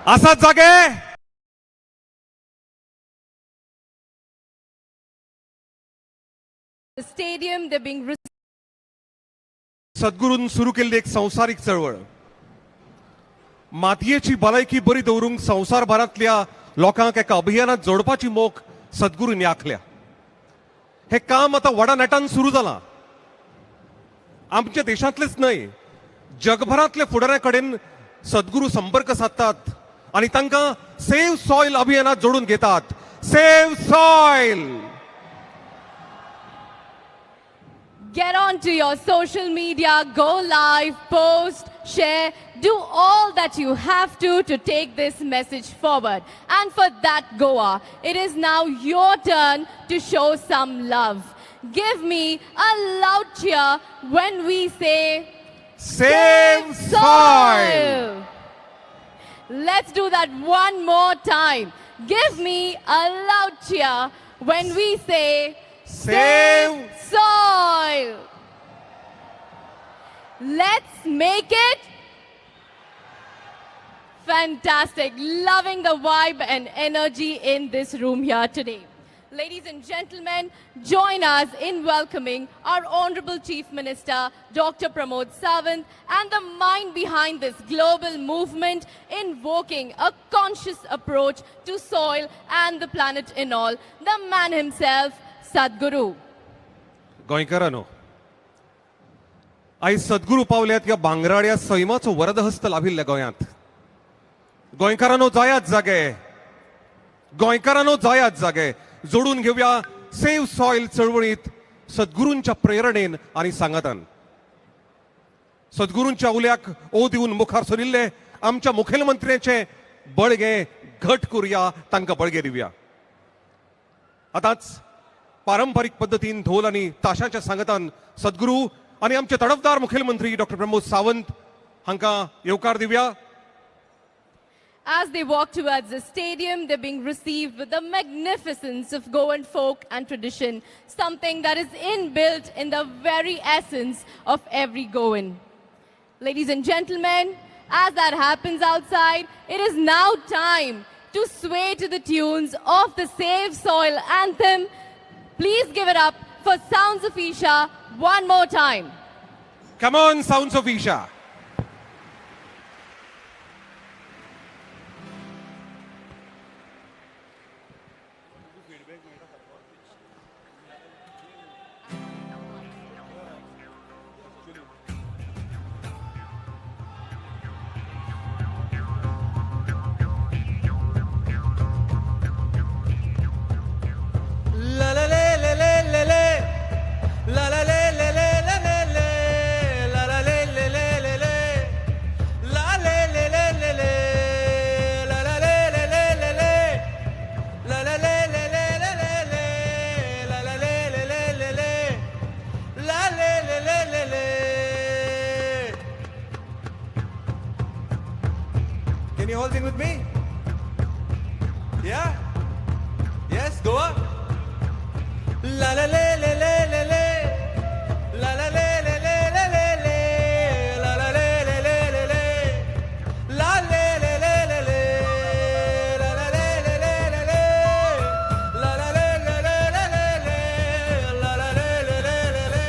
असाच जागे stadium, they're being सद्गुरून सुरू केलेली एक संसारिक चळवळ मातयेची भलायकी बरी दवरूंक संवसारभरांतल्या लोकांक एका अभियानात जोडपाची मोख सद्गुरूंनी आखल्या. हे काम आता व्हडा नेटान सुरू जालां. आमच्या देशांतलेच न्हय जगभरांतल्या फुडाऱ्यां कडेन सद्गुरू संपर्क साधतात आणि तांकां सेव्ह सॉयल अभियानात जोडून घेतात. Save soil. Get on to your social media, go live, post, share, do all that you have to take this message forward. And for that, Goa, it is now your turn to show some love. Give me a loud cheer when we say, Save soil. Let's do that one more time. Give me a loud cheer when we say, Save soil. Let's make it fantastic. Loving the vibe and energy in this room here today. Ladies and gentlemen, join us in welcoming our Honorable Chief Minister, Dr. Pramod Sawant, and the mind behind this global movement, invoking a conscious approach to soil and the planet in all, the man himself, Sadhguru. गोंयकारांनो, आयज सद्गुरू पावल्यात ह्या भांगराळ्या सैमाचो वरदहस्त लाभिल्ल्या गोंयांत. गोंयकारांनो जायात जागे, गोंयकारांनो जायात जागे. जोडून घेवया सेव्ह सॉयल चळवळीत सद्गुरूंच्या प्रेरणेन आणि सांगातान. सद्गुरूंच्या उल्याक ओ दिवन मुखार सरिल्ले आमच्या मुखेलमंत्र्याचे बळगे घट करूया, तांकां बळगे दिवया. आतांच पारंपरिक पद्धतीन ढोल आणि ताशाच्या सांगतान सद्गुरू आणि आमचे तडफदार मुखेलमंत्री डॉक्टर प्रमोद सावंत हांकां येवकार Divya. As they walk towards the stadium, they're being received with the magnificence of Goan folk and tradition, something that is inbuilt in the very essence of every Goan. Ladies and gentlemen, as that happens outside, it is now time to sway to the tunes of the Save Soil anthem. Please give it up for Sounds of Isha one more time. Come on, Sounds of Isha. Can you all sing with me? Yeah? Yes, go on. La la la la la la la. La la la la la la la la. La la la la la la la. La la la la la la. La la la la la la la. La la la la la la la. La la la la la la la.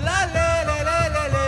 La la la la la la.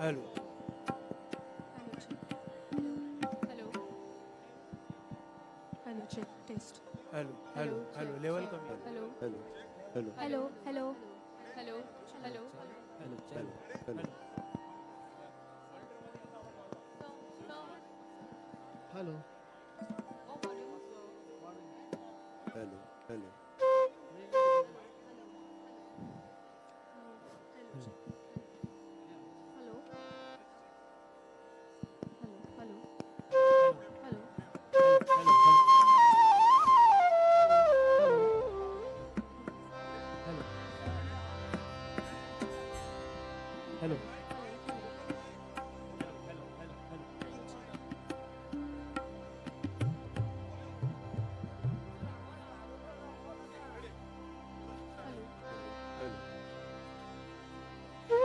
Hello. Hello. Hello, check, test. Hello. Hello. Hello. Level कमी आहे. Hello. Hello. Hello. Hello. Hello. Hello. Hello. Hello. Hello. Hello. Hello. Hello. Hello. Hello. Hello. Hello. Hello. Hello.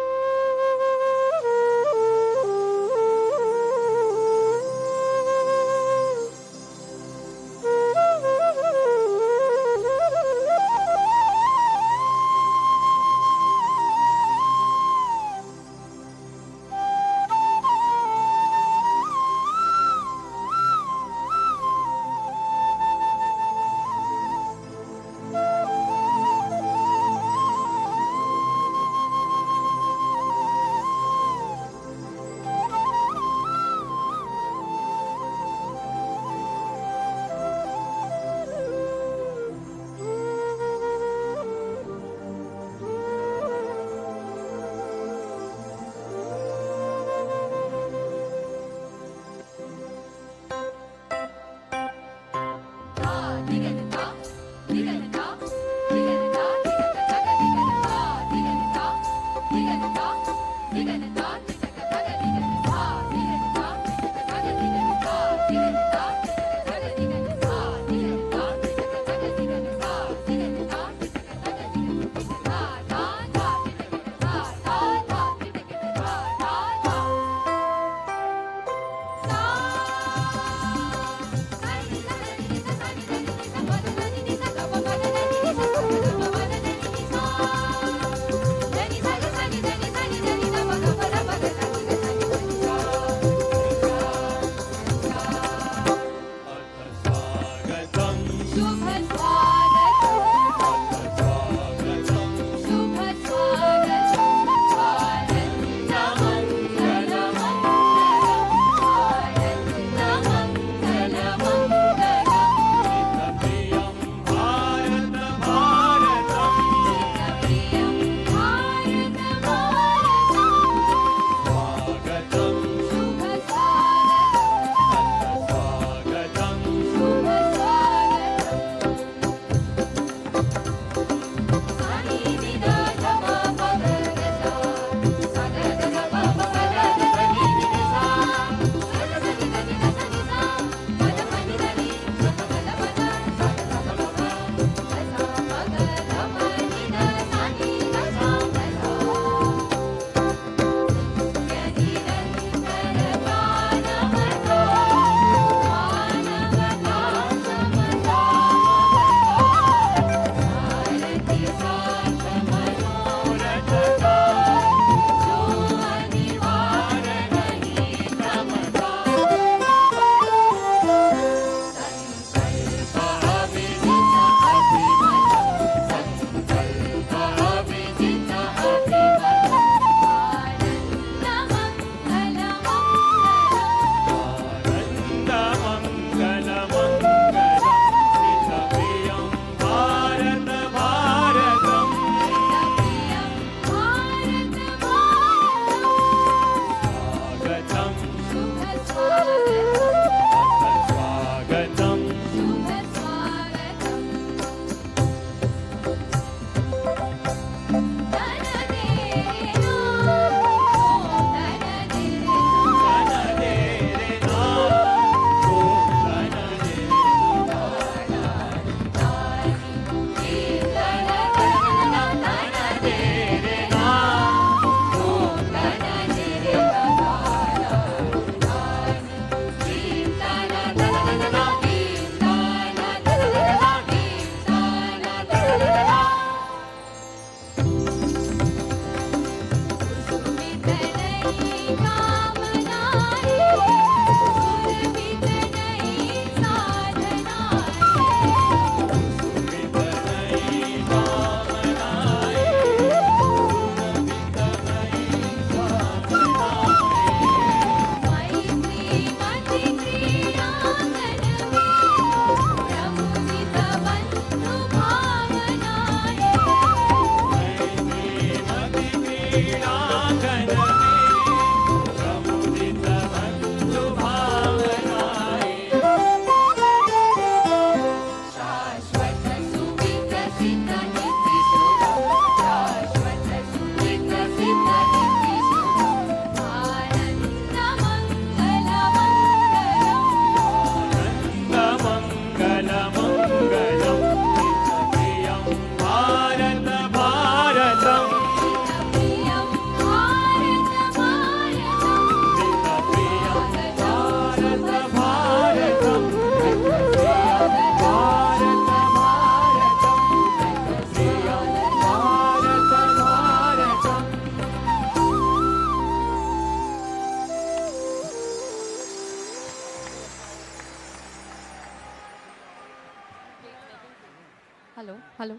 Hello.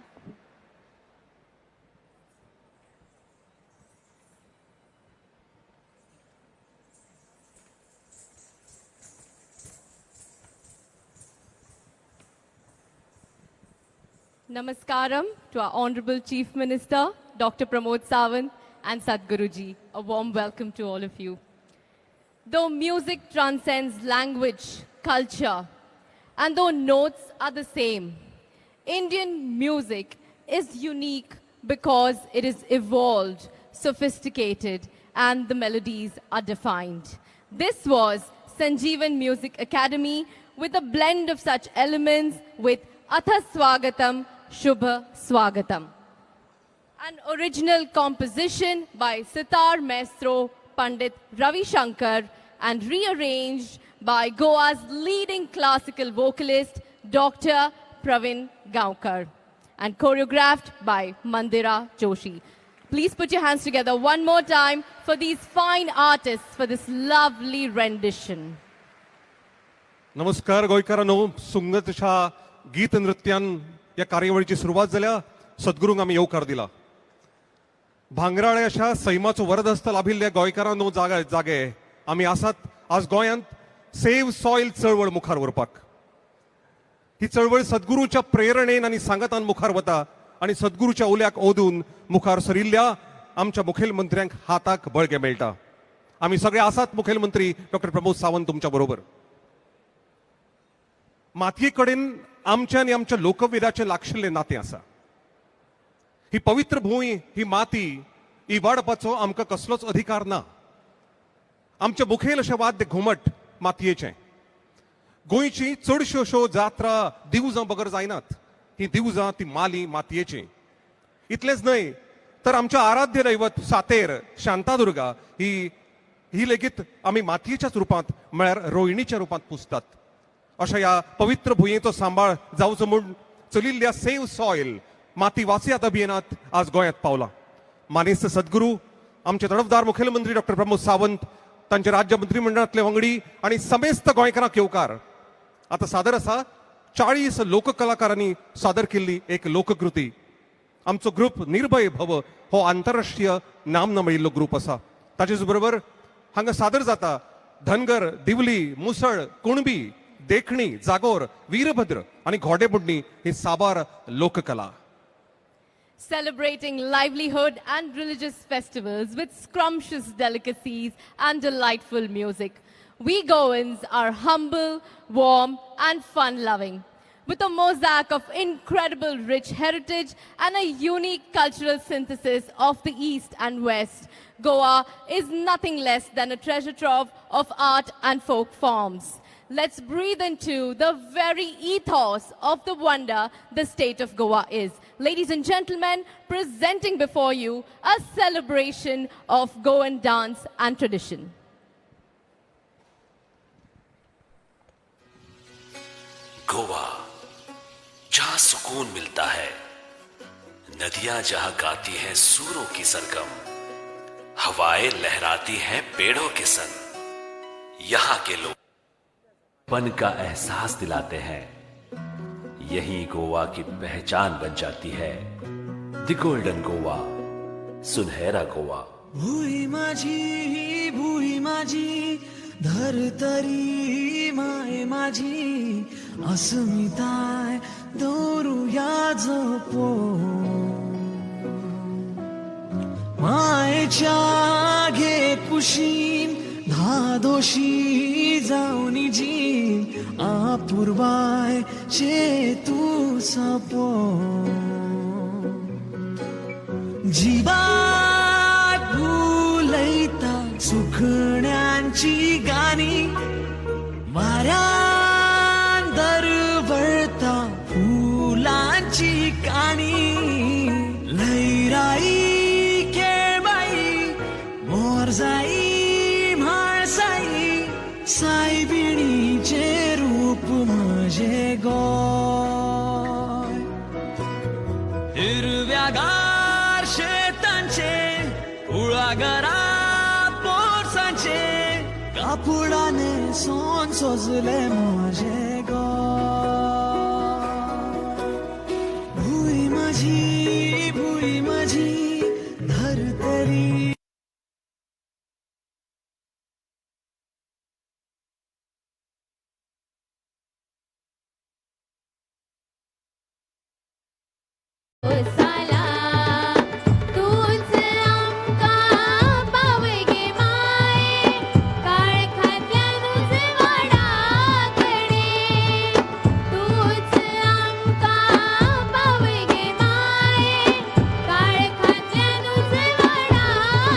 Namaskaram to our Honorable Chief Minister, Dr. Pramod Sawant, and Sadhguruji. A warm welcome to all of you. Though music transcends language, culture, and though notes are the same, Indian music is unique because it is evolved, sophisticated, and the melodies are defined. This was Sanjeevan Music Academy with a blend of such elements with Atha Swagatam, Shubha Swagatam. An original composition by sitar maestro Pandit Ravi Shankar and rearranged by Goa's leading classical vocalist Dr. Pravin Gaonkar and choreographed by Mandira Joshi. Please put your hands together one more time for these fine artists for this lovely rendition. नमस्कार गोंयकारांनो, सुंगतशा गीत नृत्यान या कार्यावळीची सुरुवात जाल्या. सद्गुरूंक आमी येवकार दिला. भांगराळे अशा सैमाचो वरदहस्त लाभिल्ल्या गोंयकारांनो जागे आमी आसात आज गोंयांत सेव्ह सॉयल चळवळ मुखार व्हरपाक. ही चळवळ सद्गुरूच्या प्रेरणेन आनी सांगतान मुखार वता आनी सद्गुरूच्या उल्याक ओदून मुखार सरिल्ल्या आमच्या मुखेलमंत्र्यांक हाताक बळगे मेळटा. आमी सगळे आसात मुखेलमंत्री डॉक्टर प्रमोद सावंत तुमच्या बरोबर. मातये कडेन आमच्या आनी आमच्या लोकविराचें लागशिल्लें नातें आसा. ही पवित्र भूंय, ही माती इबाडपाचो आमकां कसलोच अधिकार ना. आमचे मुखेल अशें वाद्य घुमट मातयेचें. गोंयची चडश्यो अश्यो जात्रा दिवजां बगर जायनात. ही दिवजां ती माली मातयेची. इतलेंच न्हय तर आमच्या आराध्य दैवत सातेर शांतादुर्गा ही लेगीत आमी मातयेच्याच रुपांत म्हळ्यार रोहिणीच्या रुपांत पुजतात. अशा ह्या पवित्र भुंयेचो सांबाळ जावचो म्हूण चलिल्ल्या सेव्ह सॉयल माती वाचयात अभियानात आज गोंयांत पावला. मानेस्त सद्गुरू आमचे तडफदार मुखेलमंत्री डॉक्टर प्रमोद सावंत, तांचे राज्य मंत्रिमंडळांतले वांगडी आनी समेस्त गोंयकारांक येवकार. आता सादर आसा 40 लोककलाकारांनी सादर केल्ली एक लोककृती. आमचो ग्रुप निर्भय भव हो आंतरराष्ट्रीय नामना मेळिल्लो ग्रुप आसा. ताचेच बरोबर हांगा सादर जाता धनगर, दिवली, मुसळ, कुणबी, देखणी, जागोर, वीरभद्र आणि घोडेबुडणी ही साबार लोककला. Celebrating livelihood and religious festivals with scrumptious delicacies and delightful music. We Goans are humble, warm, and fun-loving. With a mosaic of incredible rich heritage and a unique cultural synthesis of the East and West, Goa is nothing less than a treasure trove of art and folk forms. Let's breathe into the very ethos of the wonder the state of Goa is. Ladies and gentlemen, presenting before you a celebration of Goan dance and tradition. Goa, जहां सुकून मिलता है, नदियां जहां गाती हैं सूरों की सरगम, हवाएं लहराती हैं पेड़ों के संग, यहां के लोग पन का एहसास दिलाते हैं. यही गोवा की पहचान बन जाती है. द गोल्डन गोवा, सुनहरा गोवा. भूई माझी धरतरी माय माझी, अस्मिताय दोरुया जपो. मायेच्या घे कुशीन धादोशी जावनी जी, आपुरबाय चे तू सपो. जीवात भुलैता सुखण्यांची गाणी, वाऱ्यान दरवळता फुलांची काणी. लैराई केळबाई मोरजाई म्हाळसाई, सायबिणीचे रूप म्हजे गोय. हिरव्यागार शेतांचे कुळागरा पोरसांचे, कापडाने सोन सोजले म्हजे गोय. भुई माझी भुई माझी धरतरी साला तूच आमका पावगे माये काळखात्यानुच वाडाकडे तूच आमका पावगे माये काळखात्यानुच वाडाकडे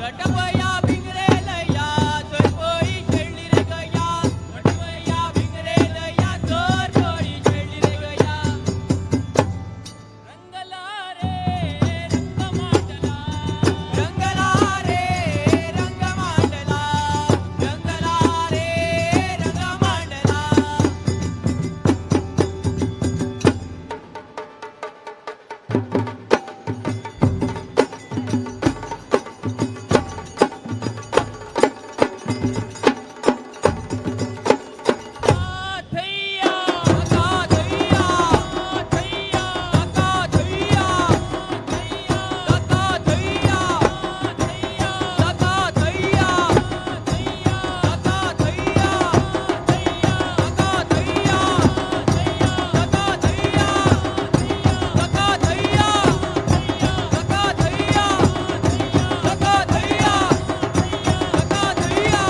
नटवया भिंगरेलया चरपळी खेळली रे गया नटवया भिंगरेलया चरपळी खेळली रे गया रंगला रे रंग मांडला रंगला रे रंग मांडला रंगला रे रंग मांडला थैया का थैया थैया का थैया थैया का थैया थैया का थैया थैया का थैया थैया का थैया थैया का थैया का थैया का थैया का थैया का थैया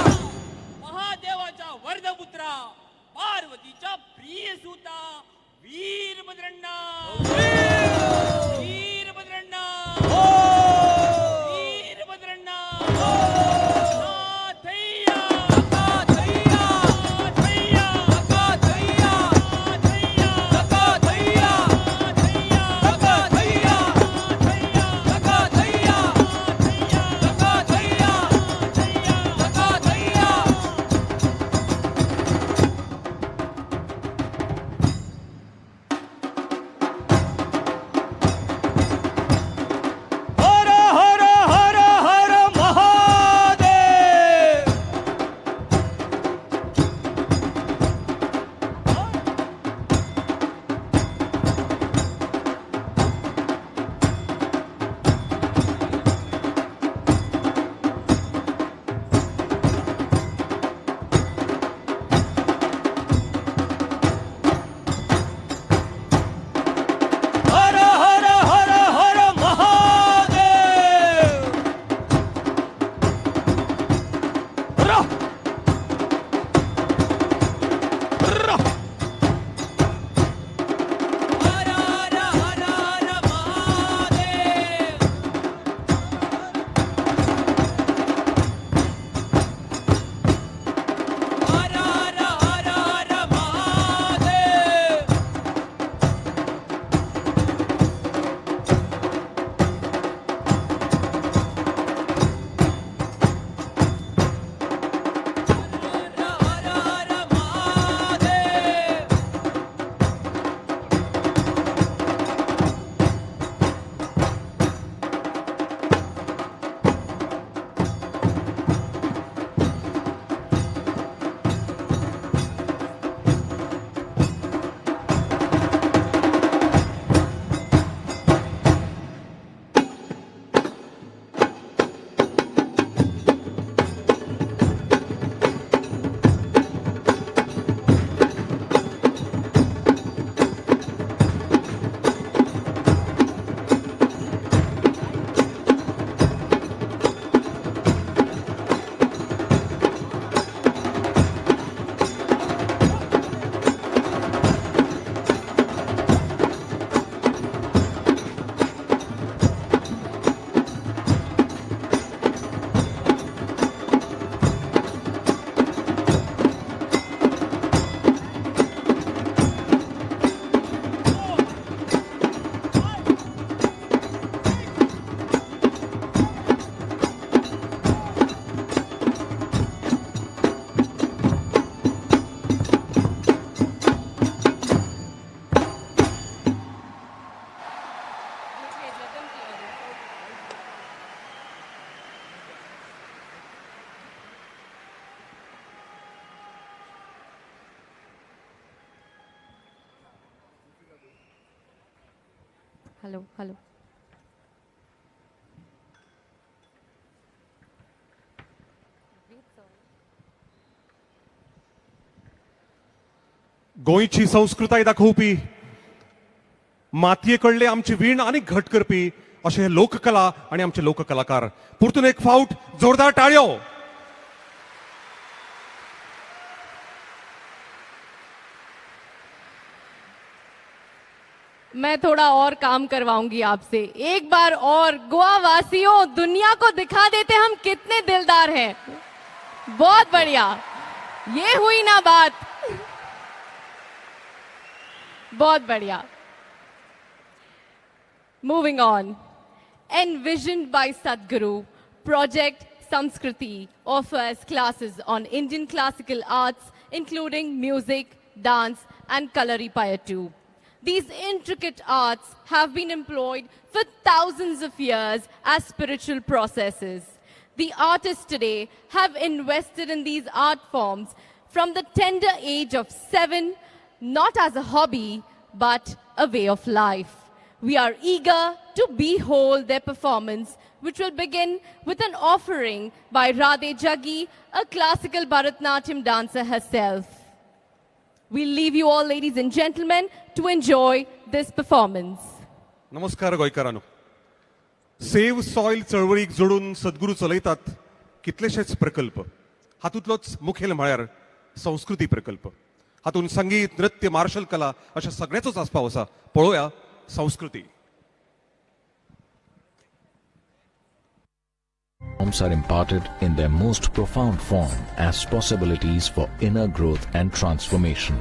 महादेवाचा वर्धपुत्रा पार्वतीचा प्रिय सुता वीरभद्रण्णा वीरभद्रण्णा वीरभद्रण्णा थैया का थैया थैया का थैया थैया का थैया थैया का थैया थैया का थैया थैया का थैया थैया का थैया हर हर हर हर महादेव हर हर हर हर महादेव र र हर हर हर हर महादेव हर हर हर हर महादेव हर हर महादेव Hello, hello. गोंयची संस्कृताय दाखोवपी मातये कडले आमची वीण आनी घट करपी अशे हे लोककला आणि आमचे लोककलाकार परतून एक फावट जोरदार टाळयो. मैं थोड़ा और काम करवाऊंगी आपसे। एक बार और गोवा वासियों, दुनिया को दिखा देते हम कितने दिलदार हैं। बहुत बढ़िया, ये हुई ना बात। बहुत बढ़िया। Moving on. Envisioned by Sadhguru, Project Samskriti offers classes on Indian classical arts, including music, dance, and Kalaripayattu. These intricate arts have been employed for thousands of years as spiritual processes. The artists today have invested in these art forms from the tender age of 7, not as a hobby, but a way of life. We are eager to behold their performance, which will begin with an offering by RDXGOA, a classical Bharatanatyam dancer herself. We'll leave you all, ladies and gentlemen, to enjoy this performance. नमस्कार गोंयकारांनो. Save soil चळवळीक जोडून सद्गुरू चलयतात कितलेशेच प्रकल्प. हातूंतलोच मुखेल म्हळ्यार संस्कृती प्रकल्प. हातूंत संगीत, नृत्य, मार्शल कला अशा सगळ्याचोच आस्पाव आसा. पळोवया संस्कृती. Forms are imparted in their most profound form as possibilities for inner growth and transformation.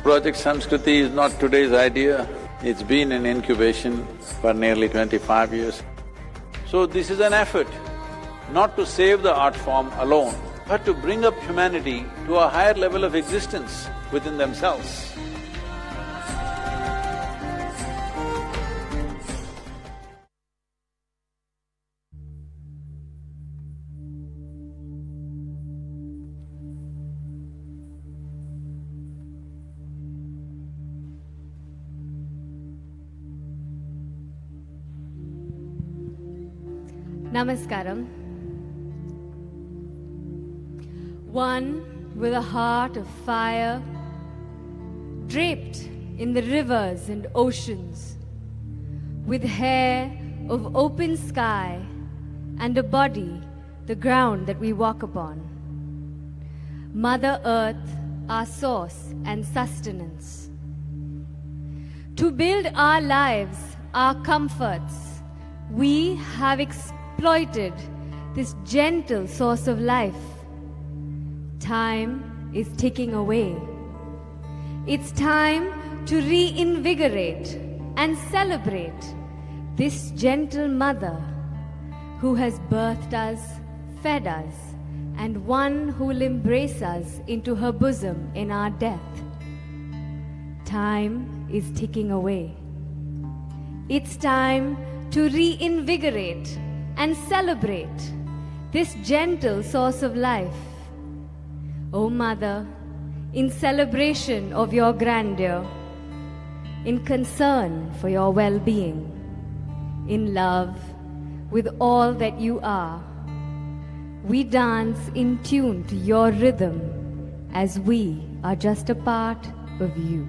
Project Samskriti is not today's idea. It's been in incubation for nearly 25 years. So this is an effort not to save the art form alone, but to bring up humanity to a higher level of existence within themselves. Namaskaram. One with a heart of fire, draped in the rivers and oceans, with hair of open sky and a body, the ground that we walk upon. Mother Earth, our source and sustenance. To build our lives, our comforts, we have exploited this gentle source of life. Time is ticking away. It's time to reinvigorate and celebrate this gentle mother who has birthed us, fed us, and one who will embrace us into her bosom in our death. Time is ticking away. It's time to reinvigorate and celebrate this gentle source of life. O Mother, in celebration of your grandeur, in concern for your well-being, in love with all that you are, we dance in tune to your rhythm as we are just a part of you.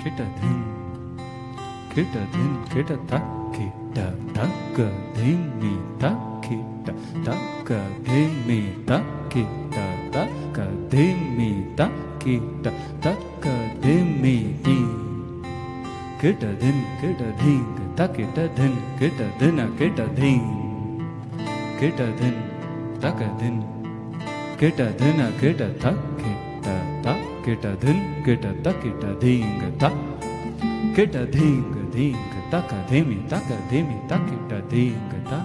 Kita dhin, kita dhin, kita tak, kita tak dhin mi tak, kita tak dhin mi tak, kita tak dhin mi tak, kita tak dhin mi dhin. Kita dhin, kita dhin, kita dhin, kita dhin, kita dhin. Kita dhin, tak dhin, kita dhin, kita tak, kita tak, kita dhin, kita tak, kita dhin, tak. Kita dhin, dhin, tak dhimi, tak dhimi, tak kita dhin, tak.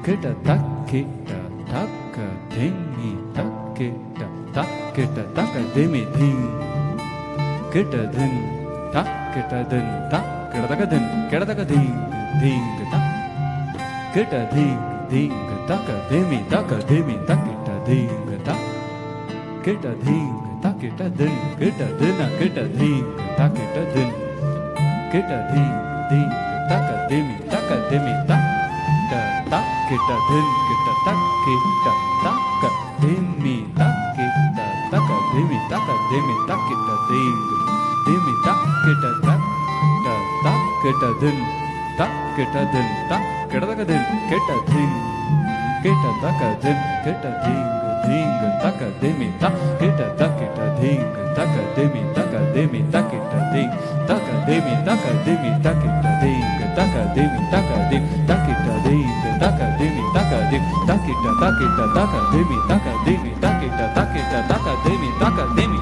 Kita tak, kita tak dhimi, tak kita tak, kita tak dhimi dhin. Kita dhin, tak, kita dhin, tak, kita tak dhin, kita tak dhin, dhin, tak. Kita dhin, dhin, tak dhimi, tak dhimi, tak kita dhin, tak. kita ding ta kita din kita dina kita ding ta kita din kita ding ding ta ka demi ta ka demi ta ta kita din kita ta kita ta ka demi ta kita ta ka demi ta ka demi ta kita ding demi ta kita ta ta kita din ta kita din ta kita ka din kita ding kita ta ka din kita ding ding ta ka demi ta kita ding ta ka demi ta kita ding ta ka demi ta kita ding ta ka demi ta ding ta kita ding ta ka demi ta ding ta kita ta ka demi ta ding ta kita ta ka demi ta demi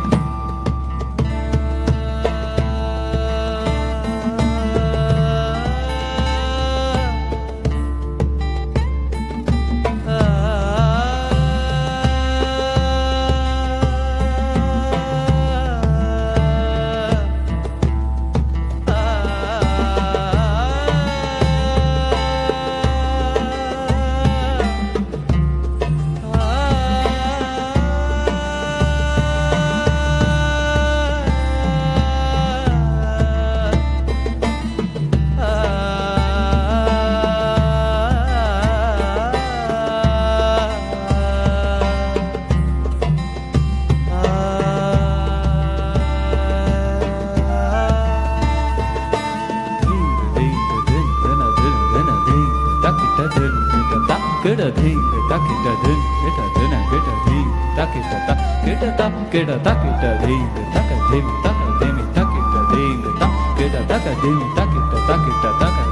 kita ding ta kita din kita dina kita ding ta kita ta kita ta kita ta kita ding ta ka demi ta kita ding ta kita ta ka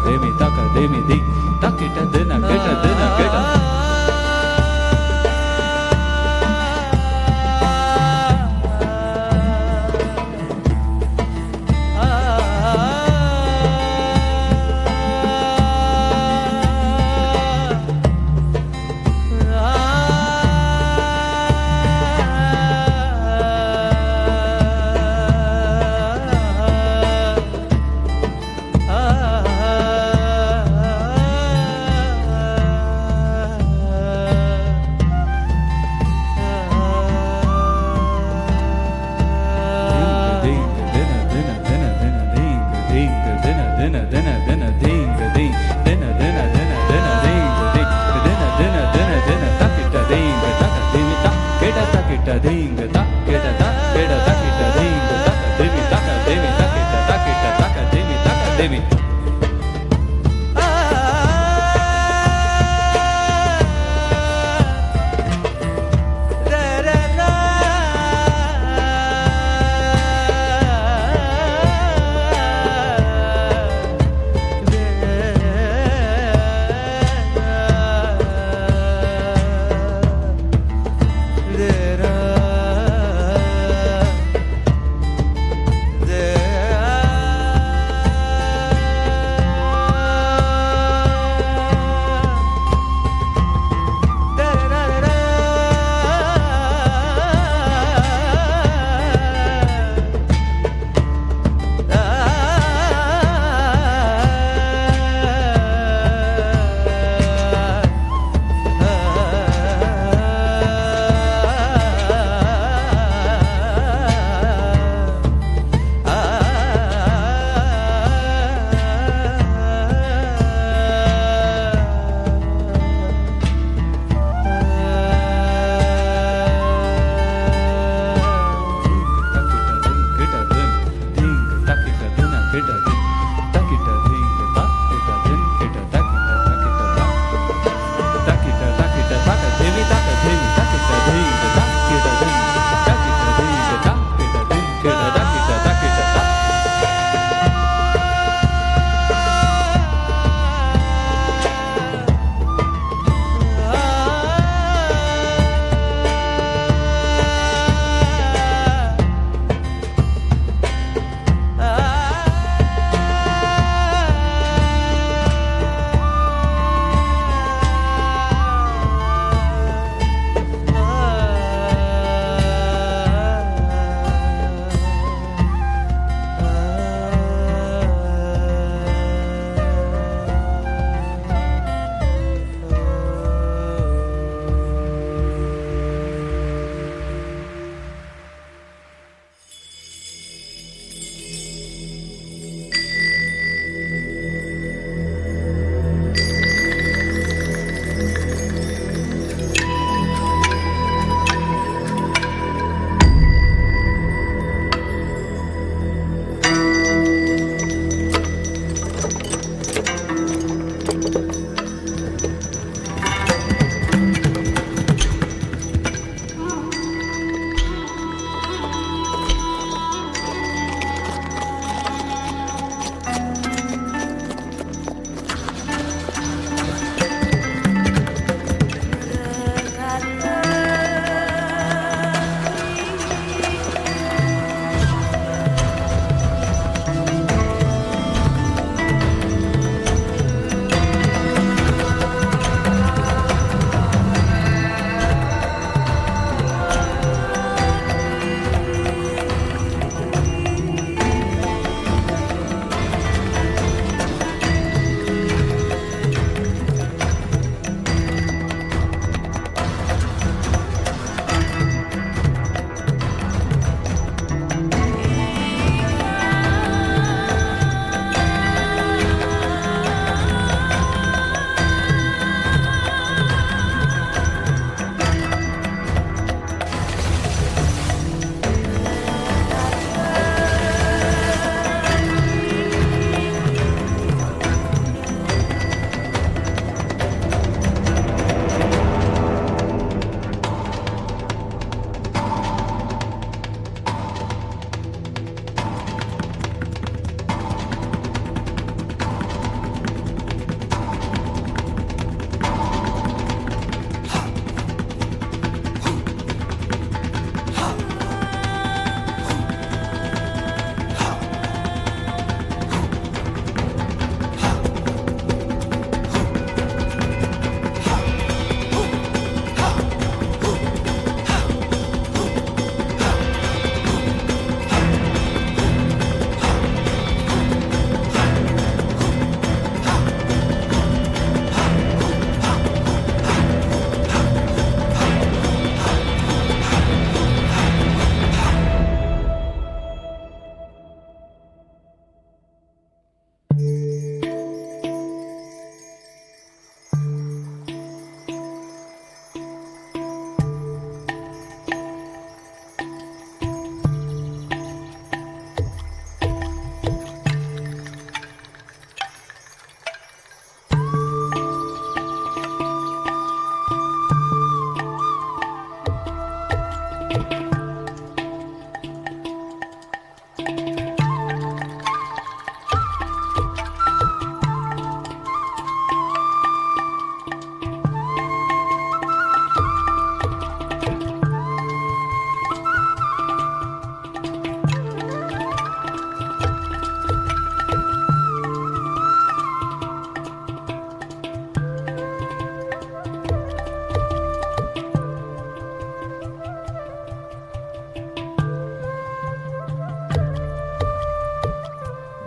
demi ta ka demi ding ta kita dina kita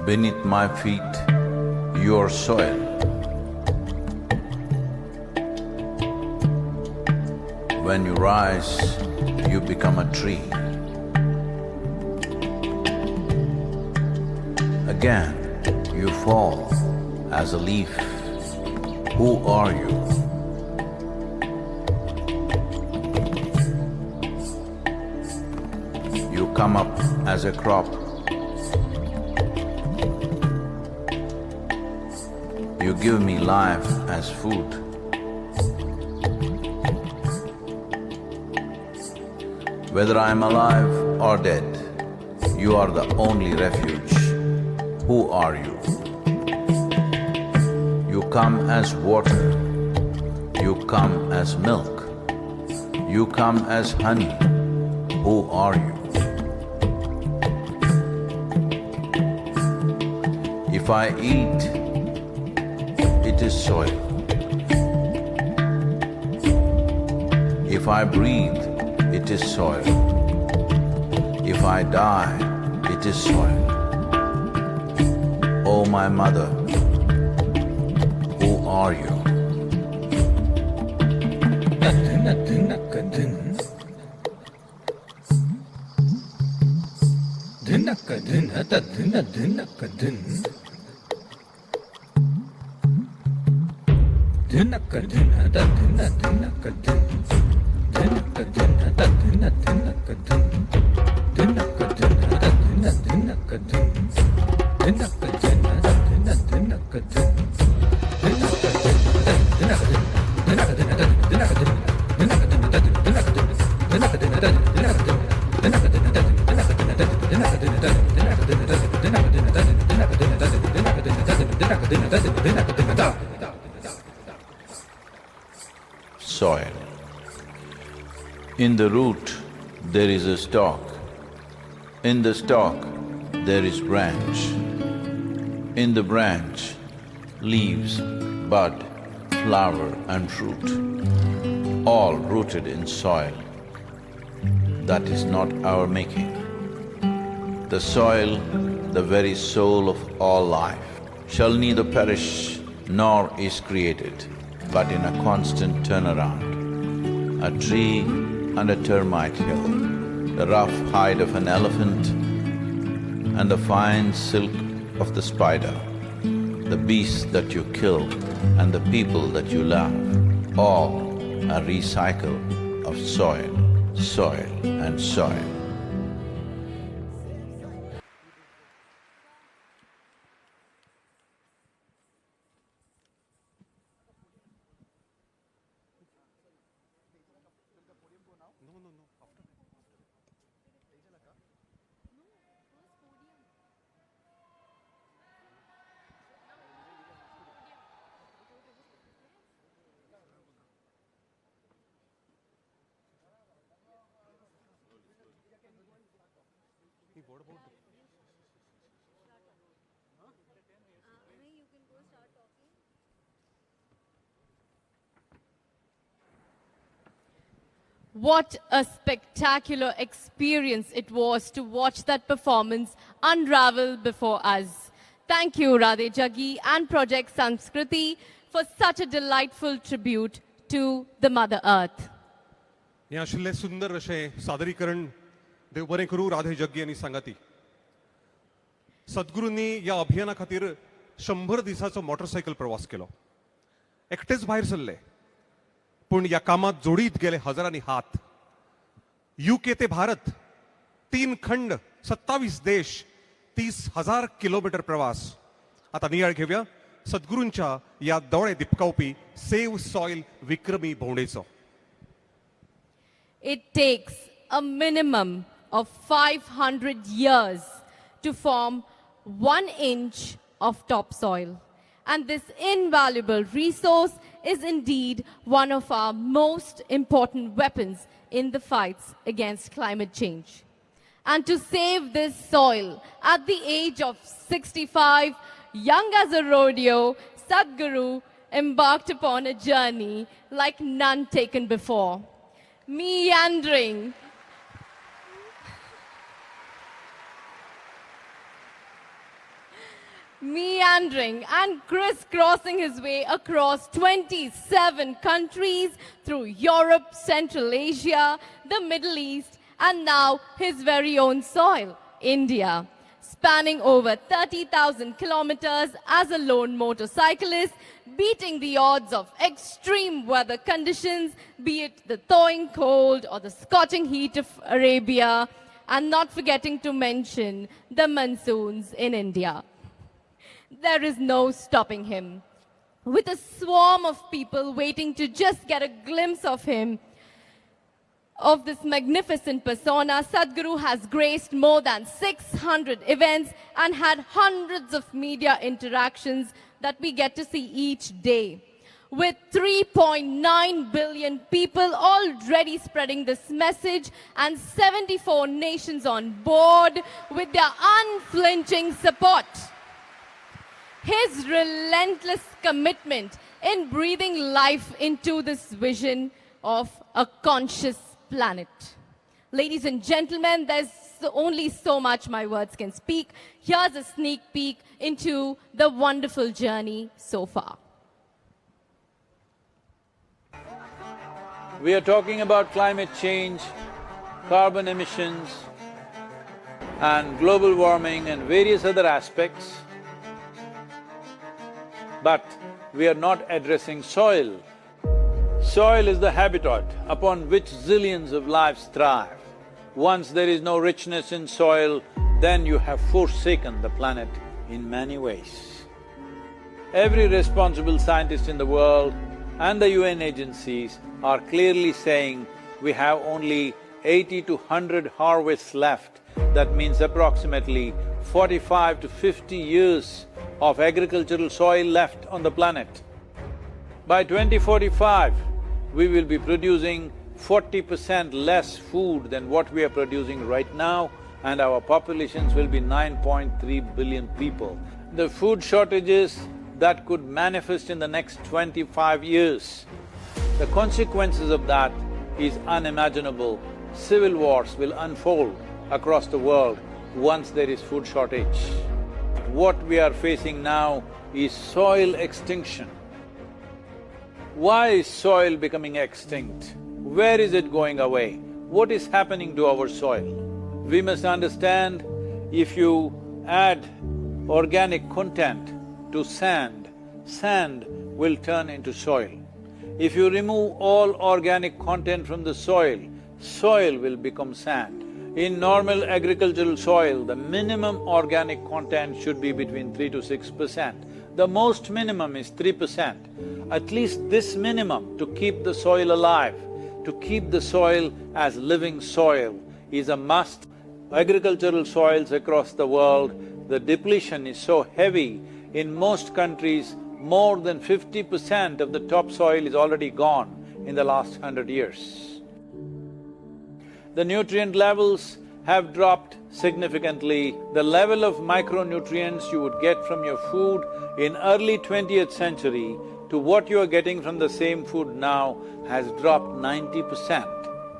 Beneath my feet, your soil. When you rise, you become a tree. Again, you fall as a leaf. Who are you? You come up as a crop. You give me life as food. Whether I am alive or dead, you are the only refuge. Who are you? You come as water. You come as milk. You come as honey. Who are you? If I eat, it is soil. If I breathe, it is soil. If I die, it is soil. Oh, my mother, who are you? Soil. In the root, there is a stalk. In the stalk, there is branch. In the branch, leaves, bud, flower and fruit, all rooted in soil. That is not our making. The soil, the very soul of all life, shall neither perish nor is created, but in a constant turnaround. A tree and a termite hill, the rough hide of an elephant and the fine silk of the spider, the beasts that you kill and the people that you love, all a recycle of soil, soil and soil. What a spectacular experience it was to watch that performance unravel before us. Thank you, Radhe Jaggi and Project Sanskriti for such a delightful tribute to the Mother Earth. हे आशिल्ले सुंदर अशे सादरीकरण देव बरें करूं राधे जग्गी आनी सांगाती. सद्गुरूंनी या अभियाना खातीर 100 दिसाचो मोटरसायकल प्रवास केलो. एकटेच भायर सरले, पूण या कामात जोडीत गेले हजारांनी हात. UK ते भारत 3 खंड 27 देश 30,000 किलोमीटर प्रवास. आता नियाळ घेऊया सद्गुरूंच्या या दोळे दिपकावपी सेव्ह सॉइल विक्रमी भोंवडेचो. It takes a minimum of 500 years to form 1 inch of topsoil. And this invaluable resource is indeed one of our most important weapons in the fights against climate change. And to save this soil, at the age of 65, young as a rodeo, Sadhguru embarked upon a journey like none taken before. Meandering, meandering and crisscrossing his way across 27 countries through Europe, Central Asia, the Middle East, and now his very own soil, India. Spanning over 30,000 kilometers as a lone motorcyclist, beating the odds of extreme weather conditions, be it the thawing cold or the scorching heat of Arabia, and not forgetting to mention the monsoons in India. There is no stopping him. With a swarm of people waiting to just get a glimpse of him, of this magnificent persona, Sadhguru has graced more than 600 events and had hundreds of media interactions that we get to see each day. With 3.9 billion people already spreading this message and 74 nations on board with their unflinching support. His relentless commitment in breathing life into this vision of a conscious planet. Ladies and gentlemen, there's only so much my words can speak. Here's a sneak peek into the wonderful journey so far. We are talking about climate change, carbon emissions, and global warming and various other aspects, but we are not addressing soil. Soil is the habitat upon which zillions of lives thrive. Once there is no richness in soil, then you have forsaken the planet in many ways. Every responsible scientist in the world and the UN agencies are clearly saying we have only 80 to 100 harvests left. That means approximately 45 to 50 years of agricultural soil left on the planet. By 2045, we will be producing 40% less food than what we are producing right now, and our populations will be 9.3 billion people. The food shortages that could manifest in the next 25 years, the consequences of that is unimaginable. Civil wars will unfold across the world once there is food shortage. What we are facing now is soil extinction. Why is soil becoming extinct? Where is it going away? What is happening to our soil? We must understand, if you add organic content to sand, sand will turn into soil. If you remove all organic content from the soil, soil will become sand. In normal agricultural soil, the minimum organic content should be between 3 to 6%. The most minimum is 3%. At least this minimum to keep the soil alive, to keep the soil as living soil is a must. Agricultural soils across the world, the depletion is so heavy, in most countries, more than 50% of the topsoil is already gone in the last 100 years. The nutrient levels have dropped significantly. The level of micronutrients you would get from your food in early 20th century to what you are getting from the same food now has dropped 90%.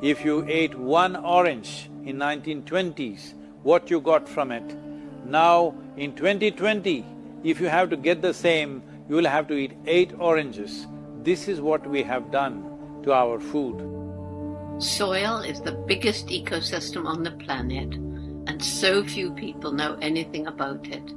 If you ate one orange in 1920s, what you got from it, now in 2020, if you have to get the same, you will have to eat 8 oranges. This is what we have done to our food. Soil is the biggest ecosystem on the planet, and so few people know anything about it.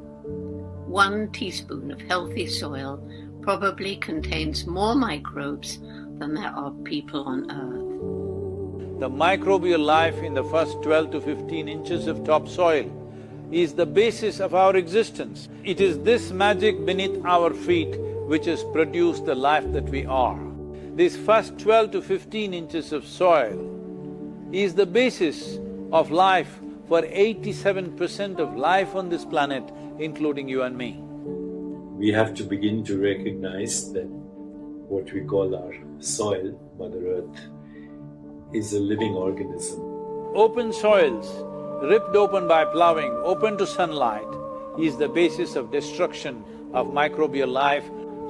1 teaspoon of healthy soil probably contains more microbes than there are people on Earth. The microbial life in the first 12 to 15 inches of topsoil is the basis of our existence. It is this magic beneath our feet which has produced the life that we are. This first 12 to 15 inches of soil is the basis of life for 87% of life on this planet, including you and me. We have to begin to recognize that what we call our soil, Mother Earth, is a living organism. Open soils, ripped open by ploughing, open to sunlight, is the basis of destruction of microbial life.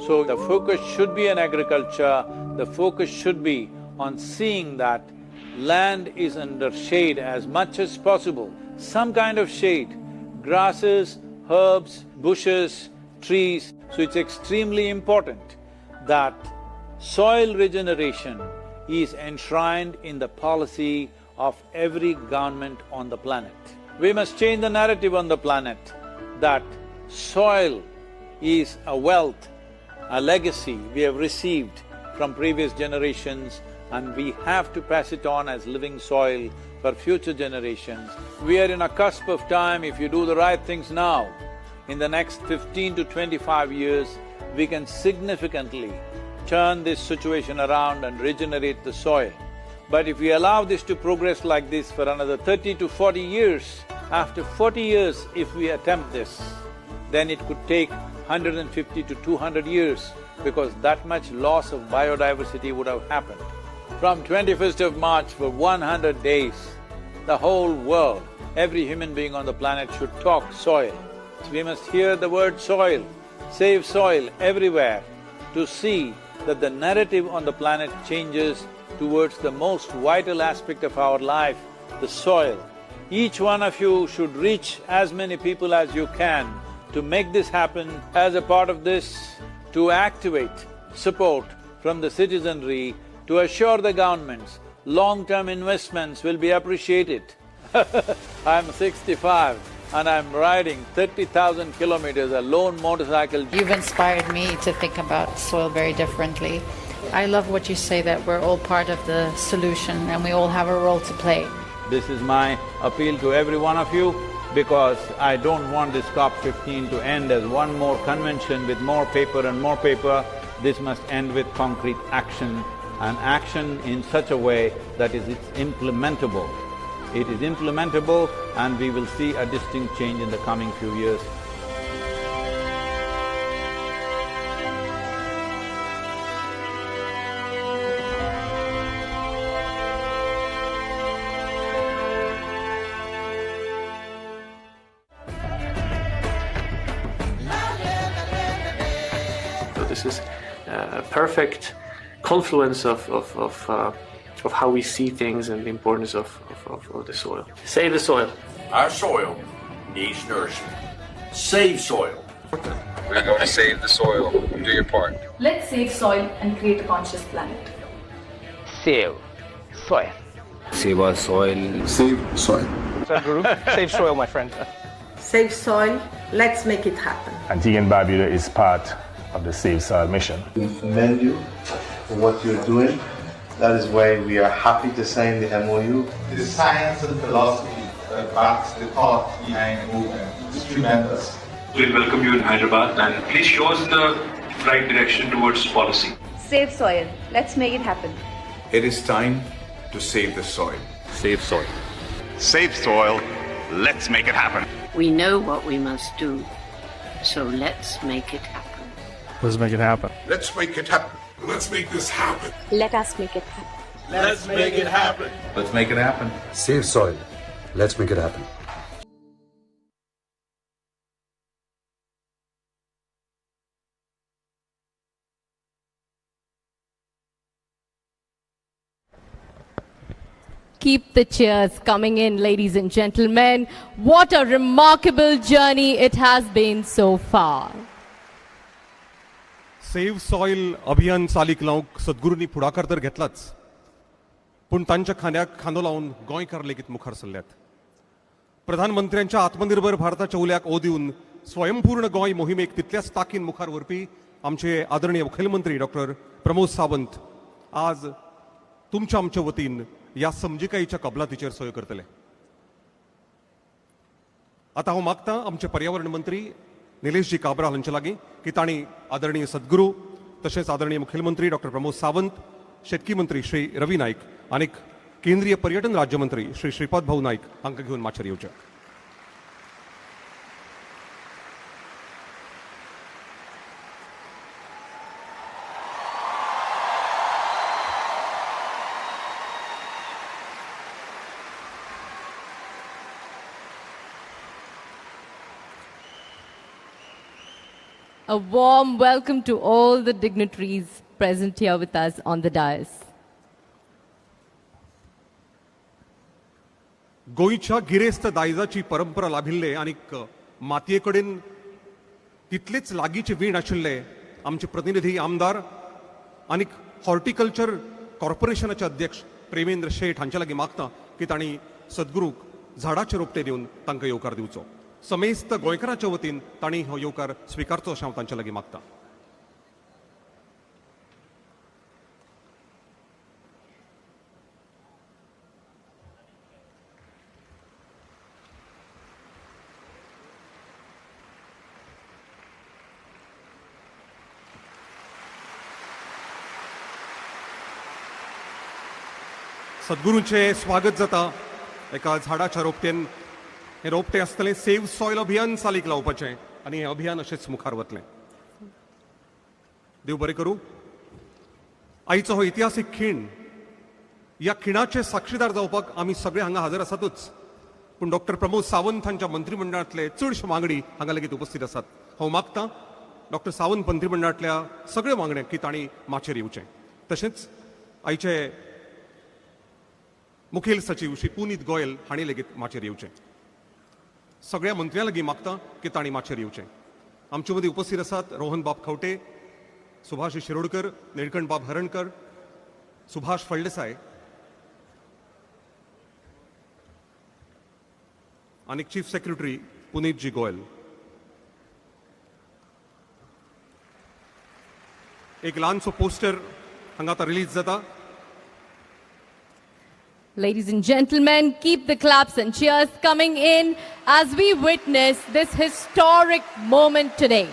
So the focus should be on agriculture, the focus should be on seeing that land is under shade as much as possible, some kind of shade, grasses herbs, bushes, trees. So it's extremely important that soil regeneration is enshrined in the policy of every government on the planet. We must change the narrative on the planet that soil is a wealth, a legacy we have received from previous generations, and we have to pass it on as living soil for future generations. We are in a cusp of time. If you do the right things now, in the next 15 to 25 years, we can significantly turn this situation around and regenerate the soil. But if we allow this to progress like this for another 30 to 40 years, after 40 years if we attempt this, then it could take 150 to 200 years because that much loss of biodiversity would have happened. From 21st of March for 100 days, the whole world, every human being on the planet should talk soil. We must hear the word soil, save soil everywhere to see that the narrative on the planet changes towards the most vital aspect of our life, the soil. Each one of you should reach as many people as you can to make this happen. As a part of this, to activate support from the citizenry to assure the governments long-term investments will be appreciated. I'm 65 and I'm riding 30,000 kilometers, a lone motorcycle. You've inspired me to think about soil very differently. I love what you say, that we're all part of the solution and we all have a role to play. This is my appeal to every one of you, because I don't want this COP15 to end as one more convention with more paper and more paper. This must end with concrete action, and action in such a way that it's implementable. It is implementable and we will see a distinct change in the coming few years. So this is a perfect confluence of how we see things and the importance of the soil. Save the soil. Our soil needs nourishment. Save soil. We're going to save the soil. Do your part. Let's save soil and create a conscious planet. Save soil. Save our soil. Save soil. Save soil, my friend. Save soil. Let's make it happen. Antigua and Barbuda is part of the Save Soil mission. We commend you for what you're doing. That is why we are happy to sign the MOU. The science and philosophy that backs the thought behind the movement is tremendous. We'll welcome you in Hyderabad and please show us the right direction towards policy. Save soil. Let's make it happen. It is time to save the soil. Save soil. Save soil. Let's make it happen. We know what we must do, so let's make it happen. Let's make it happen. Let's make it happen. Let's make this happen. Let us make it happen. Let's make it happen. Let's make it happen. Save soil. Let's make it happen. Keep the cheers coming in, ladies and gentlemen. What a remarkable journey it has been so far. Save soil अभियान चालीक लावंक सद्गुरूंनी फुडाकार तर घेतलाच, पूण तांच्या खांद्याक खांदो लावन गोंयकार लेगीत मुखार सरल्यात. प्रधानमंत्र्यांच्या आत्मनिर्भर भारताच्या उल्याक ओ दिवन स्वयंपूर्ण गोंय मोहिमेक तितल्याच ताकीन मुखार व्हरपी आमचे आदरणीय मुखेलमंत्री डॉक्टर प्रमोद सावंत आज तुमच्या आमच्या वतीन ह्या समजिकायेच्या कबलातीचेर सयो करतले. आता हांव मागतां आमचे पर्यावरण मंत्री निलेशजी काब्राल हांचे लागीं की तांणी आदरणीय सद्गुरू तशेंच आदरणीय मुखेलमंत्री डॉक्टर प्रमोद सावंत, शेतकी मंत्री श्री रवी नाईक आनी केंद्रीय पर्यटन राज्यमंत्री श्री श्रीपाद भाऊ नाईक हांकां घेवन माचेर येवचे. A warm welcome to all the dignitaries present here with us on the dais. गोंयच्या गिरेस्त दायजाची परंपरा लाभिल्ले आणि मातये कडेन तितलेच लागींचे वीण आशिल्ले आमचे प्रतिनिधी आमदार आनी हॉर्टिकल्चर कॉर्पोरेशनाचे अध्यक्ष प्रेमेंद्र शेठ हांचे लागीं मागता की तांणी सद्गुरूक झाडाचे रोपटे दिवन तांकां येवकार दिवचो. समेस्त गोंयकारांच्या वतीन तांणी हो येवकार स्विकारचो अशें हांव तांचे लागीं मागतां. सद्गुरूंचे स्वागत जाता एका झाडाच्या रोपटेन. हे रोपटे आसतलें सेव्ह सॉयल अभियान चालीक लावपाचें आनी हें अभियान अशेंच मुखार वतलें. देव बरें करूं. आयचो हो इतिहासीक खीण, ह्या खिणाचे साक्षीदार जावपाक आमी सगळे हांगा हजर आसातूच, पूण डॉक्टर प्रमोद सावंत हांच्या मंत्रिमंडळांतले चडशे वांगडी हांगा लेगीत उपस्थित आसात. हांव मागतां डॉक्टर सावंत मंत्रिमंडळांतल्या सगळे वांगड्यांक की तांणी माचयेर येवचें. तशेंच आयचे मुखेल सचिव श्री पुनीत गोयल हांणी लेगीत माचयेर येवचें. सगळ्या मंत्र्यां लागीं मागतां की तांणी माचयेर येवचें. आमचे मदीं उपस्थित आसात रोहन बाब खंवटे, सुभाष शिरोडकर, निळकंठ बाब हरणकर, सुभाष फळदेसाय आनी चीफ सेक्रेटरी पुनीत जी गोयल. एक ल्हानसो पोस्टर हांगा आतां रिलीज जाता. Ladies and gentlemen, keep the claps and cheers coming in as we witness this historic moment today.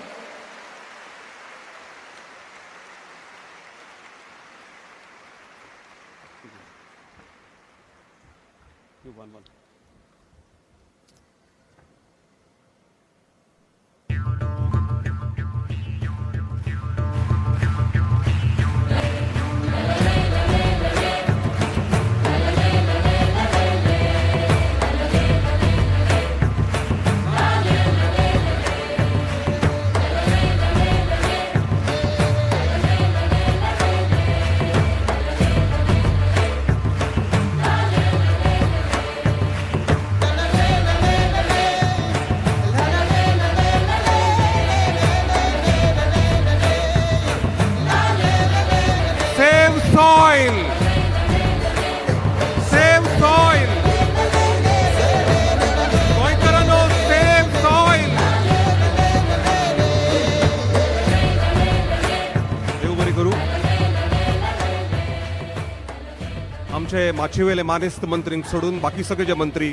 आमचे माचयेवेले मानेस्त मंत्रींक सोडून बाकी सगळे जे मंत्री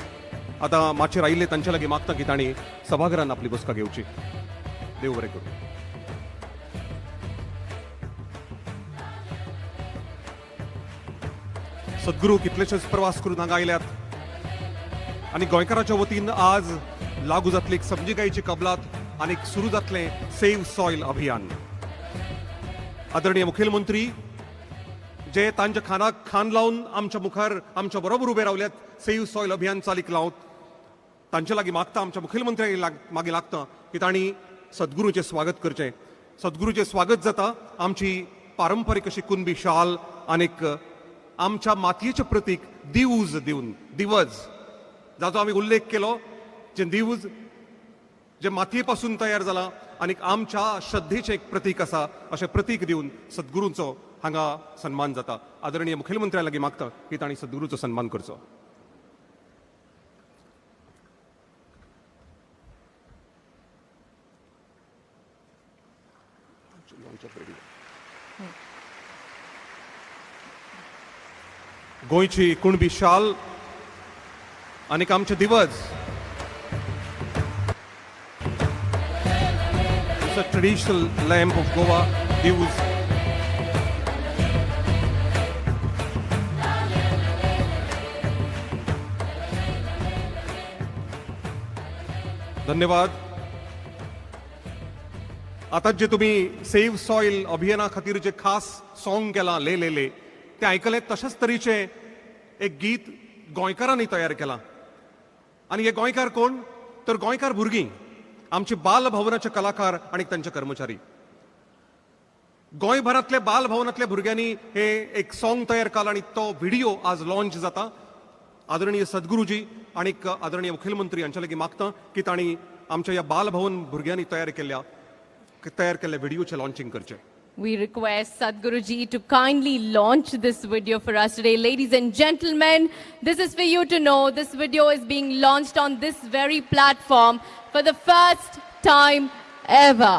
आता माचयेर आयिल्ले तांचे लागीं मागता की तांणी सभाघरांत आपली बसका घेवची. देव बरें करूं. सद्गुरू कितलेशेच प्रवास करून हांगा आयल्यात आनी गोंयकारांच्या वतीन आज लागू जातली एक समजिकायेची कबलात आनी सुरू जातलें सेव्ह सॉयल अभियान. आदरणीय मुखेलमंत्री जे तांच्या खानाक खान लावन आमच्या मुखार आमच्या बरोबर उबे रावल्यात सेव्ह सॉयल अभियान चालीक लावत, तांचे लागीं मागता, आमच्या मुखेलमंत्र्याक मागीं लागता की तांणी सद्गुरूचें स्वागत करचें. सद्गुरूचें स्वागत जाता आमची पारंपारीक अशी कुणबी शाल आनीक आमच्या मातयेचें प्रतीक दिवज दिवन, दिवज जाचो आमी उल्लेख केलो, जे दिवज जे मातये पासून तयार जाला आनीक आमच्या श्रद्धेचें एक प्रतीक आसा, अशें प्रतीक दिवन सद्गुरूंचो हांगा सन्मान जाता. आदरणीय मुखेलमंत्र्या लागीं मागता की तांणी सद्गुरूचो सन्मान करचो. गोंयची कुणबी शाल आनीक आमचे दिवज, it's a traditional lamp of Goa, दिवज. धन्यवाद. आता जे तुम्ही सेव्ह सॉयल अभियाना खातीर जे खास सॉंग केलां ले ले ले ते आयकलें, तशाच तरेचे एक गीत गोंयकारांनी तयार केलां. आनी हे गोंयकार कोण तर गोंयकार भुरगीं, आमचे बालभवनाचे कलाकार आनी तांचे कर्मचारी. गोंयभरांतल्या बालभवनांतल्या भुरग्यांनी हे एक सॉंग तयार केला आनी तो व्हिडिओ आज लॉन्च जाता. आदरणीय सद्गुरूजी आनीक आदरणीय मुखेलमंत्री हांचे लागीं मागता की तांणी आमच्या ह्या बालभवन भुरग्यांनी तयार केल्ल्या व्हिडिओचे लॉन्चिंग करचें. We request Sadhguruji to kindly launch this video for us today. Ladies and gentlemen, this is for you to know. This video is being launched on this very platform for the first time ever.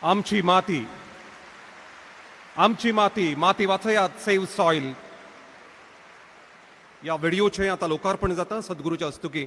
आमची माती वाचयात, save soil या व्हिडिओचे आता लोकार्पण जाता सद्गुरूच्या हस्तुकी.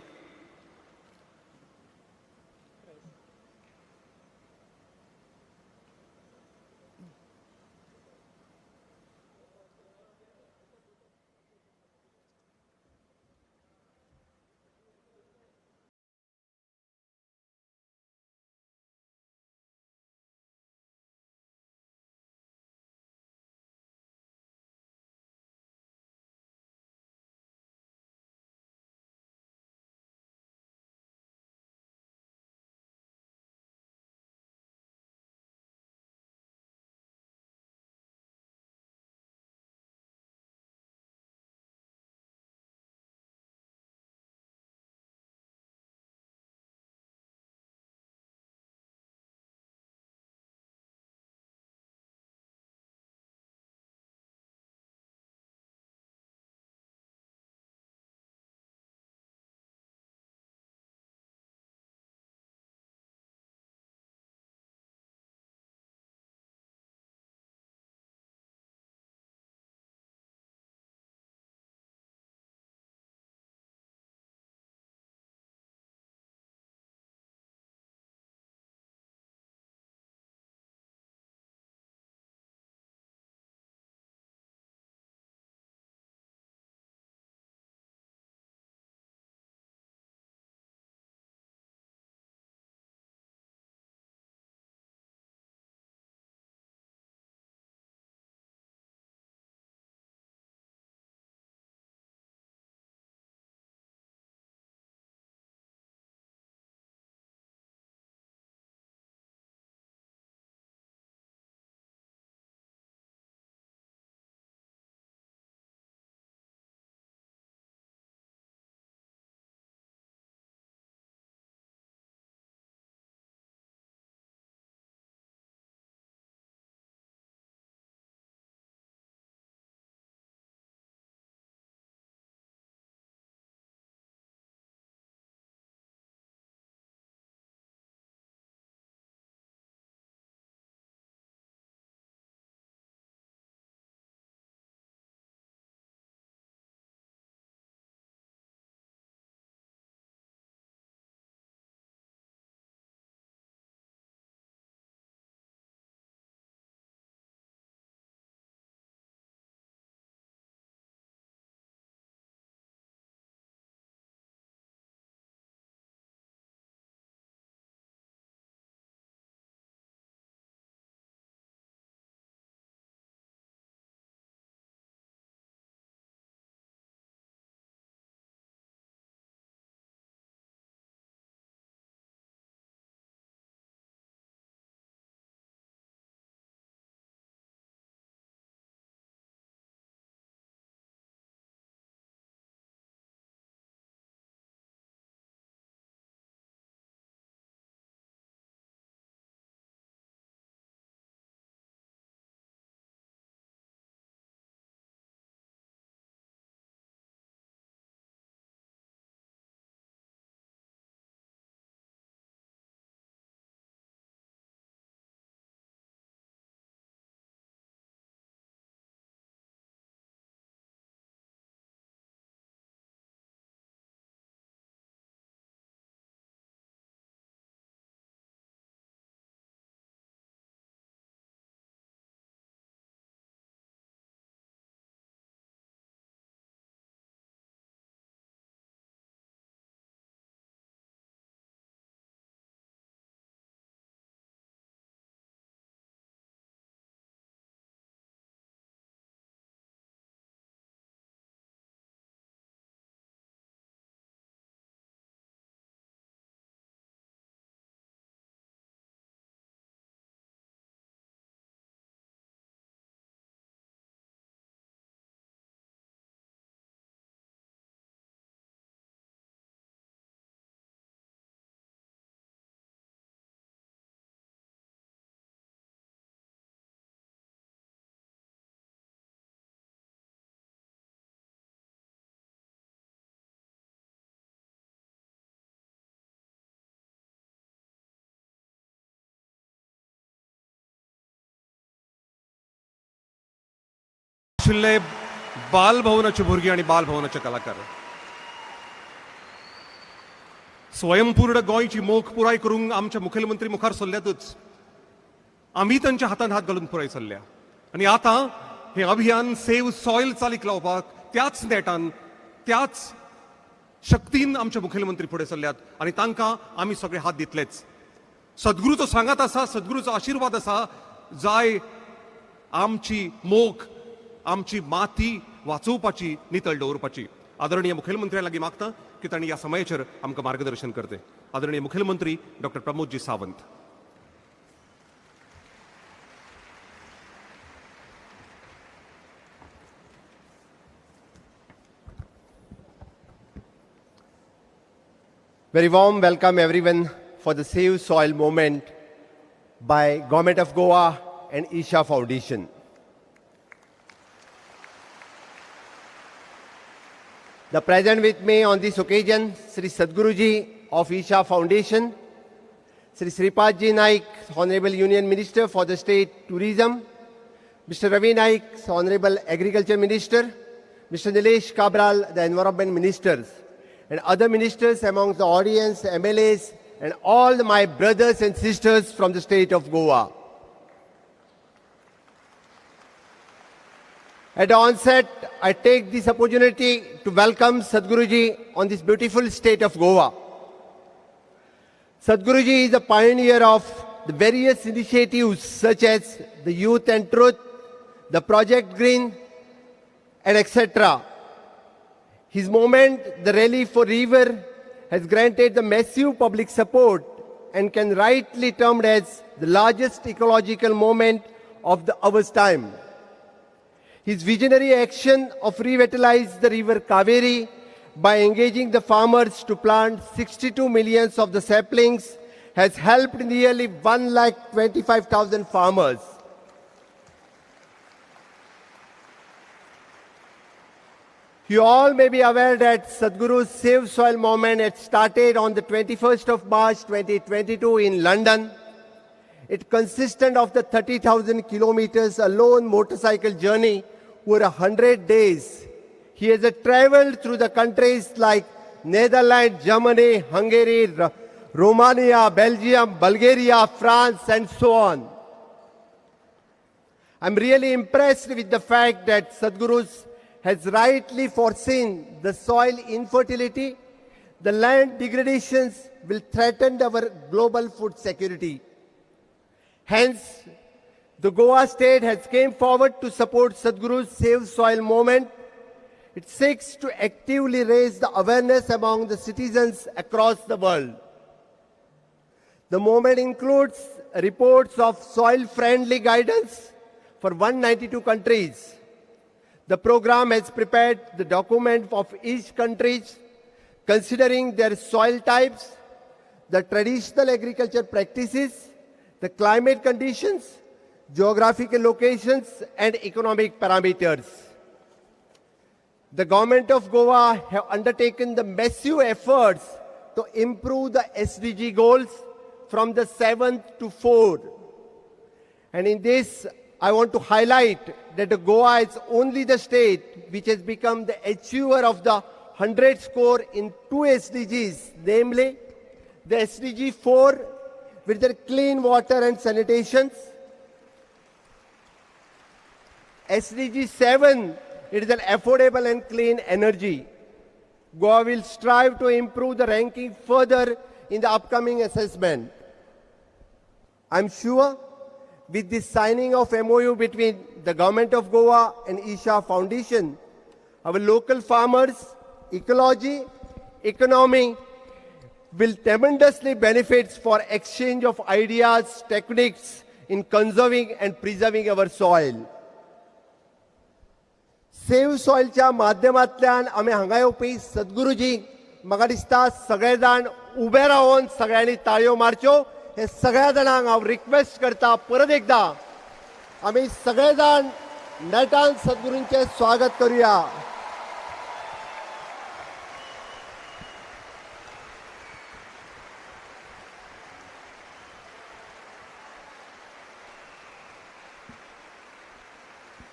आशिल्ले बालभवनाचे भुरगे आनी बालभवनाचे कलाकार. स्वयंपूर्ण गोंयची मोख पुराय करूंक आमचे मुखेलमंत्री मुखार सरल्यातच आमी तांच्या हातान हात घालून पुराय सरल्या. आनी आतां हे अभियान सेव सॉयल चालीक लावपाक त्याच नेटान त्याच शक्तीन आमचे मुखेलमंत्री फुडें सरल्यात आनी तांकां आमी सगळे हात दितलेच. सद्गुरूचो सांगात आसा, सद्गुरूचो आशिर्वाद आसा, जाय आमची मोख, आमची माती वाचोवपाची, नितळ दवरपाची. आदरणीय मुखेलमंत्र्या लागीं मागता की तांणी ह्या समयाचेर आमकां मार्गदर्शन करते. आदरणीय मुखेलमंत्री doctor Pramod ji Sawant. Very warm welcome everyone for the Save Soil movement by Govt of Goa and Isha Foundation. The present with me on this occasion, Sri Sadhguruji of Isha Foundation, Sri Sripadji Naik, Honorable Union Minister for the State Tourism, Mr. Ravi Naik, Honorable Agriculture Minister, Mr. Nilesh Kabral, the Environment Ministers, and other ministers amongst the audience, MLAs, and all my brothers and sisters from the state of Goa. At the onset, I take this opportunity to welcome Sadhguruji on this beautiful state of Goa. Sadhguruji is a pioneer of the various initiatives such as the Youth and Truth, the Project Green, and etc. His movement, the Rally for River, has granted the massive public support and can rightly termed as the largest ecological movement of our time. His visionary action of revitalize the river Kaveri by engaging the farmers to plant 62 millions of the saplings has helped nearly 1,25,000 farmers. You all may be aware that Sadhguru's Save Soil movement had started on the 21st of March 2022 in London. It consisted of the 30,000 kilometers alone motorcycle journey over 100 days. He has traveled through the countries like Netherlands, Germany, Hungary, Romania, Belgium, Bulgaria, France, and so on. I'm really impressed with the fact that Sadhguru's has rightly foreseen the soil infertility, the land degradations will threaten our global food security. Hence, the Goa state has came forward to support Sadhguru's Save Soil movement. It seeks to actively raise the awareness among the citizens across the world. The movement includes reports of soil-friendly guidance for 192 countries. The program has prepared the document of each country considering their soil types, the traditional agriculture practices, the climate conditions, geographical locations, and economic parameters. The Govt of Goa have undertaken the massive efforts to improve the SDG goals from the 7th to 4. And in this, I want to highlight that Goa is only the state which has become the achiever of the 100 score in 2 SDGs, namely the SDG 4 with the clean water and sanitation, SDG 7 it is an affordable and clean energy. Goa will strive to improve the ranking further in the upcoming assessment. I'm sure with the signing of MOU between the Govt of Goa and Isha Foundation, our local farmers, ecology, economy will tremendously benefit for exchange of ideas, techniques in conserving and preserving our soil. Save सॉयलच्या माध्यमांतल्यान आमी हांगा येवपी सद्गुरूजी म्हाका दिसता सगळे जाण ube Ravan सगळ्यांनी ताळयो मारच्यो. हे सगळ्या जाणांक हांव रिक्वेस्ट करता परत एकदां आमी सगळे जाण नेटान सद्गुरूंचें स्वागत करुया.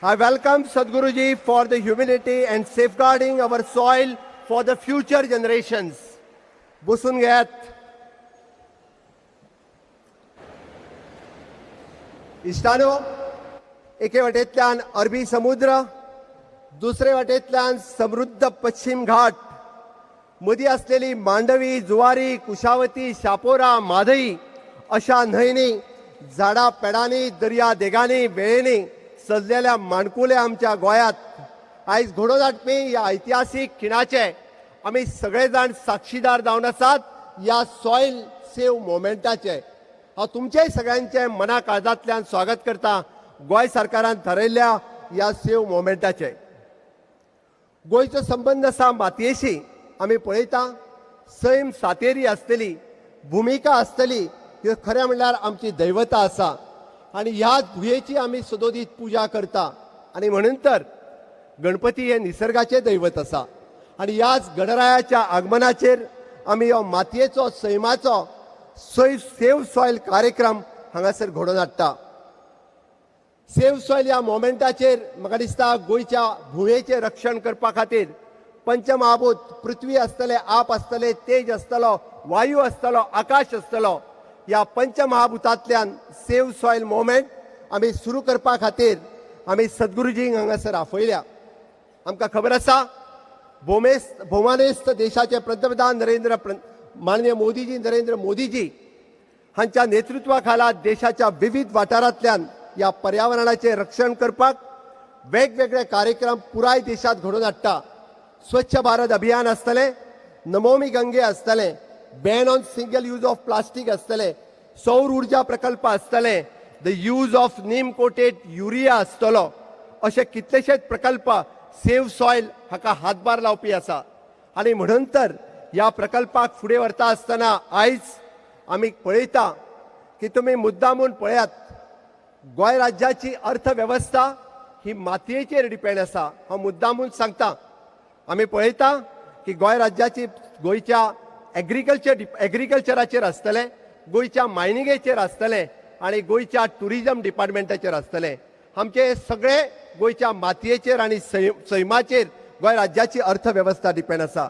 I welcome Sadhguruji for the humility and safeguarding our soil for the future generations. बसून घेयात. इश्टानो, एके वटेंतल्यान अरबी समुद्र, दुसरे वटेंतल्यान समृद्ध पश्चिम घाट, मदीं असलेली मांडवी, जुवारी, कुशावती, शापोरा, माधई अशा न्हंयनी, झाडां पेडांनी, दर्या देगांनी, वेळेंनी सजलेल्या माणकुले आमच्या गोंयांत आयज घडोवन हाडपी ह्या ऐतिहासीक खिणाचे आमी सगळे जाण साक्षीदार जावन आसात ह्या सॉयल सेव मोमेंटाचे. हांव तुमचेय सगळ्यांचे मना काळजांतल्यान स्वागत करता गोंय सरकारान थारायल्ल्या ह्या सेव मोमेंटाचे. गोंयचो संबंद आसा मातयेशी. आमी पळयता सैम सातेरी आसतली, भुमिका आसतली, ह्यो खरें म्हणल्यार आमची दैवता आसा आनी ह्या भुंयेची आमी सदोदीत पुजा करता. आनी म्हणून तर गणपती हे निसर्गाचे दैवत आसा आनी ह्याच गणरायाच्या आगमनाचेर आमी हो मातयेचो सैमाचो सेव सॉयल कार्यक्रम हांगासर घडोवन हाडटा. सेव सॉयल ह्या मोमेंटाचेर म्हाका दिसता गोंयच्या भुंयेचें रक्षण करपा खातीर पंचमहाभूत पृथ्वी आसतले, आप आसतले, तेज आसतलो, वायू आसतलो, आकाश आसतलो, ह्या पंचमहाभूतांतल्यान सेव सॉयल मोमेंट आमी सुरू करपा खातीर आमी सद्गुरुजींक हांगासर आपयल्या. आमकां खबर आसा भौमानेस्त देशाचे पंतप्रधान माननीय नरेंद्र मोदीजी हांच्या नेतृत्वा खाला देशाच्या विविध वाठारांतल्यान ह्या पर्यावरणाचे रक्षण करपाक वेगवेगळे कार्यक्रम पुराय देशात घडोवन हाडटा. स्वच्छ भारत अभियान आसतले, नमोमी गंगे आसतले, ban on single use of plastic आसतले, सौर उर्जा प्रकल्प आसतले, the use of Neem coated urea आसतलो, असे कितलेशेच प्रकल्प सेव सॉयल हाका हातभार लावपी आसा. आनी म्हणून तर ह्या प्रकल्पाक फुडें व्हरता आसतना आयज आमी पळयता की तुमी मुद्दामून पळयात गोंय राज्याची अर्थवेवस्था ही मातयेचेर डिपेंड आसा. हांव मुद्दामून सांगता. आमी पळयता की गोंय राज्याची गोंयच्या एग्रीकल्चराचेर आसतले, गोंयच्या मायनिंगेचेर आसतले आनी गोंयच्या टुरिजम डिपार्टमेंटाचेर आसतले. आमचे सगळे गोंयच्या मातयेचेर आनी सैमाचेर गोंय राज्याची अर्थवेवस्था डिपेंड आसा.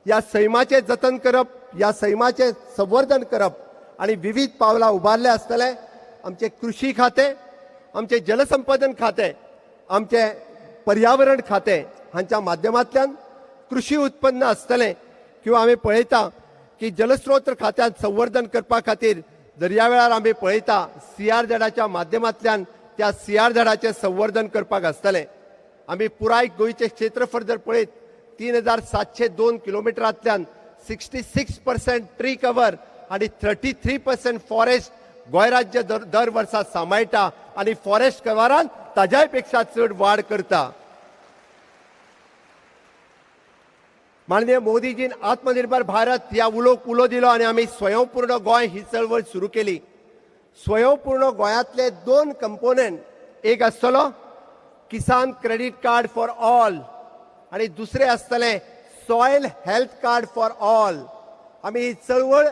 ह्या सैमाचे जतन करप, ह्या सैमाचे संवर्धन करप आनी विविध पावलां उबारले आसतले. आमचे कृषी खाते, आमचे जलसंपदन खाते, आमचे पर्यावरण खाते हांच्या माध्यमांतल्यान कृषी उत्पन्न आसतलें किंवा आमी पळयता की जलस्रोत खात्यांत संवर्धन करपा खातीर दर्यावेळार आमी पळयता CRZच्या माध्यमांतल्यान त्या CRZचे संवर्धन करपाक आसतलें. आमी पुराय गोंयचें क्षेत्रफळ जर पळयत 3702 किलोमिटरांतल्यान 66% ट्री कवर आनी 33% फॉरेस्ट गोंय राज्य दर वर्सा सांबाळटा आनी फॉरेस्ट कवरान ताज्याय पेक्षा चड वाड करता. माननीय मोदीजीन आत्मनिर्भर भारत ह्या उलो दिलो आनी आमी स्वयंपूर्ण गोंय ही चळवळ सुरू केली. स्वयंपूर्ण गोंयांतले 2 कंपोनंट, एक आसतलो किसान क्रेडिट कार्ड फॉर ऑल आनी दुसरे आसतले soil health card for all. आमी ही चळवळ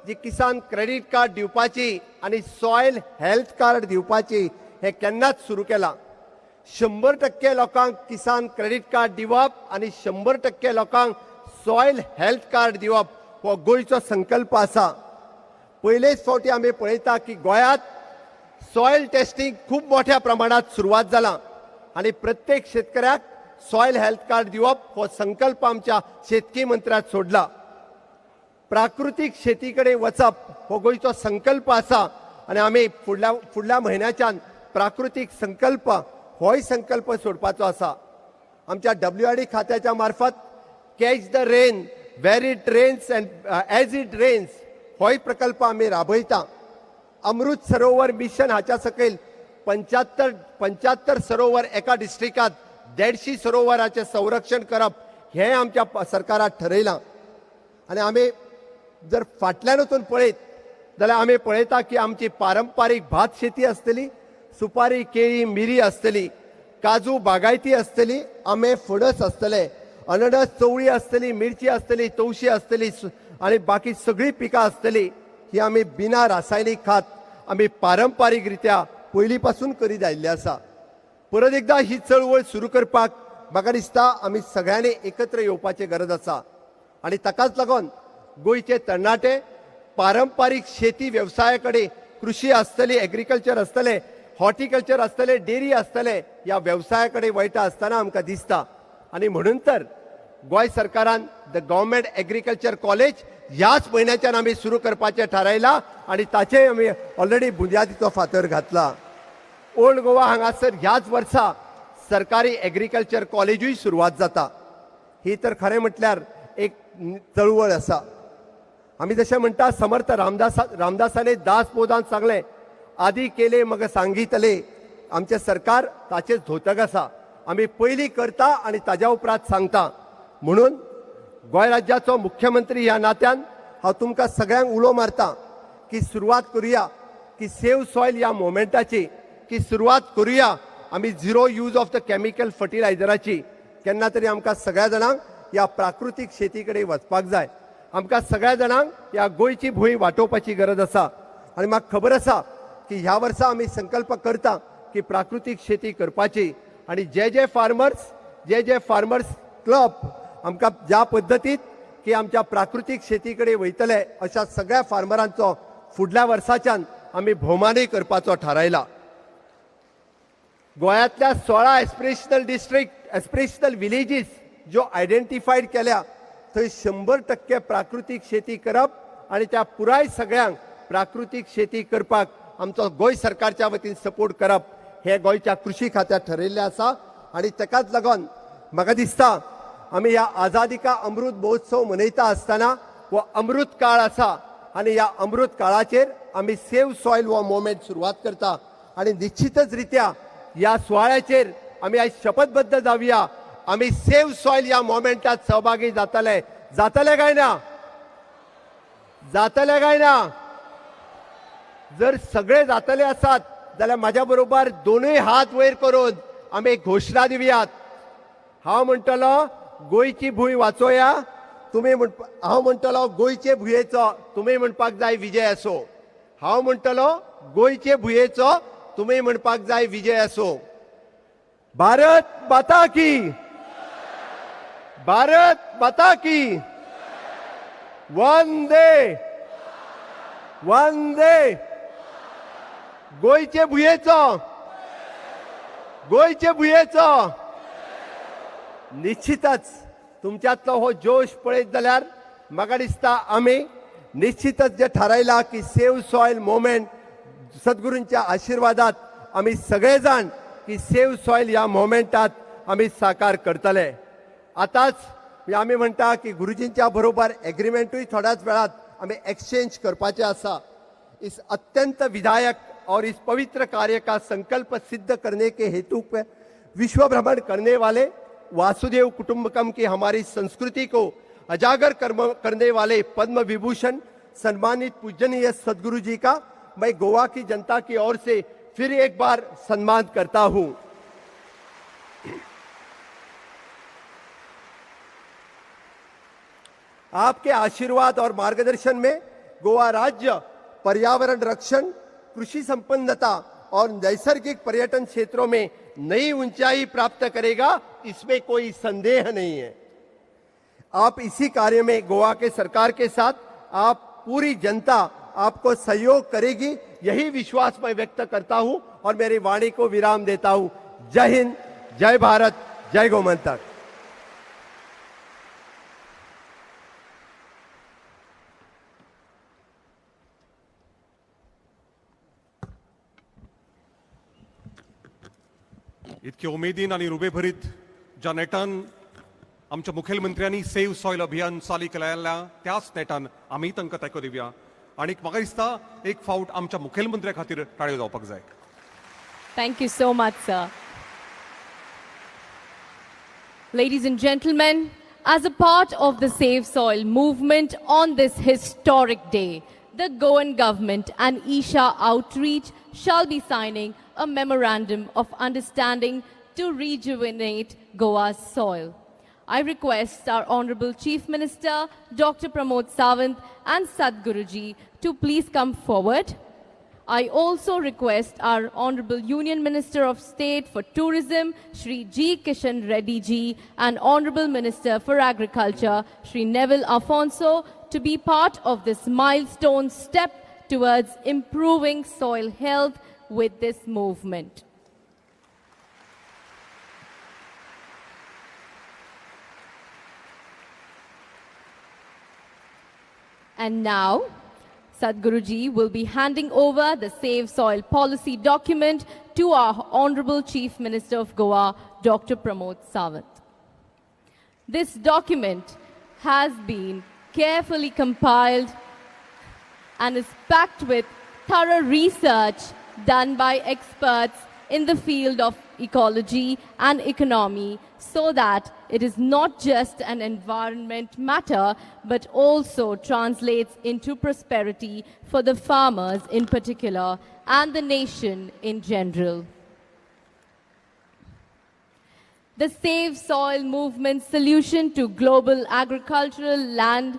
जी किसान क्रेडिट कार्ड दिवपाची आनी सॉयल हेल्थ कार्ड दिवपाची हे केन्नाच सुरू केला. 100% लोकांक किसान क्रेडिट कार्ड दिवप आनी 100% लोकांक सॉयल हेल्थ कार्ड दिवप हो गोंयचो संकल्प आसा. पयलेच फावटी आमी पळयता की गोंयांत सॉयल टेस्टिंग खूब मोठ्या प्रमाणात सुरवात जाला आनी प्रत्येक शेतकऱ्याक सॉयल हेल्थ कार्ड दिवप हो संकल्प आमच्या शेतकी मंत्र्यान सोडला. प्राकृतीक शेती कडेन वचप हो गोंयचो संकल्प आसा आनी आमी फुडल्या म्हयन्याच्यान प्राकृतीक संकल्प होय संकल्प सोडपाचो आसा. आमच्या WRD खात्याच्या मार्फत catch the rain where it rains and as it rains होय प्रकल्प आमी राबयता. अमृत सरोवर मिशन हाच्या सकयल 75 सरोवर एका डिस्ट्रिक्टात 150 सरोवराचे संरक्षण करप हे आमच्या सरकारान ठरयलां. आनी आमी जर फाटल्यान वचून पळयत जाल्यार आमी पळयता की आमची पारंपारीक भात शेती आसतली, सुपारी, केळी, मिरी आसतली, काजू बागायती आसतली, आंबे, फणस आसतले, अननस, चवळी आसतली, मिरची आसतली, तवशी आसतली आनी बाकी सगळीं पिकां आसतली. ही आमी बिना रासायनीक खात आमी पारंपारीक रित्या पयलीं पासून करीत आयिल्ले आसा. परत एकदा ही चळवळ सुरू करपाक म्हाका दिसता आमी सगळ्यांनी एकत्र येवपाची गरज आसा आनी ताकाच लागून गोंयचे तरणाटे पारंपारीक शेती वेवसाया कडेन कृषी आसतली एग्रीकल्चर आसतले हॉर्टिकल्चर आसतले डेरी आसतले ह्या वेवसाया कडेन वयता आसतना आमकां दिसता आनी म्हणून तर गोंय सरकारान द गव्हर्मेंट एग्रीकल्चर कॉलेज ह्याच म्हयन्याच्यान आमी सुरू करपाचें थारायला आनी ताचेय आमी ऑलरेडी बुनयादीचो फातर घातला. ओल्ड गोवा हांगासर ह्याच वर्सा सरकारी एग्रीकल्चर कॉलेजूय सुरवात जाता. ही तर खरें म्हटल्यार एक चळवळ आसा. आमी जशें म्हणटा समर्थ रामदासाने दास बोधान सांगलें आदी केले मग सांगितले. आमचें सरकार ताचेच धोतक आसा. आमी पयलीं करता आनी ताज्या उपरांत सांगता. म्हणून गोंय राज्याचो मुख्यमंत्री ह्या नात्यान हांव तुमकां सगळ्यांक उलो मारता की सुरवात करुया की सेव सॉयल ह्या मोमेंटाची की सुरवात करुया आमी zero use of the chemical फर्टिलायझराची. केन्ना तरी आमकां सगळ्या जाणांक ह्या प्राकृतीक शेती कडेन वचपाक जाय. आमकां सगळ्या जाणांक ह्या गोंयची भूंय वाटोवपाची गरज आसा आनी म्हाका खबर आसा की ह्या वर्सा आमी संकल्प करता की प्राकृतीक शेती करपाची आनी जे फार्मर्स क्लब आमकां ज्या पद्दतीत की आमच्या प्राकृतीक शेती कडेन वयतले अशा सगळ्या फार्मरांचो फुडल्या वर्साच्यान आमी भोवमानय करपाचो थारायला. गोंयांतल्या 16 एस्पिरेशनल विलेजीस ज्यो आयडेंटिफायड केल्या थंय 100% प्राकृतीक शेती करप आनी त्या पुराय सगळ्यांक प्राकृतीक शेती करपाक आमचो गोंय सरकारच्या वतीन सपोर्ट करप हे गोंयच्या कृषी खात्यात ठरयल्लें आसा. आनी ताकाच लागून म्हाका दिसता आमी ह्या आझादी का अमृत महोत्सव मनयता आसतना हो अमृत काळ आसा आनी ह्या अमृत काळाचेर आमी सेव सॉयल हो मोमेंट सुरवात करता आनी निश्चितच रित्या ह्या सुवाळ्याचेर आमी आयज शपथबद्ध जावया. आमी सेव सॉयल ह्या मोमेंटात सहभागी जातले काय ना? जातले काय ना? जर सगळे जातले आसात जाल्यार म्हाज्या बरोबर दोनूय हात वयर करून आमी एक घोशणा दिवयात. हांव म्हणटलो गोंयची भूंय वाचोया. हांव म्हणटलो गोंयचे भुंयेचो तुमी म्हणपाक जाय विजय असो. हांव म्हणटलो गोंयचे भुंयेचो तुमी म्हणपाक जाय विजय असो. भारत माता की, भारत माता की. वंदे वंदे. गोंयचे भुंयेचो, गोंयचे भुंयेचो. निश्चितच तुमच्यातलो हो जोश पळयत जाल्यार म्हाका दिसता आमी निश्चितच जे थारायला की सेव सॉयल मोमेंट सद्गुरूंच्या आशिर्वादात आमी सगळे जाण की सेव सॉयल ह्या मोमेंटात आमी साकार करतले. आतांच आमी म्हणटा की गुरुजींच्या बरोबर एग्रीमेंटूय थोड्याच वेळात आमी एक्सचेंज करपाचे आसा. इस अत्यंत विधायक और इस पवित्र कार्य का संकल्प सिद्ध करने के हेतु पे विश्व भ्रमण करने वाले वासुदेव कुटुंबकम की हमारी संस्कृति को अजागर करने वाले पद्म विभूषण सम्मानित पूजनीय सदगुरु जी का मैं गोवा की जनता की ओर से फिर एक बार सम्मान करता हूं. आपके आशीर्वाद और मार्गदर्शन में गोवा राज्य पर्यावरण रक्षण, कृषि संपन्नता और नैसर्गिक पर्यटन क्षेत्रों में नई ऊंचाई प्राप्त करेगा, इसमें कोई संदेह नहीं है. आप इसी कार्य में गोवा के सरकार के साथ आप पूरी जनता आपको सहयोग करेगी, यही विश्वास मैं व्यक्त करता हूं और मेरी वाणी को विराम देता हूं. जय हिंद, जय भारत, जय गोमंतक. इतके उमेदीन आणि रुबेभरीत ज्या नेटान आमच्या मुखेलमंत्र्यांनी सेव सॉयल अभियान चाली केलेल्या त्याच नेटान आम्ही तांकां तेंको दिवया. आणि म्हाका दिसता एक फावट आमच्या मुखेलमंत्र्या खातीर ताळयो जावपाक जाय. Thank you so much, sir. Ladies and gentlemen, as a part of the Save Soil movement on this historic day, the Goan government and Isha Outreach shall be signing a memorandum of understanding to rejuvenate Goa's soil. I request our Honorable Chief Minister, Dr. Pramod Sawant and Sadhguruji to please come forward. I also request our Honorable Union Minister of State for Tourism, Shri G. Kishan Reddy Ji, and Honorable Minister for Agriculture, Shri Neville Afonso, to be part of this milestone step towards improving soil health with this movement. And now, Sadhguruji will be handing over the Save Soil Policy document to our Honorable Chief Minister of Goa, Dr. Pramod Sawant. This document has been carefully compiled and is packed with thorough research done by experts in the field of ecology and economy, so that it is not just an environment matter, but also translates into prosperity for the farmers in particular and the nation in general. The Save Soil Movement solution to global agricultural land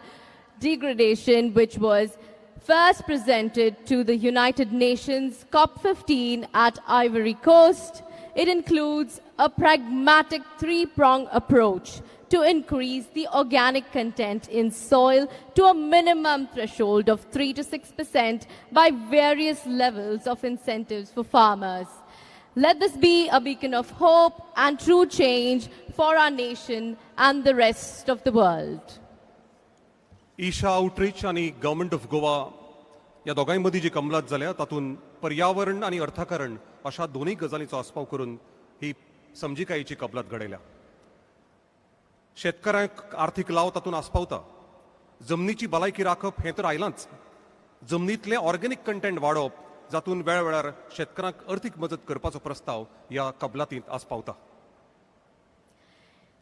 degradation, which was first presented to the United Nations COP15 at Ivory Coast. It includes a pragmatic three-pronged approach to increase the organic content in soil to a minimum threshold of 3 to 6% by various levels of incentives for farmers. Let this be a beacon of hope and true change for our nation and the rest of the world. Isha outreach आणि government of Goa या दोगांमदी जी कमलात जाल्या तातून पर्यावरण आणि अर्थकारण अशा दोन्ही गजालींचो आस्पाव करून ही समजिकायेची कबलात घडयल्या. शेतकऱ्यांक आर्थीक लाव तातून आस्पावता. जमनीची भलायकी राखप हें तर आयलांच. जमनीतले ऑर्गेनिक कंटेंट वाडोवप जातून वेळोवेळार शेतकऱ्यांक अर्थीक मदत करपाचो प्रस्ताव ह्या कबलातींत आस्पावता.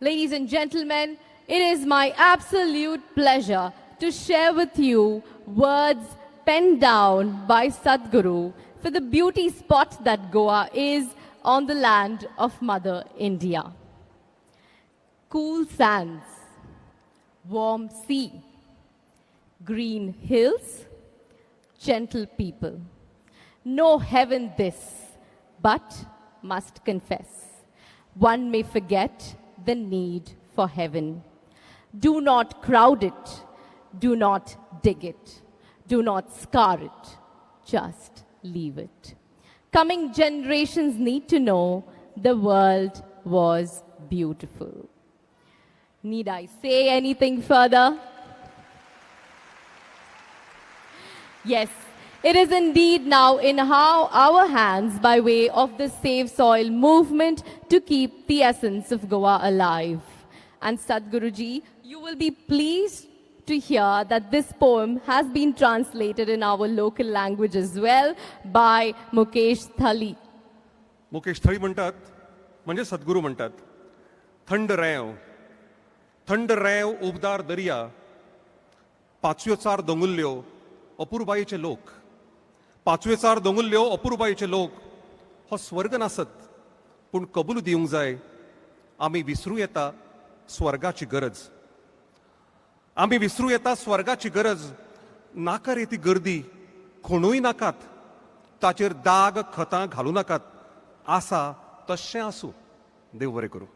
Ladies and gentlemen, it is my absolute pleasure to share with you words penned down by Sadhguru for the beauty spot that Goa is on the land of Mother India. Cool sands, warm sea, green hills, gentle people. No heaven this, but must confess, one may forget the need for heaven. Do not crowd it, do not dig it, do not scar it, just leave it. Coming generations need to know the world was beautiful. Need I say anything further? Yes, it is indeed now in our hands by way of the Save Soil movement to keep the essence of Goa alive. And Sadhguruji, you will be pleased to hear that this poem has been translated in our local language as well by Mukesh Thali. Mukesh थळी म्हणतात म्हणजे सद्गुरू म्हणतात. थंड रेंव उबदार दर्या, पांचव्यो चार दोंगुल्ल्यो अपुरबायेचे लोक. पांचवेचार दोंगुल्ल्यो अपुरबायेचे लोक हो स्वर्ग नासत, पूण कबूल दिवंक जाय आमी विसरूं येता स्वर्गाची गरज. आमी विसरूं येता स्वर्गाची गरज. नाका रे ती गर्दी, खणूय नाकात, ताचेर दाग खतां घालूं नाकात. आसा तश्शें आसूं. देव बरें करूं.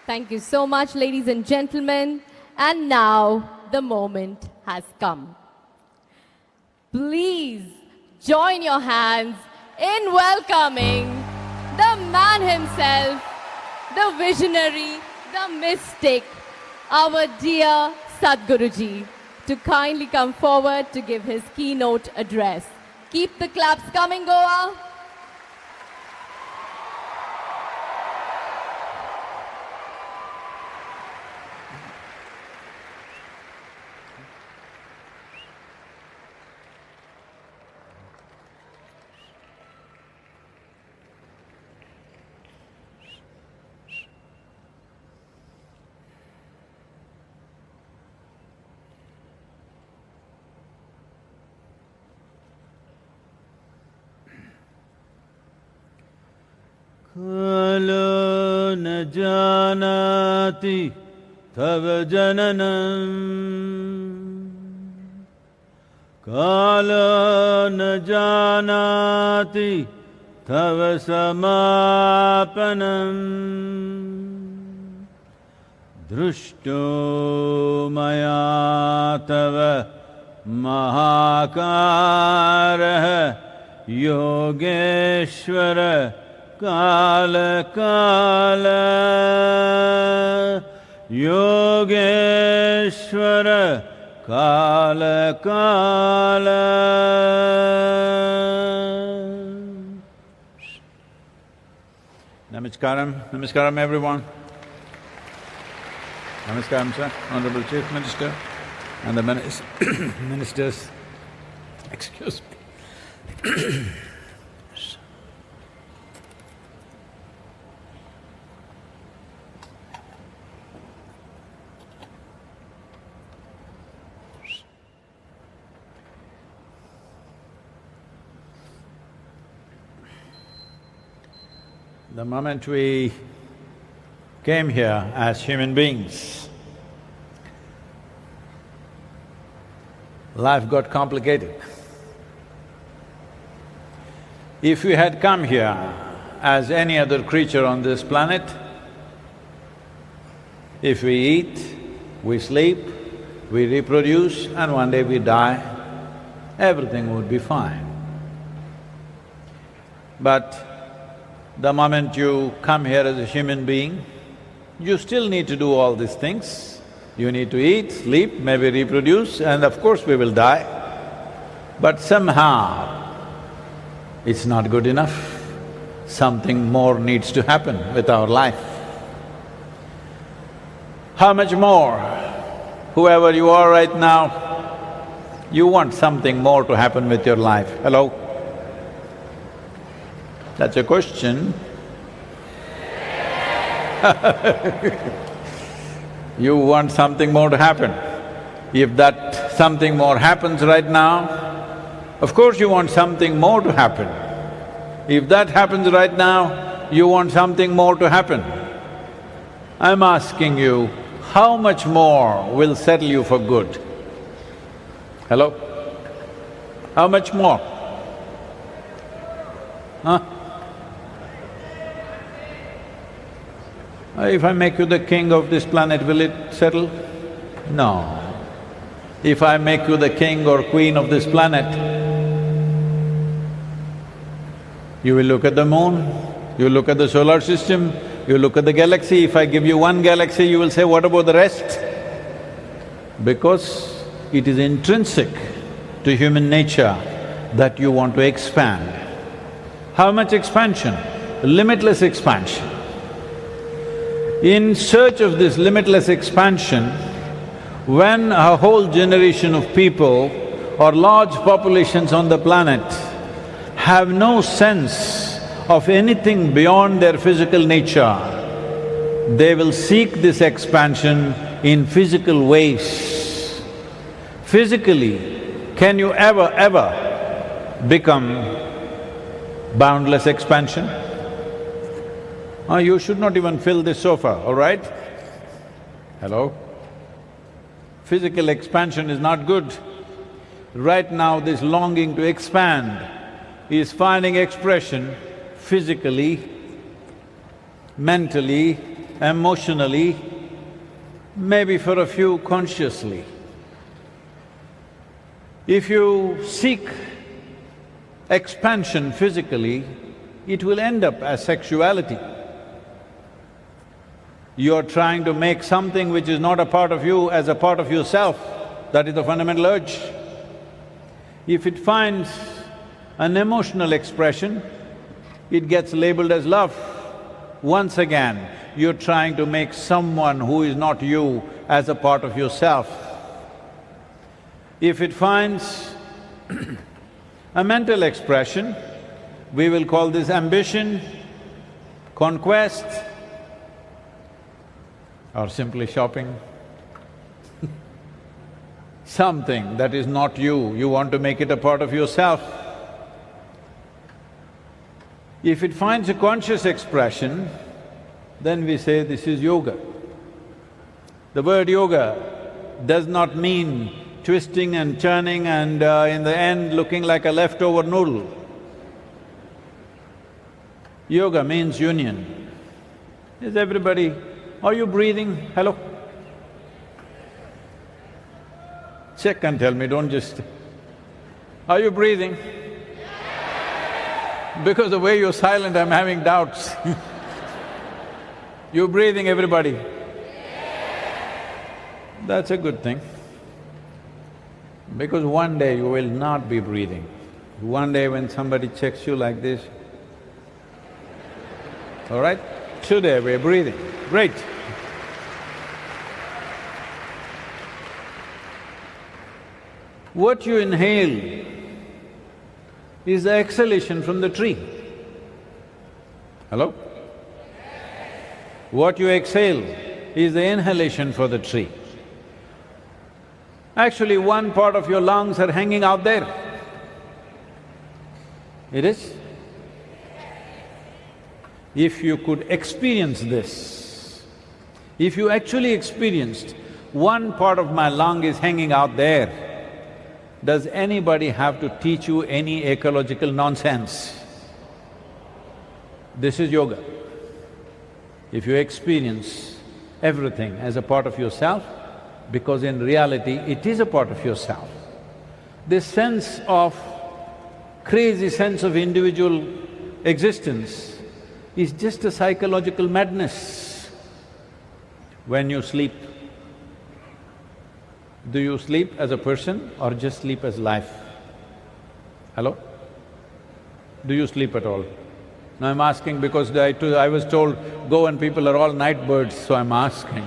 Thank you so much, ladies and gentlemen. And now the moment has come. Please join your hands in welcoming the man himself, the visionary, the mystic, our dear Sadhguruji, to kindly come forward to give his keynote address. Keep the claps coming, Goa. खलो न जानाति तव जननं Kala na janati tava samapanam drushto maya tava mahakarah yogeshwara kala kala yogeshwara kala kala. Namaskaram everyone. Namaskaram sir, Honorable Chief Minister and the ministers. Excuse me. The moment we came here as human beings, life got complicated. If we had come here as any other creature on this planet, if we eat, we sleep, we reproduce and one day we die, everything would be fine. But the moment you come here as a human being, you still need to do all these things. You need to eat, sleep, maybe reproduce, and of course we will die. But somehow, it's not good enough. Something more needs to happen with our life. How much more? Whoever you are right now, you want something more to happen with your life. Hello? That's a question. You want something more to happen. If that something more happens right now, of course you want something more to happen. If that happens right now, you want something more to happen. I'm asking you, how much more will settle you for good? Hello? How much more? Huh? If I make you the king of this planet, will it settle? No. If I make you the king or queen of this planet, you will look at the moon, you look at the solar system, you look at the galaxy. If I give you one galaxy, you will say, what about the rest? Because it is intrinsic to human nature that you want to expand. How much expansion? Limitless expansion. In search of this limitless expansion, when a whole generation of people or large populations on the planet have no sense of anything beyond their physical nature, they will seek this expansion in physical ways. Physically, can you ever become boundless expansion? You should not even fill this sofa, all right? Hello? Physical expansion is not good. Right now, this longing to expand is finding expression physically, mentally, emotionally, maybe for a few consciously. If you seek expansion physically, it will end up as sexuality. You're trying to make something which is not a part of you as a part of yourself. That is the fundamental urge. If it finds an emotional expression, it gets labeled as love. Once again, you're trying to make someone who is not you as a part of yourself. If it finds a mental expression, we will call this ambition, conquest, or simply shopping. Something that is not you, you want to make it a part of yourself. If it finds a conscious expression, then we say this is yoga. The word yoga does not mean twisting and turning and in the end looking like a leftover noodle. Yoga means union. Is everybody… are you breathing? Hello? Check and tell me, don't just… are you breathing? Because the way you're silent, I'm having doubts. You breathing, everybody? That's a good thing. Because one day you will not be breathing. One day when somebody checks you like this, all right? Today we're breathing, great. What you inhale is the exhalation from the tree. Hello? What you exhale is the inhalation for the tree. Actually, one part of your lungs are hanging out there. It is? If you could experience this, if you actually experienced one part of my lung is hanging out there, does anybody have to teach you any ecological nonsense? This is yoga. If you experience everything as a part of yourself, because in reality it is a part of yourself, this sense of… crazy sense of individual existence is just a psychological madness. When you sleep, do you sleep as a person or just sleep as life? Hello? Do you sleep at all? Now I'm asking because I was told Goan people are all night birds, so I'm asking.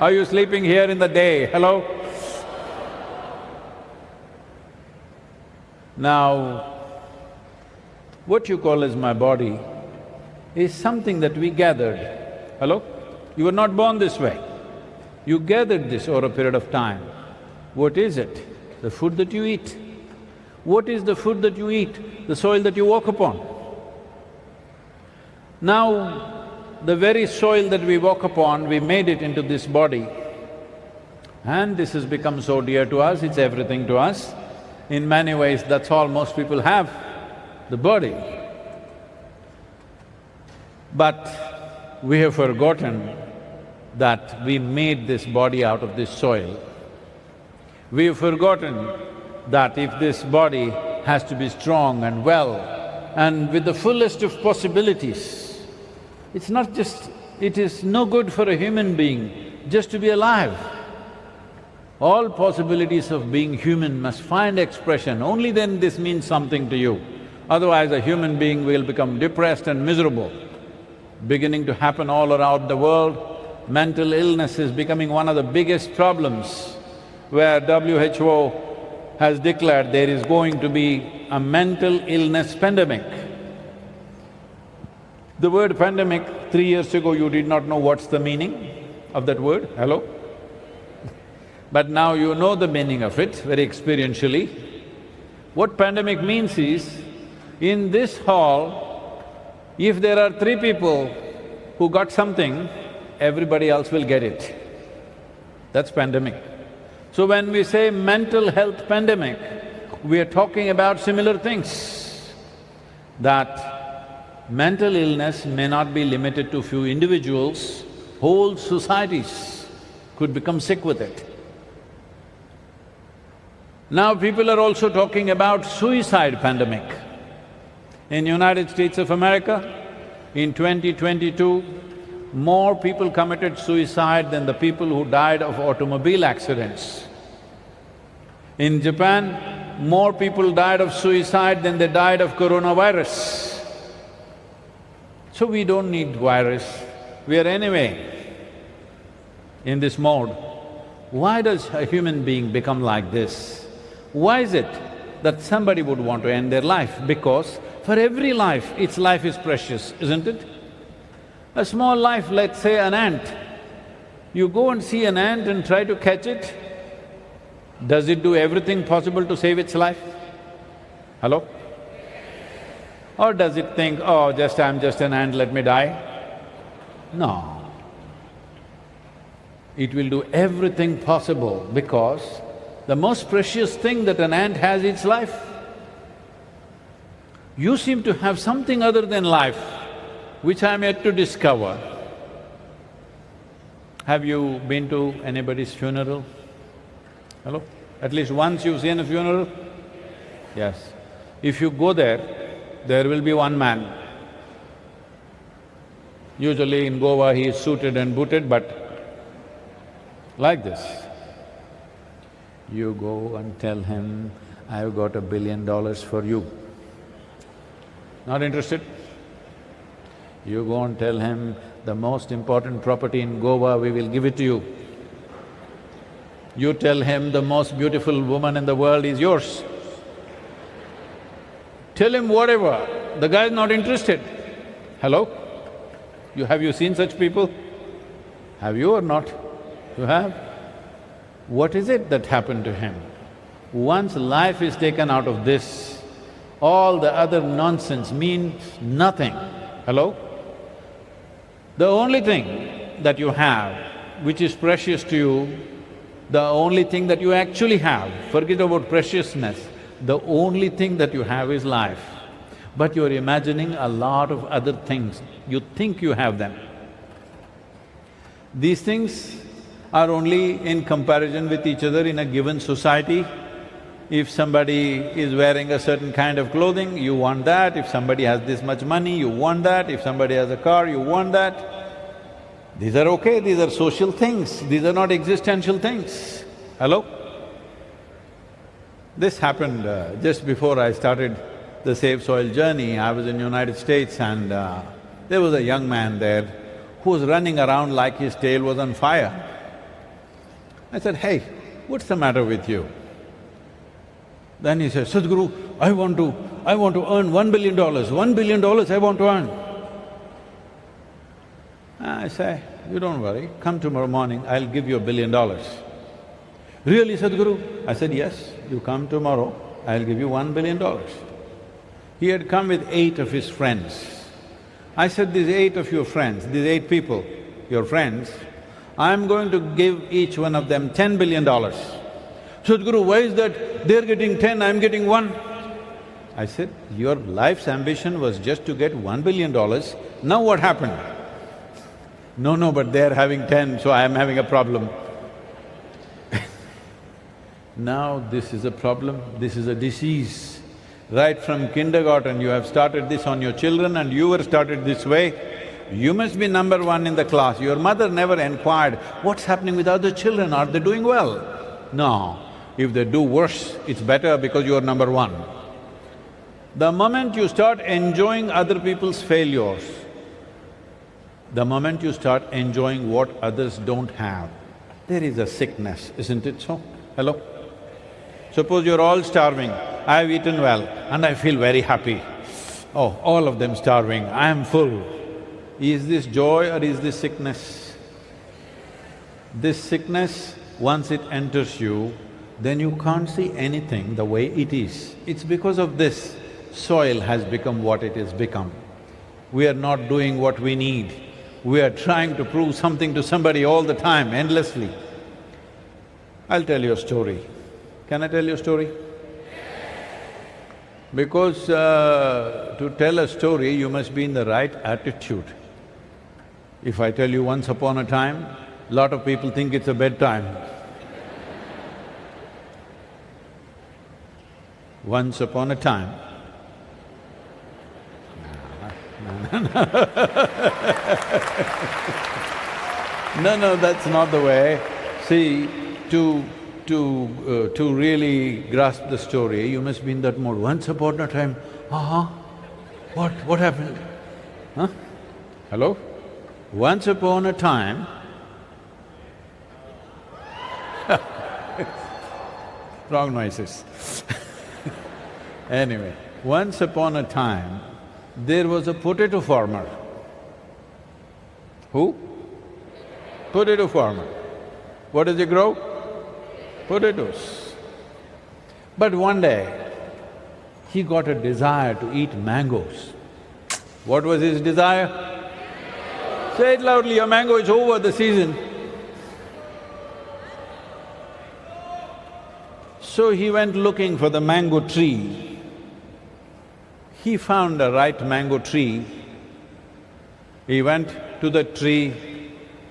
Are you sleeping here in the day? Hello? Now, what you call as my body is something that we gathered. Hello? You were not born this way. You gathered this over a period of time. What is it? The food that you eat. What is the food that you eat? The soil that you walk upon. Now, the very soil that we walk upon, we made it into this body. And this has become so dear to us, it's everything to us. In many ways, that's all most people have, the body. But we have forgotten that we made this body out of this soil. We have forgotten that if this body has to be strong and well and with the fullest of possibilities, it's not just… it is no good for a human being just to be alive. All possibilities of being human must find expression, only then this means something to you. Otherwise a human being will become depressed and miserable. Beginning to happen all around the world, mental illness is becoming one of the biggest problems, where WHO has declared there is going to be a mental illness pandemic. The word pandemic, 3 years ago you did not know what's the meaning of that word, hello? But now you know the meaning of it very experientially. What pandemic means is, in this hall, if there are 3 people who got something, everybody else will get it. That's pandemic. So when we say mental health pandemic, we are talking about similar things, that mental illness may not be limited to few individuals, whole societies could become sick with it. Now people are also talking about suicide pandemic. In United States of America, in 2022, more people committed suicide than the people who died of automobile accidents. In Japan, more people died of suicide than they died of coronavirus. So we don't need virus, we are anyway in this mode. Why does a human being become like this? Why is it that somebody would want to end their life? Because for every life, its life is precious, isn't it? A small life, let's say an ant, you go and see an ant and try to catch it, does it do everything possible to save its life? Hello? Or does it think, oh, I'm just an ant, let me die? No. It will do everything possible because The most precious thing that an ant has is life. You seem to have something other than life, which I'm yet to discover. Have you been to anybody's funeral? Hello? At least once you've seen a funeral? Yes. If you go there, there will be one man. Usually in Goa he is suited and booted, but like this. You go and tell him, I've got $1 billion for you. Not interested? You go and tell him, the most important property in Goa, we will give it to you. You tell him, the most beautiful woman in the world is yours. Tell him whatever, the guy is not interested. Hello? Have you seen such people? Have you or not? You have? What is it that happened to him? Once life is taken out of this, all the other nonsense means nothing. Hello? The only thing that you have, which is precious to you, the only thing that you actually have, forget about preciousness, the only thing that you have is life. But you're imagining a lot of other things, you think you have them. These things are only in comparison with each other in a given society. If somebody is wearing a certain kind of clothing, you want that. If somebody has this much money, you want that. If somebody has a car, you want that. These are okay, these are social things, these are not existential things. Hello? This happened just before I started the Save Soil journey. I was in United States and there was a young man there who was running around like his tail was on fire. I said, hey, what's the matter with you? Then he said, Sadhguru, I want to earn $1 billion, $1 billion I want to earn. I say, you don't worry, come tomorrow morning, I'll give you $1 billion. Really, Sadhguru? I said, yes, you come tomorrow, I'll give you $1 billion. He had come with 8 of his friends. I said, these 8 of your friends, these 8 people, your friends, I'm going to give each one of them $10 billion. Sadhguru, why is that? They're getting 10, I'm getting 1. I said, your life's ambition was just to get $1 billion, now what happened? No, but they're having 10, so I'm having a problem. Now this is a problem, this is a disease. Right from kindergarten, you have started this on your children and you were started this way. You must be number 1 in the class. Your mother never inquired, what's happening with other children, are they doing well? No, if they do worse, it's better because you are number 1. The moment you start enjoying other people's failures, the moment you start enjoying what others don't have, there is a sickness, isn't it so? Hello? Suppose you're all starving, I've eaten well and I feel very happy. Oh, all of them starving, I am full. Is this joy or is this sickness? This sickness, once it enters you, then you can't see anything the way it is. It's because of this, soil has become what it has become. We are not doing what we need. We are trying to prove something to somebody all the time, endlessly. I'll tell you a story. Can I tell you a story? Because to tell a story, you must be in the right attitude. If I tell you once upon a time, lot of people think it's a bedtime. Once upon a time, no, that's not the way. See, to really grasp the story, you must be in that mode. Once upon a time, what happened? Huh? Hello? Once upon a time, wrong noises. Anyway, once upon a time, there was a potato farmer. Who? Potato farmer. What does he grow? Potatoes. But one day, he got a desire to eat mangoes. What was his desire? Say it loudly, your mango is over the season. So he went looking for the mango tree. He found the right mango tree. He went to the tree,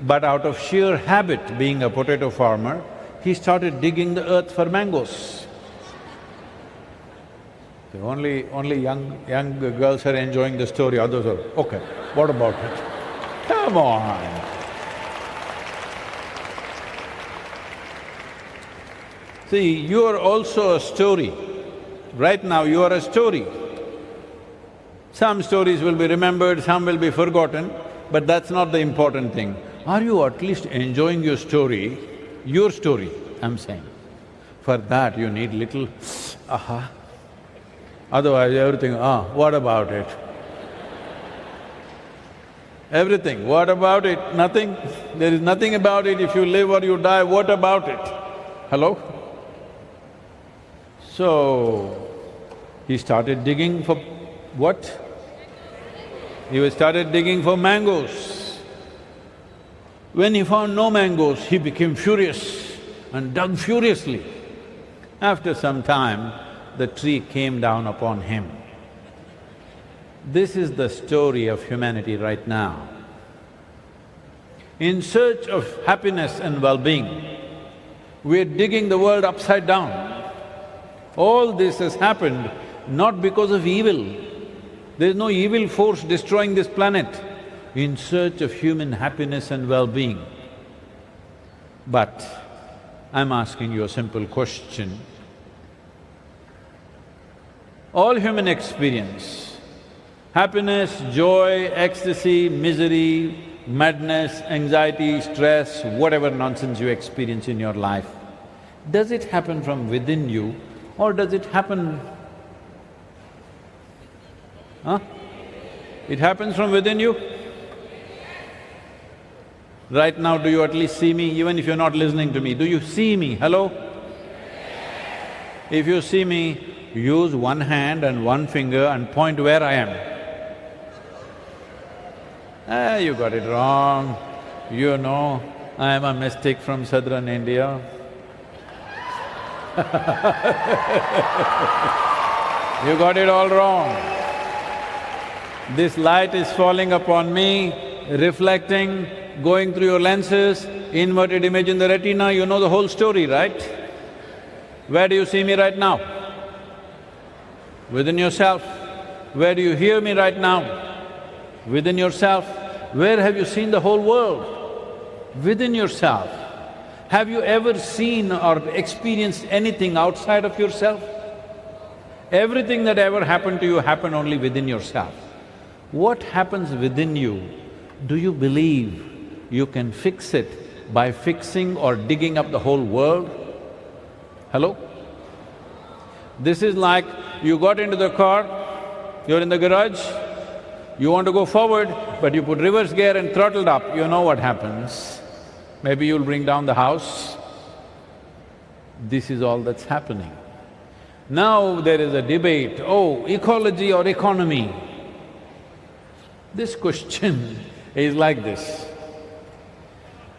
but out of sheer habit, being a potato farmer, he started digging the earth for mangoes. So only young girls are enjoying the story, others are, okay, what about it? Come on. See, you are also a story. Right now you are a story. Some stories will be remembered, some will be forgotten, but that's not the important thing. Are you at least enjoying your story, I'm saying? For that you need little aha. Otherwise everything, what about it? Everything, what about it? Nothing. There is nothing about it. If you live or you die, what about it? Hello? So, he started digging for what? He started digging for mangoes. When he found no mangoes, he became furious and dug furiously. After some time, the tree came down upon him. This is the story of humanity right now. In search of happiness and well-being, we're digging the world upside down. All this has happened not because of evil. There's no evil force destroying this planet in search of human happiness and well-being. But I'm asking you a simple question. All human experience, happiness, joy, ecstasy, misery, madness, anxiety, stress, whatever nonsense you experience in your life, does it happen from within you or does it happen… It happens from within you? Right now, do you at least see me, even if you're not listening to me? Do you see me? Hello? If you see me, use one hand and one finger and point where I am. You got it wrong. You know, I am a mystic from southern India. You got it all wrong. This light is falling upon me, reflecting, going through your lenses, inverted image in the retina, you know the whole story, right? Where do you see me right now? Within yourself. Where do you hear me right now? Within yourself. Where have you seen the whole world? Within yourself. Have you ever seen or experienced anything outside of yourself? Everything that ever happened to you happened only within yourself. What happens within you, do you believe you can fix it by fixing or digging up the whole world? Hello? This is like you got into the car, you're in the garage, you want to go forward, but you put reverse gear and throttled up, you know what happens. Maybe you'll bring down the house. This is all that's happening. Now there is a debate, ecology or economy? This question is like this.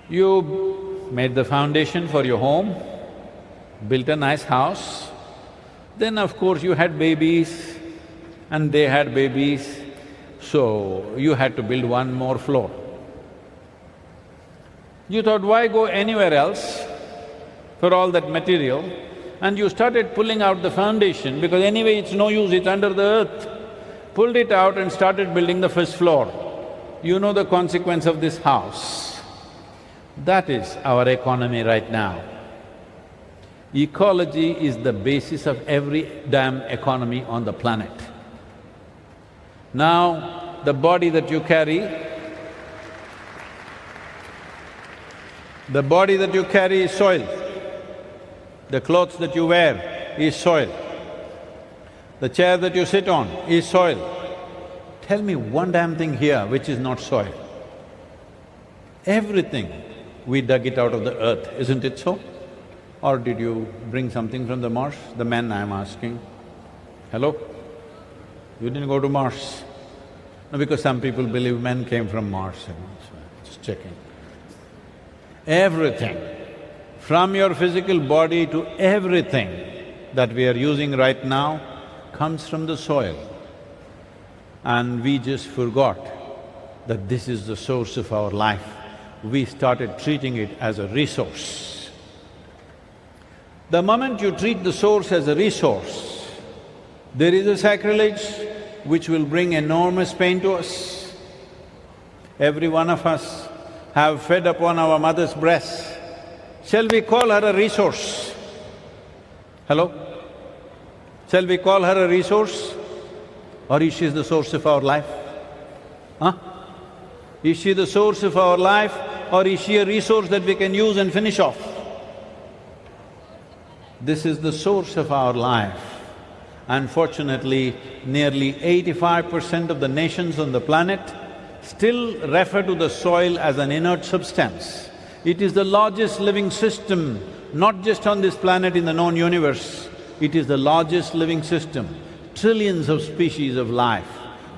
You made the foundation for your home, built a nice house, then of course you had babies and they had babies, so you had to build one more floor. You thought, why go anywhere else for all that material? And you started pulling out the foundation because anyway it's no use, it's under the earth. Pulled it out and started building the first floor. You know the consequence of this house. That is our economy right now. Ecology is the basis of every damn economy on the planet. Now, the body that you carry, is soil. The clothes that you wear is soil. The chair that you sit on is soil. Tell me one damn thing here which is not soil. Everything, we dug it out of the earth, isn't it so? Or did you bring something from the Mars? The men I'm asking. Hello? You didn't go to Mars? No, because some people believe men came from Mars, so just checking. Everything, from your physical body to everything, that we are using right now comes from the soil. And we just forgot that this is the source of our life. We started treating it as a resource. The moment you treat the source as a resource, there is a sacrilege which will bring enormous pain to us. Every one of us have fed upon our mother's breast. Shall we call her a resource? Hello? Shall we call her a resource? Or is she the source of our life? Huh? Is she the source of our life, or is she a resource that we can use and finish off? This is the source of our life. Unfortunately, nearly 85% of the nations on the planet still refer to the soil as an inert substance. It is the largest living system, not just on this planet, in the known universe. It is the largest living system, trillions of species of life.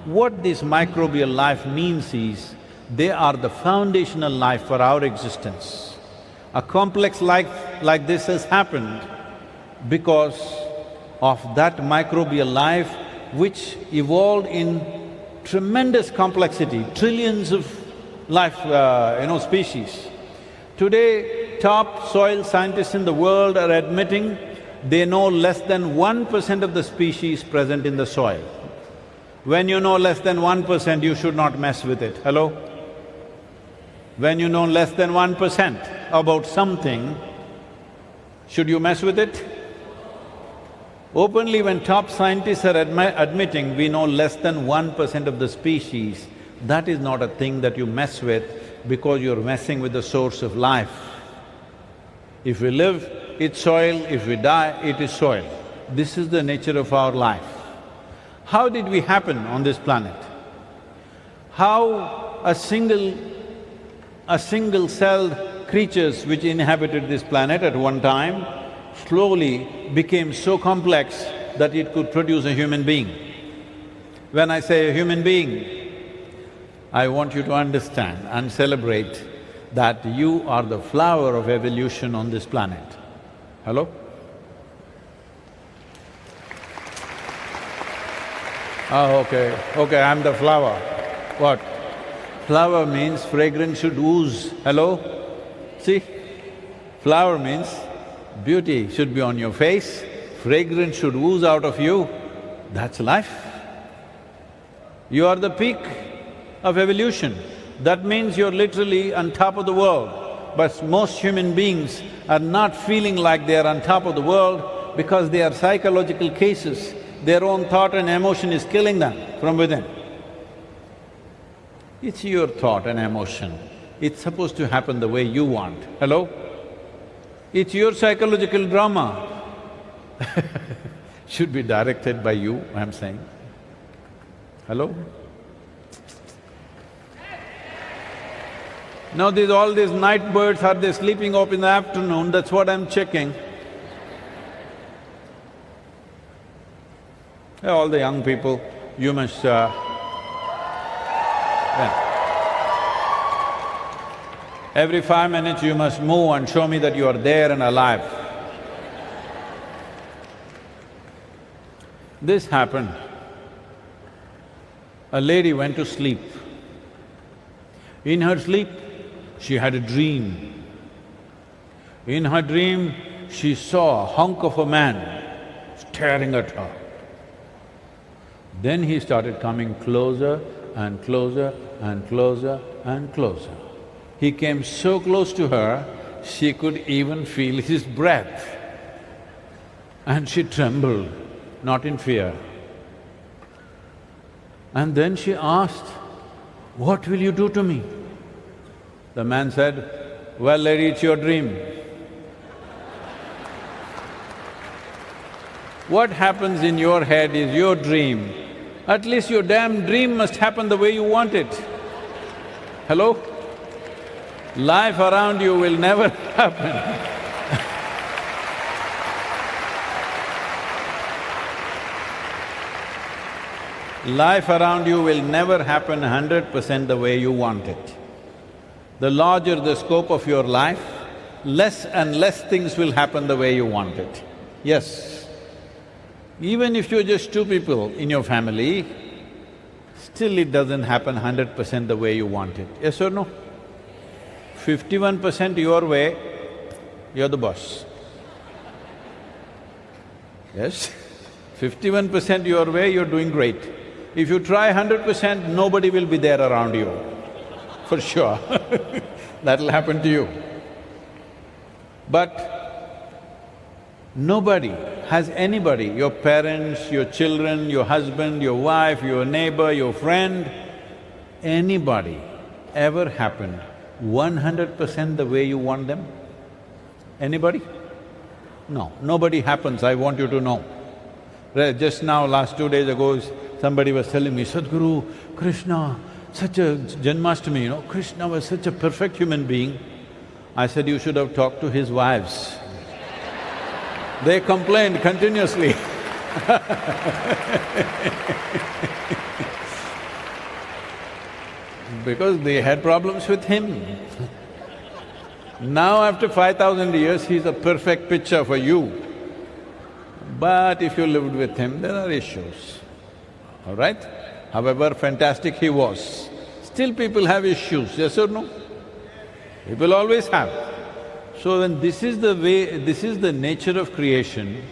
What this microbial life means is, they are the foundational life for our existence. A complex life like this has happened because of that microbial life which evolved in tremendous complexity, trillions of life, species. Today, top soil scientists in the world are admitting they know less than 1% of the species present in the soil. When you know less than 1%, you should not mess with it. Hello? When you know less than 1% about something, should you mess with it? Openly, when top scientists are admitting we know less than 1% of the species, that is not a thing that you mess with, because you're messing with the source of life. If we live, it's soil; if we die, it is soil. This is the nature of our life. How did we happen on this planet? How a single-celled creatures which inhabited this planet at one time slowly became so complex that it could produce a human being. When I say a human being, I want you to understand and celebrate that you are the flower of evolution on this planet. Hello? Oh, okay, I'm the flower. What? Flower means fragrance should ooze. Hello? See? Flower means beauty should be on your face, fragrance should ooze out of you. That's life. You are the peak of evolution. That means you're literally on top of the world. But most human beings are not feeling like they are on top of the world because they are psychological cases. Their own thought and emotion is killing them from within. It's your thought and emotion. It's supposed to happen the way you want. Hello? It's your psychological drama. Should be directed by you, I'm saying. Hello? Now all these night birds, are they sleeping up in the afternoon? That's what I'm checking. Hey, all the young people, you must every 5 minutes you must move and show me that you are there and alive. This happened. A lady went to sleep. In her sleep, she had a dream. In her dream, she saw a hunk of a man staring at her. Then he started coming closer and closer and closer and closer. He came so close to her, she could even feel his breath. And she trembled, not in fear. And then she asked, "What will you do to me?" The man said, "Well, lady, it's your dream." What happens in your head is your dream. At least your damn dream must happen the way you want it. Hello? Life around you will never happen. Life around you will never happen 100% the way you want it. The larger the scope of your life, less and less things will happen the way you want it. Yes, Even if you're just two people in your family, still it doesn't happen 100% the way you want it, yes or no? 51% your way, you're the boss. Yes? 51% your way, you're doing great. If you try 100%, nobody will be there around you, for sure. That'll happen to you. But nobody has anybody, your parents, your children, your husband, your wife, your neighbor, your friend, anybody ever happened 100% the way you want them? Anybody? No, nobody happens, I want you to know. Just now, last 2 days ago, somebody was telling me, Sadhguru, Krishna, such a… Janmashtami, you know, Krishna was such a perfect human being. I said, you should have talked to his wives. They complained continuously. Because they had problems with him. Now after 5,000 years, he's a perfect picture for you. But if you lived with him, there are issues, all right? However fantastic he was, still people have issues, yes or no? People always have. So when this is the way… this is the nature of creation,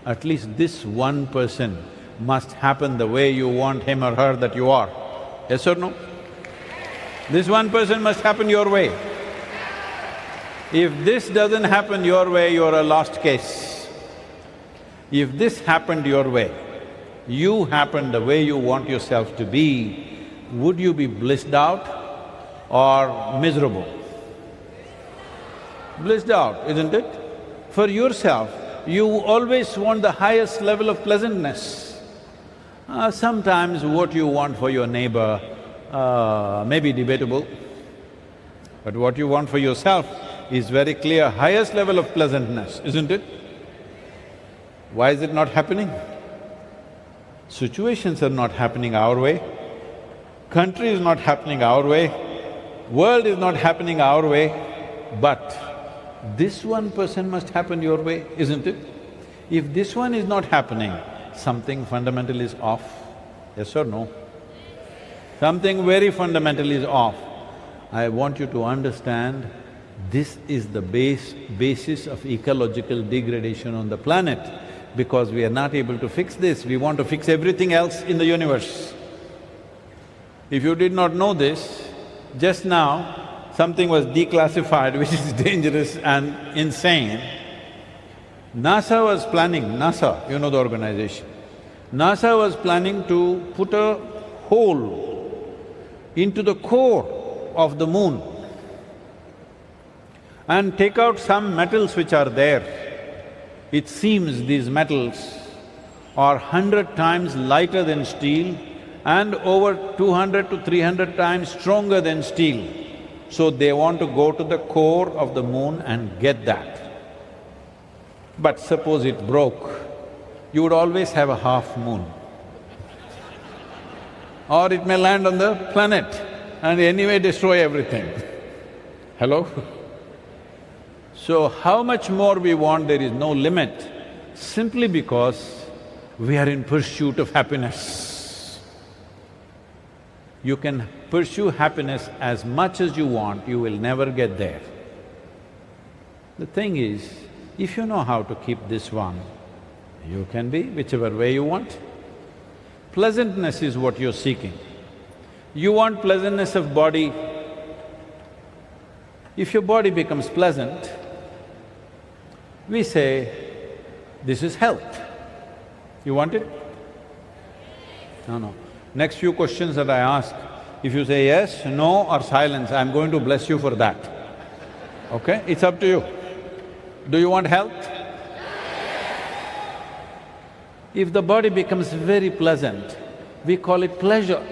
at least this one person must happen the way you want him or her that you are, yes or no? This one person must happen your way. If this doesn't happen your way, you're a lost case. If this happened your way, you happened the way you want yourself to be, would you be blissed out or miserable? Blissed out, isn't it? For yourself, you always want the highest level of pleasantness. Sometimes what you want for your neighbor may be debatable, but what you want for yourself is very clear, highest level of pleasantness, isn't it? Why is it not happening? Situations are not happening our way, country is not happening our way, world is not happening our way, but this one person must happen your way, isn't it? If this one is not happening, something fundamental is off, yes or no? Something very fundamental is off. I want you to understand, this is the basis of ecological degradation on the planet. Because we are not able to fix this, we want to fix everything else in the universe. If you did not know this, just now something was declassified which is dangerous and insane. NASA was planning… NASA, you know the organization. NASA was planning to put a hole into the core of the moon and take out some metals which are there. It seems these metals are 100 times lighter than steel and over 200 to 300 times stronger than steel. So they want to go to the core of the moon and get that. But suppose it broke, you would always have a half moon. Or it may land on the planet and anyway destroy everything. Hello? So how much more we want, there is no limit, simply because we are in pursuit of happiness. You can pursue happiness as much as you want, you will never get there. The thing is, if you know how to keep this one, you can be whichever way you want. Pleasantness is what you're seeking. You want pleasantness of body. If your body becomes pleasant, we say, this is health. You want it? No. Next few questions that I ask, if you say yes, no or silence, I'm going to bless you for that. Okay? It's up to you. Do you want health? If the body becomes very pleasant, we call it pleasure.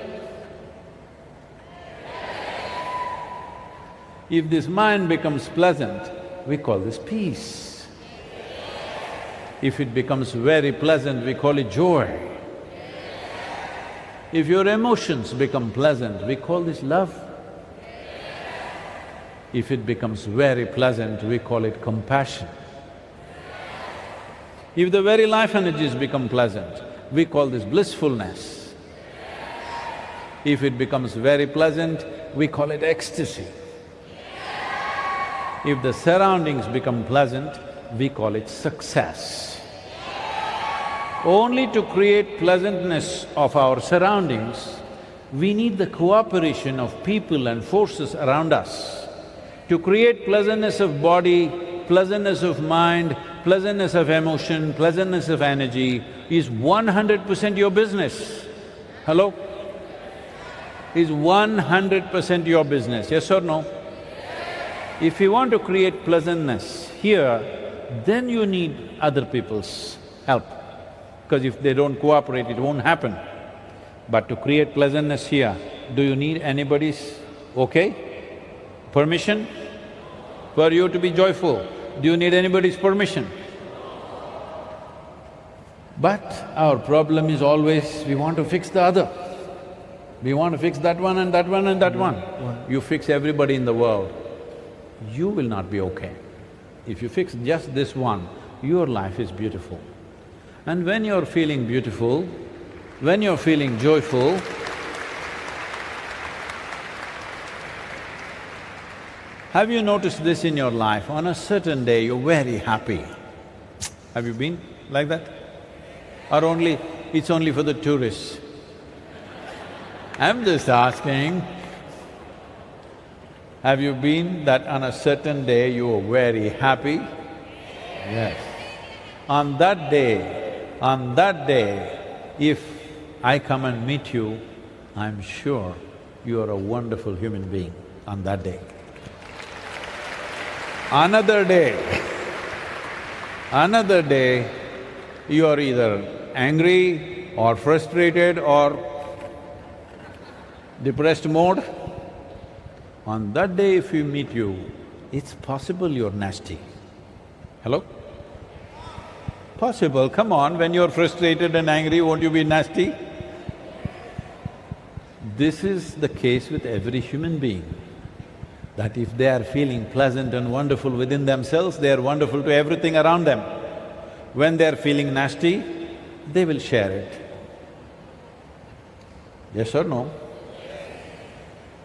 If this mind becomes pleasant, we call this peace. If it becomes very pleasant, we call it joy. If your emotions become pleasant, we call this love. If it becomes very pleasant, we call it compassion. If the very life energies become pleasant, we call this blissfulness. If it becomes very pleasant, we call it ecstasy. If the surroundings become pleasant, we call it success. Only to create pleasantness of our surroundings, we need the cooperation of people and forces around us. To create pleasantness of body, pleasantness of mind, pleasantness of emotion, pleasantness of energy is 100% your business. Hello? Is 100% your business, yes or no? If you want to create pleasantness here, then you need other people's help, because if they don't cooperate, it won't happen. But to create pleasantness here, do you need anybody's permission? For you to be joyful, do you need anybody's permission? But our problem is always, we want to fix the other. We want to fix that one and that one and that one. You fix everybody in the world, you will not be okay. If you fix just this one, your life is beautiful. And when you're feeling beautiful, when you're feeling joyful, have you noticed this in your life? On a certain day, you're very happy. Have you been like that? Or it's only for the tourists? I'm just asking, have you been that on a certain day you were very happy? Yes. On that day, if I come and meet you, I'm sure you are a wonderful human being on that day. Another day, you are either angry or frustrated or depressed mode. On that day if we meet you, it's possible you're nasty. Hello? Possible, come on, when you're frustrated and angry, won't you be nasty? This is the case with every human being, that if they are feeling pleasant and wonderful within themselves, they are wonderful to everything around them. When they are feeling nasty, they will share it. Yes or no?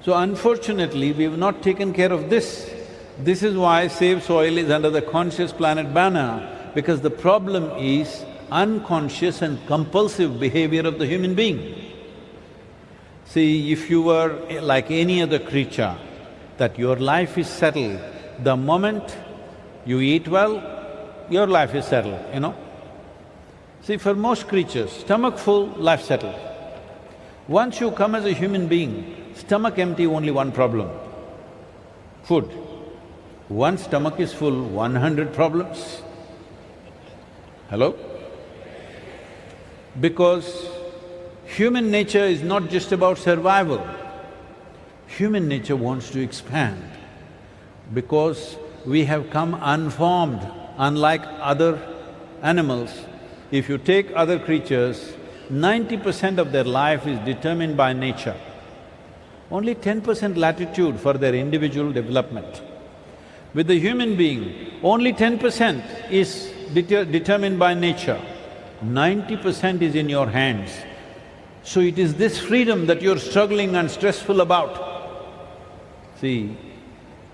So unfortunately, we've not taken care of this. This is why Save Soil is under the Conscious Planet banner, because the problem is unconscious and compulsive behavior of the human being. See, if you were like any other creature, that your life is settled, the moment you eat well, your life is settled, you know. See, for most creatures, stomach full, life settled. Once you come as a human being, stomach empty, only one problem: food. Once stomach is full, 100 problems. Hello? Because human nature is not just about survival. Human nature wants to expand, because we have come unformed, unlike other animals. If you take other creatures, 90% of their life is determined by nature. Only 10% latitude for their individual development. With the human being, only 10% is determined by nature, 90% is in your hands. So it is this freedom that you're struggling and stressful about. See,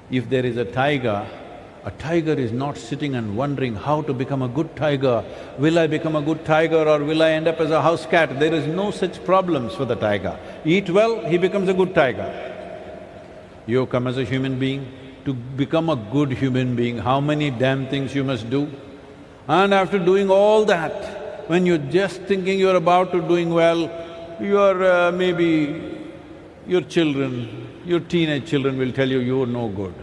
if there is a tiger is not sitting and wondering how to become a good tiger. Will I become a good tiger or will I end up as a house cat? There is no such problems for the tiger. Eat well, he becomes a good tiger. You come as a human being, to become a good human being, how many damn things you must do? And after doing all that, when you're just thinking you're about to doing well, maybe your children, your teenage children will tell you, you're no good.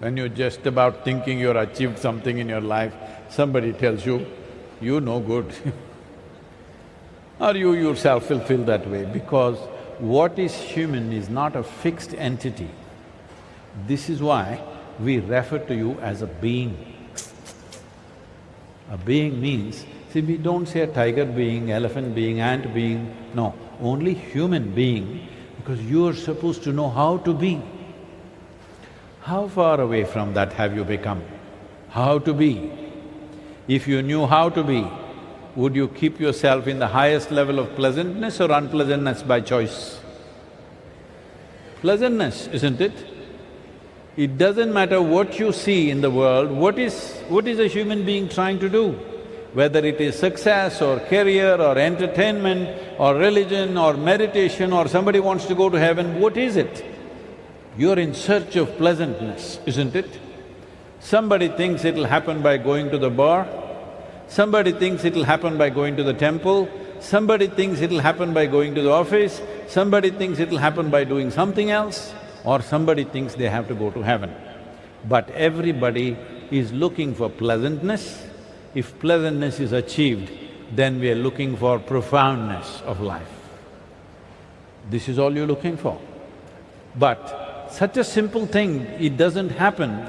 When you're just about thinking you're achieved something in your life, somebody tells you, you're no good. Or you yourself will feel that way, because what is human is not a fixed entity. This is why we refer to you as a being. A being means, see, we don't say a tiger being, elephant being, ant being, no, only human being, because you're supposed to know how to be. How far away from that have you become? How to be? If you knew how to be, would you keep yourself in the highest level of pleasantness or unpleasantness by choice? Pleasantness, isn't it? It doesn't matter what you see in the world, what is a human being trying to do? Whether it is success or career or entertainment or religion or meditation or somebody wants to go to heaven, what is it? You're in search of pleasantness, isn't it? Somebody thinks it'll happen by going to the bar, somebody thinks it'll happen by going to the temple, somebody thinks it'll happen by going to the office, somebody thinks it'll happen by doing something else, or somebody thinks they have to go to heaven. But everybody is looking for pleasantness. If pleasantness is achieved, then we are looking for profoundness of life. This is all you're looking for. But such a simple thing, it doesn't happen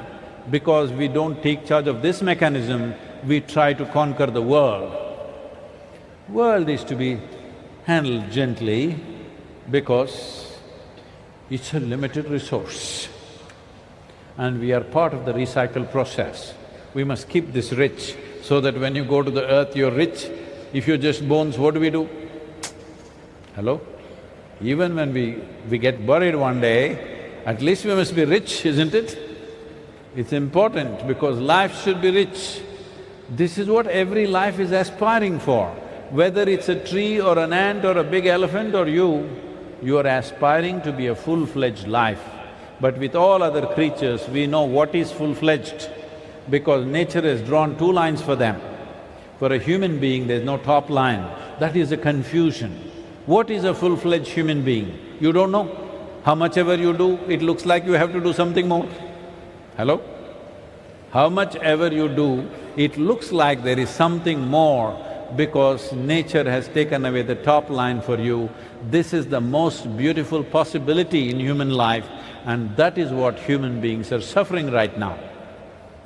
because we don't take charge of this mechanism, we try to conquer the world. World is to be handled gently because it's a limited resource and we are part of the recycle process. We must keep this rich so that when you go to the earth, you're rich. If you're just bones, what do? Hello? Even when we get buried one day, at least we must be rich, isn't it? It's important because life should be rich. This is what every life is aspiring for. Whether it's a tree or an ant or a big elephant or you are aspiring to be a full-fledged life. But with all other creatures, we know what is full-fledged because nature has drawn two lines for them. For a human being, there's no top line. That is a confusion. What is a full-fledged human being? You don't know. How much ever you do, it looks like you have to do something more. Hello? How much ever you do, it looks like there is something more because nature has taken away the top line for you. This is the most beautiful possibility in human life and that is what human beings are suffering right now.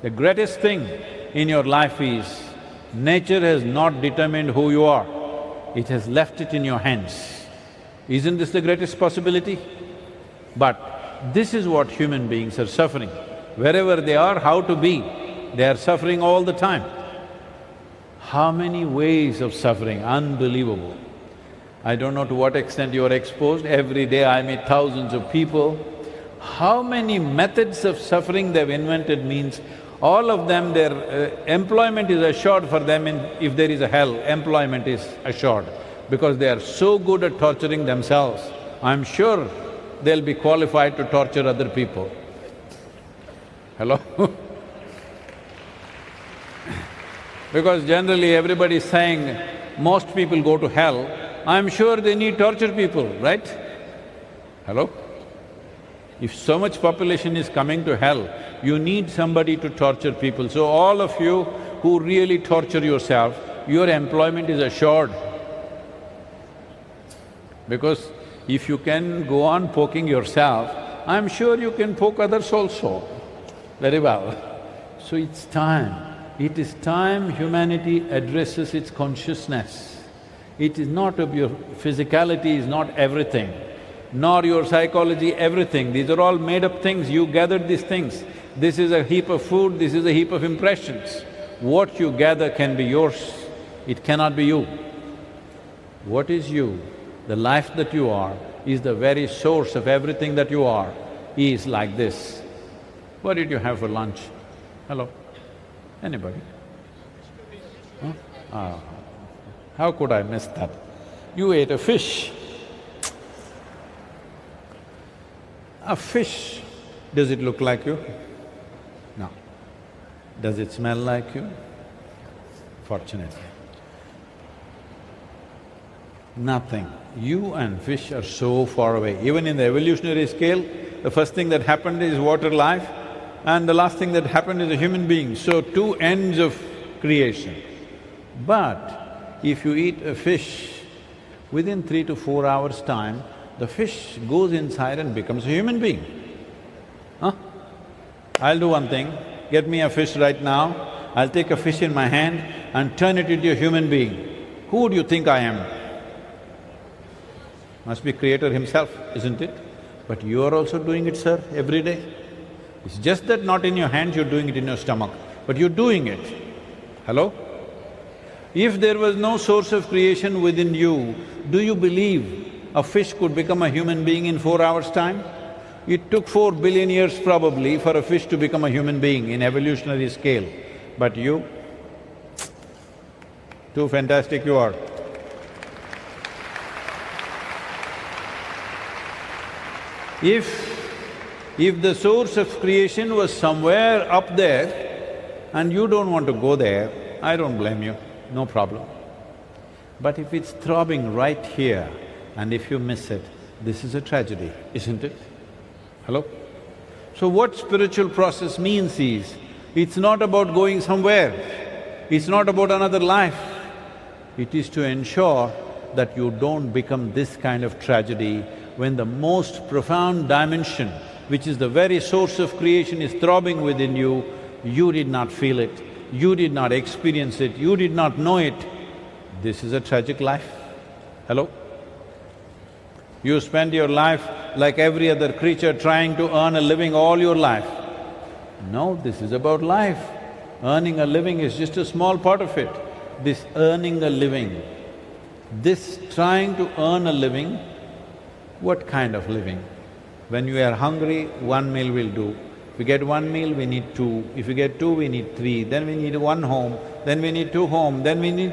The greatest thing in your life is, nature has not determined who you are, it has left it in your hands. Isn't this the greatest possibility? But this is what human beings are suffering. Wherever they are, how to be, they are suffering all the time. How many ways of suffering, unbelievable. I don't know to what extent you are exposed, every day I meet thousands of people. How many methods of suffering they've invented means all of them, their employment is assured for them if there is a hell, employment is assured because they are so good at torturing themselves. I'm sure they'll be qualified to torture other people. Hello? Because generally everybody is saying most people go to hell, I'm sure they need torture people, right? Hello? If so much population is coming to hell, you need somebody to torture people. So all of you who really torture yourself, your employment is assured. Because if you can go on poking yourself, I'm sure you can poke others also very well. So it's time. It is time humanity addresses its consciousness. It is not of your physicality is not everything, nor your psychology everything. These are all made-up things, you gathered these things. This is a heap of food, this is a heap of impressions. What you gather can be yours, it cannot be you. What is you? The life that you are is the very source of everything that you are, is like this. What did you have for lunch? Hello? Anybody? Huh? Ah, how could I miss that? You ate a fish. A fish, does it look like you? No. Does it smell like you? Fortunately. Nothing. You and fish are so far away. Even in the evolutionary scale, the first thing that happened is water life and the last thing that happened is a human being. So two ends of creation. But if you eat a fish, within 3 to 4 hours' time, the fish goes inside and becomes a human being. Huh? I'll do one thing, get me a fish right now, I'll take a fish in my hand and turn it into a human being. Who do you think I am? Must be Creator himself, isn't it? But you are also doing it, sir, every day. It's just that not in your hands, you're doing it in your stomach, but you're doing it. Hello? If there was no source of creation within you, do you believe a fish could become a human being in 4 hours' time? It took 4 billion years probably for a fish to become a human being in evolutionary scale. But you, too fantastic you are. If the source of creation was somewhere up there and you don't want to go there, I don't blame you, no problem. But if it's throbbing right here and if you miss it, this is a tragedy, isn't it? Hello? So what spiritual process means is, it's not about going somewhere, it's not about another life. It is to ensure that you don't become this kind of tragedy when the most profound dimension, which is the very source of creation, is throbbing within you, you did not feel it, you did not experience it, you did not know it. This is a tragic life. Hello? You spend your life like every other creature trying to earn a living all your life. No, this is about life. Earning a living is just a small part of it. This earning a living, this trying to earn a living, what kind of living? When you are hungry, 1 meal will do. If we get 1 meal, we need 2. If we get 2, we need 3. Then we need 1 home, then we need 2 homes, then we need…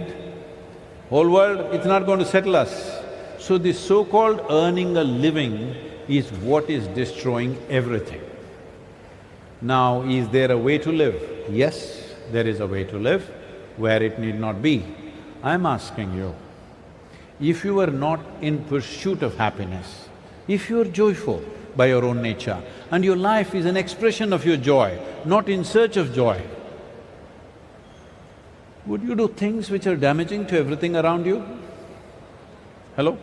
whole world, it's not going to settle us. So this so-called earning a living is what is destroying everything. Now, is there a way to live? Yes, there is a way to live where it need not be. I'm asking you, if you are not in pursuit of happiness, if you are joyful by your own nature and your life is an expression of your joy, not in search of joy, would you do things which are damaging to everything around you? Hello?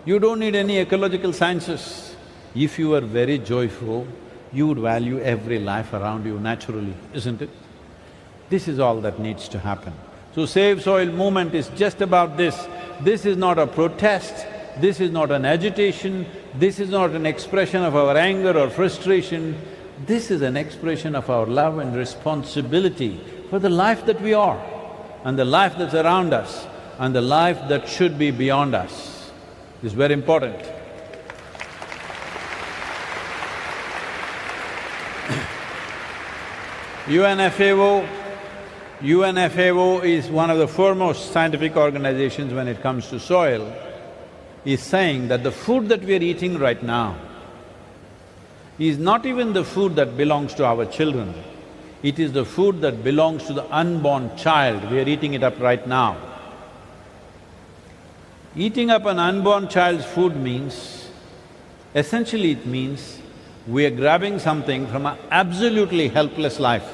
You don't need any ecological sciences. If you are very joyful, you would value every life around you naturally, isn't it? This is all that needs to happen. So Save Soil movement is just about this. This is not a protest, this is not an agitation, this is not an expression of our anger or frustration. This is an expression of our love and responsibility for the life that we are, and the life that's around us, and the life that should be beyond us. This is very important. UNFAO is one of the foremost scientific organizations when it comes to soil, is saying that the food that we are eating right now is not even the food that belongs to our children, it is the food that belongs to the unborn child. We are eating it up right now. Eating up an unborn child's food means, essentially it means we are grabbing something from an absolutely helpless life.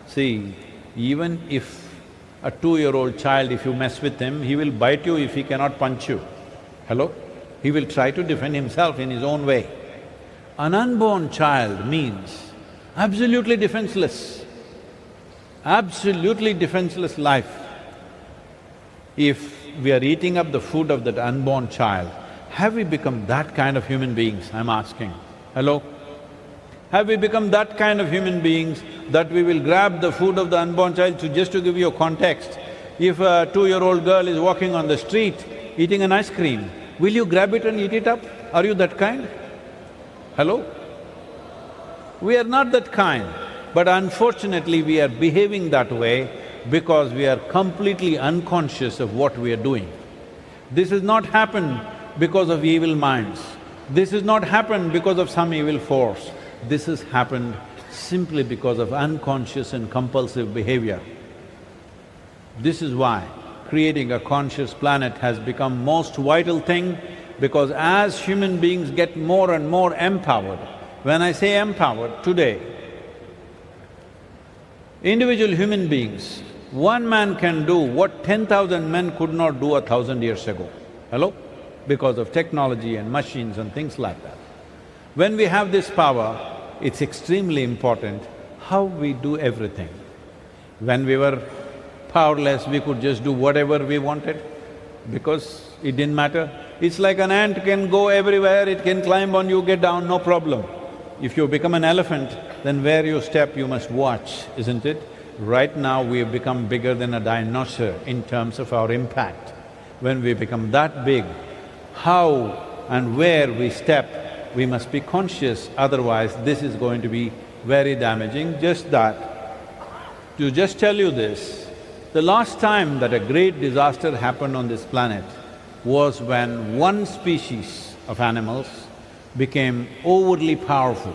See, even if a 2-year-old child, if you mess with him, he will bite you if he cannot punch you. Hello? He will try to defend himself in his own way. An unborn child means absolutely defenseless life. If we are eating up the food of that unborn child, have we become that kind of human beings, I'm asking? Hello? Have we become that kind of human beings that we will grab the food of the unborn child? So just to give you a context, if a 2-year-old girl is walking on the street eating an ice cream, will you grab it and eat it up? Are you that kind? Hello? We are not that kind, but unfortunately we are behaving that way because we are completely unconscious of what we are doing. This has not happened because of evil minds. This has not happened because of some evil force. This has happened simply because of unconscious and compulsive behavior. This is why creating a conscious planet has become most vital thing, because as human beings get more and more empowered, when I say empowered, today, individual human beings, one man can do what 10,000 men could not do 1,000 years ago. Hello? Because of technology and machines and things like that. When we have this power, it's extremely important how we do everything. When we were powerless, we could just do whatever we wanted because it didn't matter. It's like an ant can go everywhere, it can climb on you, get down, no problem. If you become an elephant, then where you step you must watch, isn't it? right now we have become bigger than a dinosaur in terms of our impact. When we become that big, how and where we step, we must be conscious, otherwise this is going to be very damaging. Just that, to just tell you this, the last time that a great disaster happened on this planet was when one species of animals became overly powerful.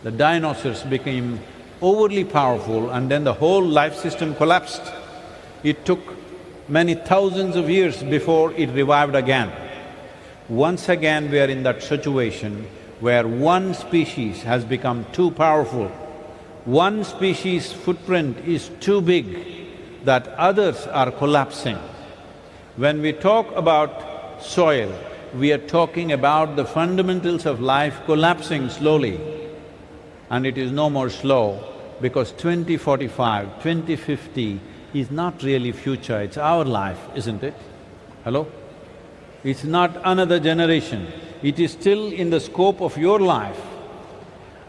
The dinosaurs became overly powerful and then the whole life system collapsed. It took many thousands of years before it revived again. Once again we are in that situation where one species has become too powerful. One species' footprint is too big that others are collapsing. When we talk about soil, we are talking about the fundamentals of life collapsing slowly. And it is no more slow because 2045, 2050 is not really future, it's our life, isn't it? Hello? It's not another generation, it is still in the scope of your life.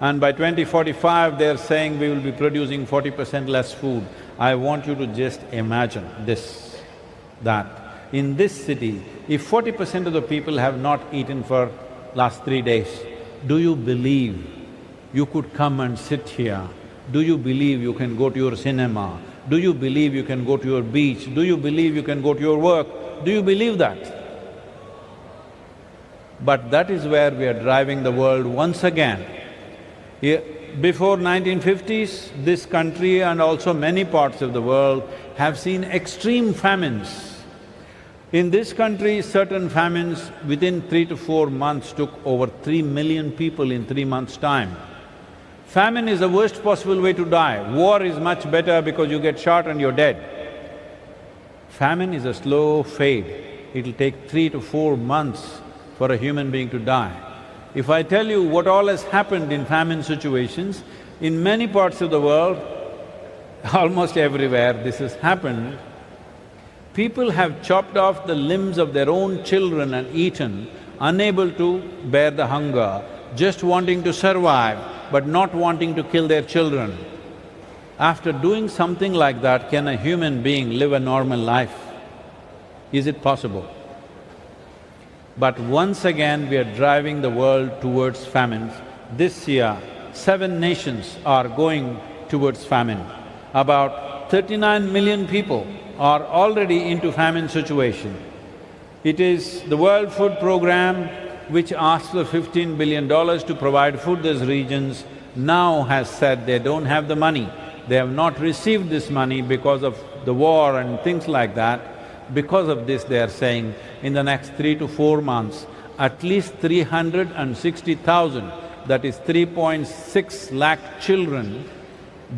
And by 2045, they're saying we will be producing 40% less food. I want you to just imagine this, that in this city, if 40% of the people have not eaten for last 3 days, do you believe you could come and sit here? Do you believe you can go to your cinema? Do you believe you can go to your beach? Do you believe you can go to your work? Do you believe that? But that is where we are driving the world once again. Before 1950s, this country and also many parts of the world have seen extreme famines. In this country, certain famines within 3 to 4 months took over 3 million people in 3 months' time. Famine is the worst possible way to die. War is much better because you get shot and you're dead. Famine is a slow fade. It'll take 3 to 4 months for a human being to die. If I tell you what all has happened in famine situations, in many parts of the world, almost everywhere this has happened, people have chopped off the limbs of their own children and eaten, unable to bear the hunger, just wanting to survive, but not wanting to kill their children. After doing something like that, can a human being live a normal life? Is it possible? But once again, we are driving the world towards famines. This year, 7 nations are going towards famine. About 39 million people are already into famine situation. It is the World Food Program which asked for $15 billion to provide food to these regions, now has said they don't have the money. They have not received this money because of the war and things like that. Because of this, they are saying in the next 3 to 4 months, at least 360,000, that is 3.6 lakh children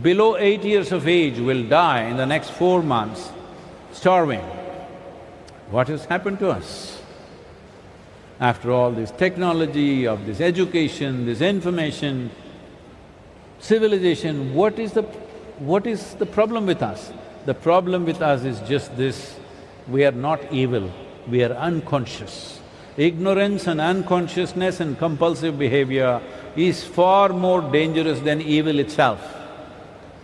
below 8 years of age will die in the next 4 months, starving. What has happened to us? After all this technology, of this education, this information, civilization, what is the problem with us? The problem with us is just this: we are not evil, we are unconscious. Ignorance and unconsciousness and compulsive behavior is far more dangerous than evil itself.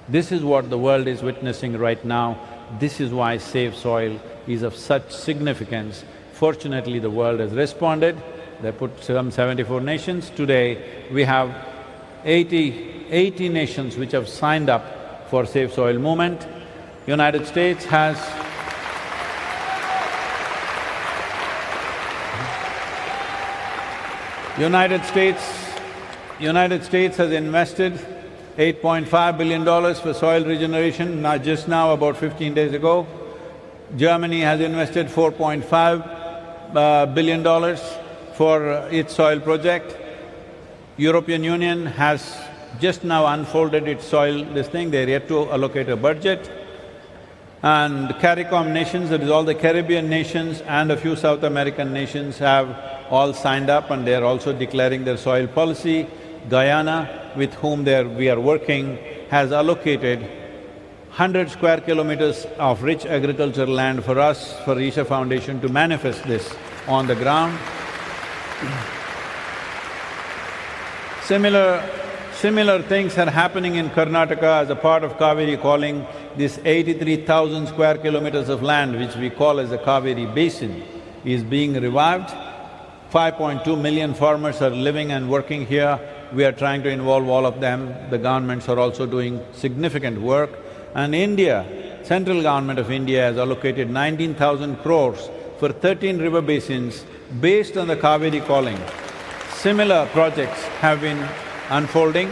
This is what the world is witnessing right now. This is why Save Soil is of such significance. Fortunately, the world has responded. They put some 74 nations. Today, we have 80 nations which have signed up for Save Soil movement. United States has… United States has invested $8.5 billion for soil regeneration, just now about 15 days ago. Germany has invested $4.5 billion for its soil project. European Union has just now unfolded its soil they're yet to allocate a budget. And CARICOM nations, that is all the Caribbean nations and a few South American nations have all signed up and they're also declaring their soil policy. Guyana, with whom we are working, has allocated 100 square kilometers of rich agricultural land for us, for Isha Foundation to manifest this on the ground. Similar Similar things are happening in Karnataka as a part of Kaveri, calling this 83,000 square kilometers of land, which we call as the Kaveri Basin, is being revived. 5.2 million farmers are living and working here. We are trying to involve all of them. The governments are also doing significant work. And India, central government of India has allocated 19,000 crores for 13 river basins based on the Kaveri calling. Similar projects have been unfolding.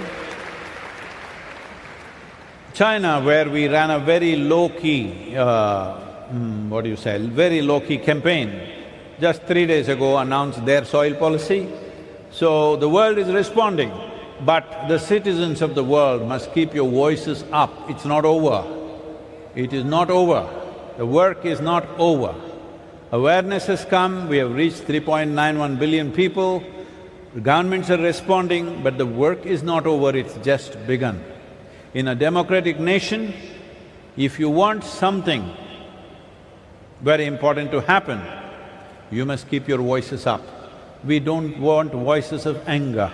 China, where we ran a very low-key, very low-key campaign, just 3 days ago announced their soil policy. So the world is responding, but the citizens of the world must keep your voices up. It's not over. It is not over. The work is not over. Awareness has come, we have reached 3.91 billion people, the governments are responding, but the work is not over, it's just begun. In a democratic nation, if you want something very important to happen, you must keep your voices up. We don't want voices of anger,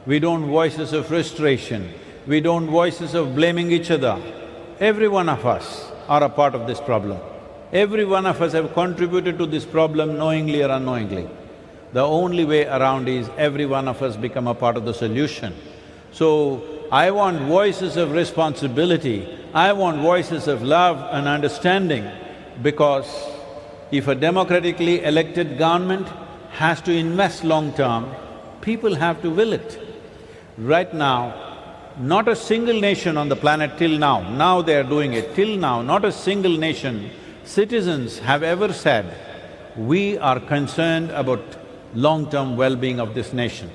we don't voices of frustration, we don't voices of blaming each other. Every one of us are a part of this problem. Every one of us have contributed to this problem knowingly or unknowingly. The only way around is every one of us become a part of the solution. So, I want voices of responsibility, I want voices of love and understanding, because if a democratically elected government has to invest long-term, people have to will it. Right now, not a single nation on the planet till now they are doing it, till now, not a single nation, citizens have ever said, we are concerned about long-term well-being of this nation.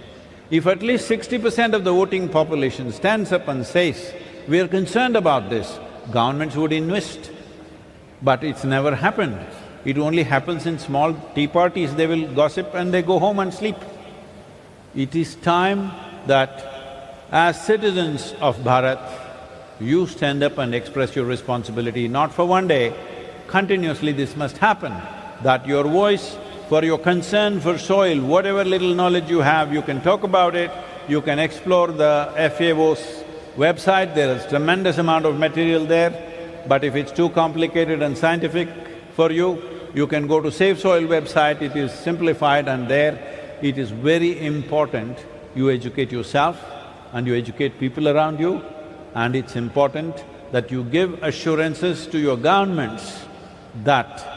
If at least 60% of the voting population stands up and says, we are concerned about this, governments would invest. But it's never happened. It only happens in small tea parties, they will gossip and they go home and sleep. It is time that as citizens of Bharat, you stand up and express your responsibility, not for one day, continuously this must happen, that your voice for your concern for soil, whatever little knowledge you have, you can talk about it, you can explore the FAO's website, there is tremendous amount of material there. But if it's too complicated and scientific for you, you can go to Save Soil website, it is simplified, and there it is very important you educate yourself and you educate people around you, and it's important that you give assurances to your governments that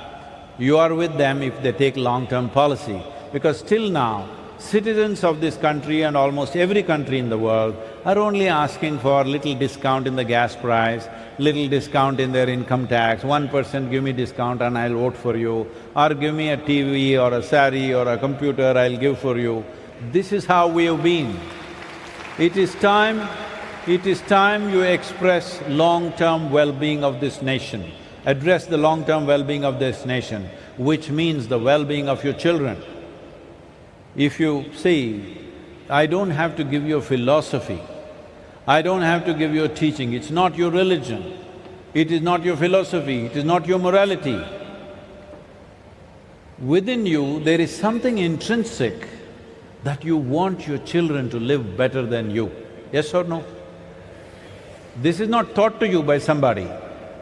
you are with them if they take long-term policy. Because till now, citizens of this country and almost every country in the world are only asking for little discount in the gas price, little discount in their income tax, 1% give me discount and I'll vote for you, or give me a TV or a saree or a computer, I'll give for you. This is how we have been. It is time you express long-term well-being of this nation. Address the long-term well-being of this nation, which means the well-being of your children. If you see, I don't have to give you a philosophy, I don't have to give you a teaching, it's not your religion, it is not your philosophy, it is not your morality. Within you, there is something intrinsic that you want your children to live better than you, yes or no? This is not taught to you by somebody,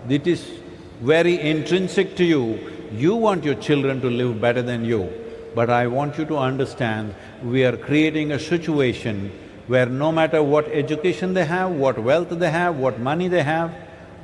it is very intrinsic to you. You want your children to live better than you. But I want you to understand, we are creating a situation where no matter what education they have, what wealth they have, what money they have,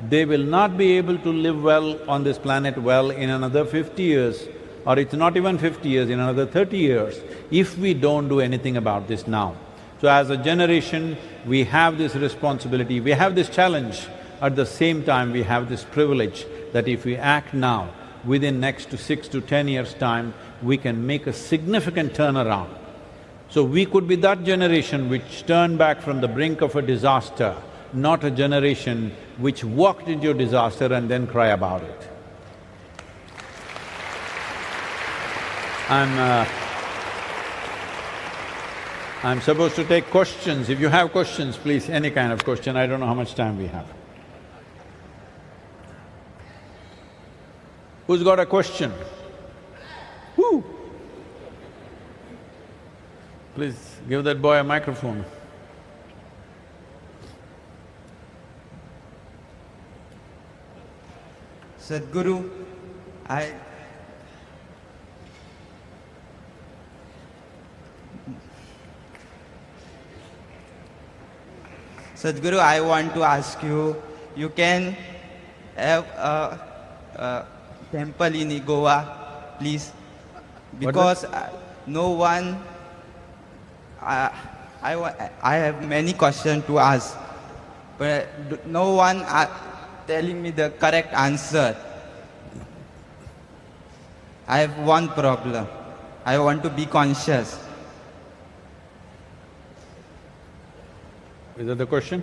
they will not be able to live well on this planet well in another 50 years, or it's not even 50 years, in another 30 years, if we don't do anything about this now. So as a generation, we have this responsibility, we have this challenge. At the same time, we have this privilege that if we act now, within next 6 to 10 years' time, we can make a significant turnaround. So we could be that generation which turned back from the brink of a disaster, not a generation which walked into a disaster and then cry about it. I'm supposed to take questions. If you have questions, please, any kind of question, I don't know how much time we have. Who's got a question? Woo! Please give that boy a microphone. Sadhguru, Sadhguru, I want to ask you, you can have a temple in Goa, please? Because no one, I have many questions to ask, but no one telling me the correct answer. I have one problem. I want to be conscious. Is that the question?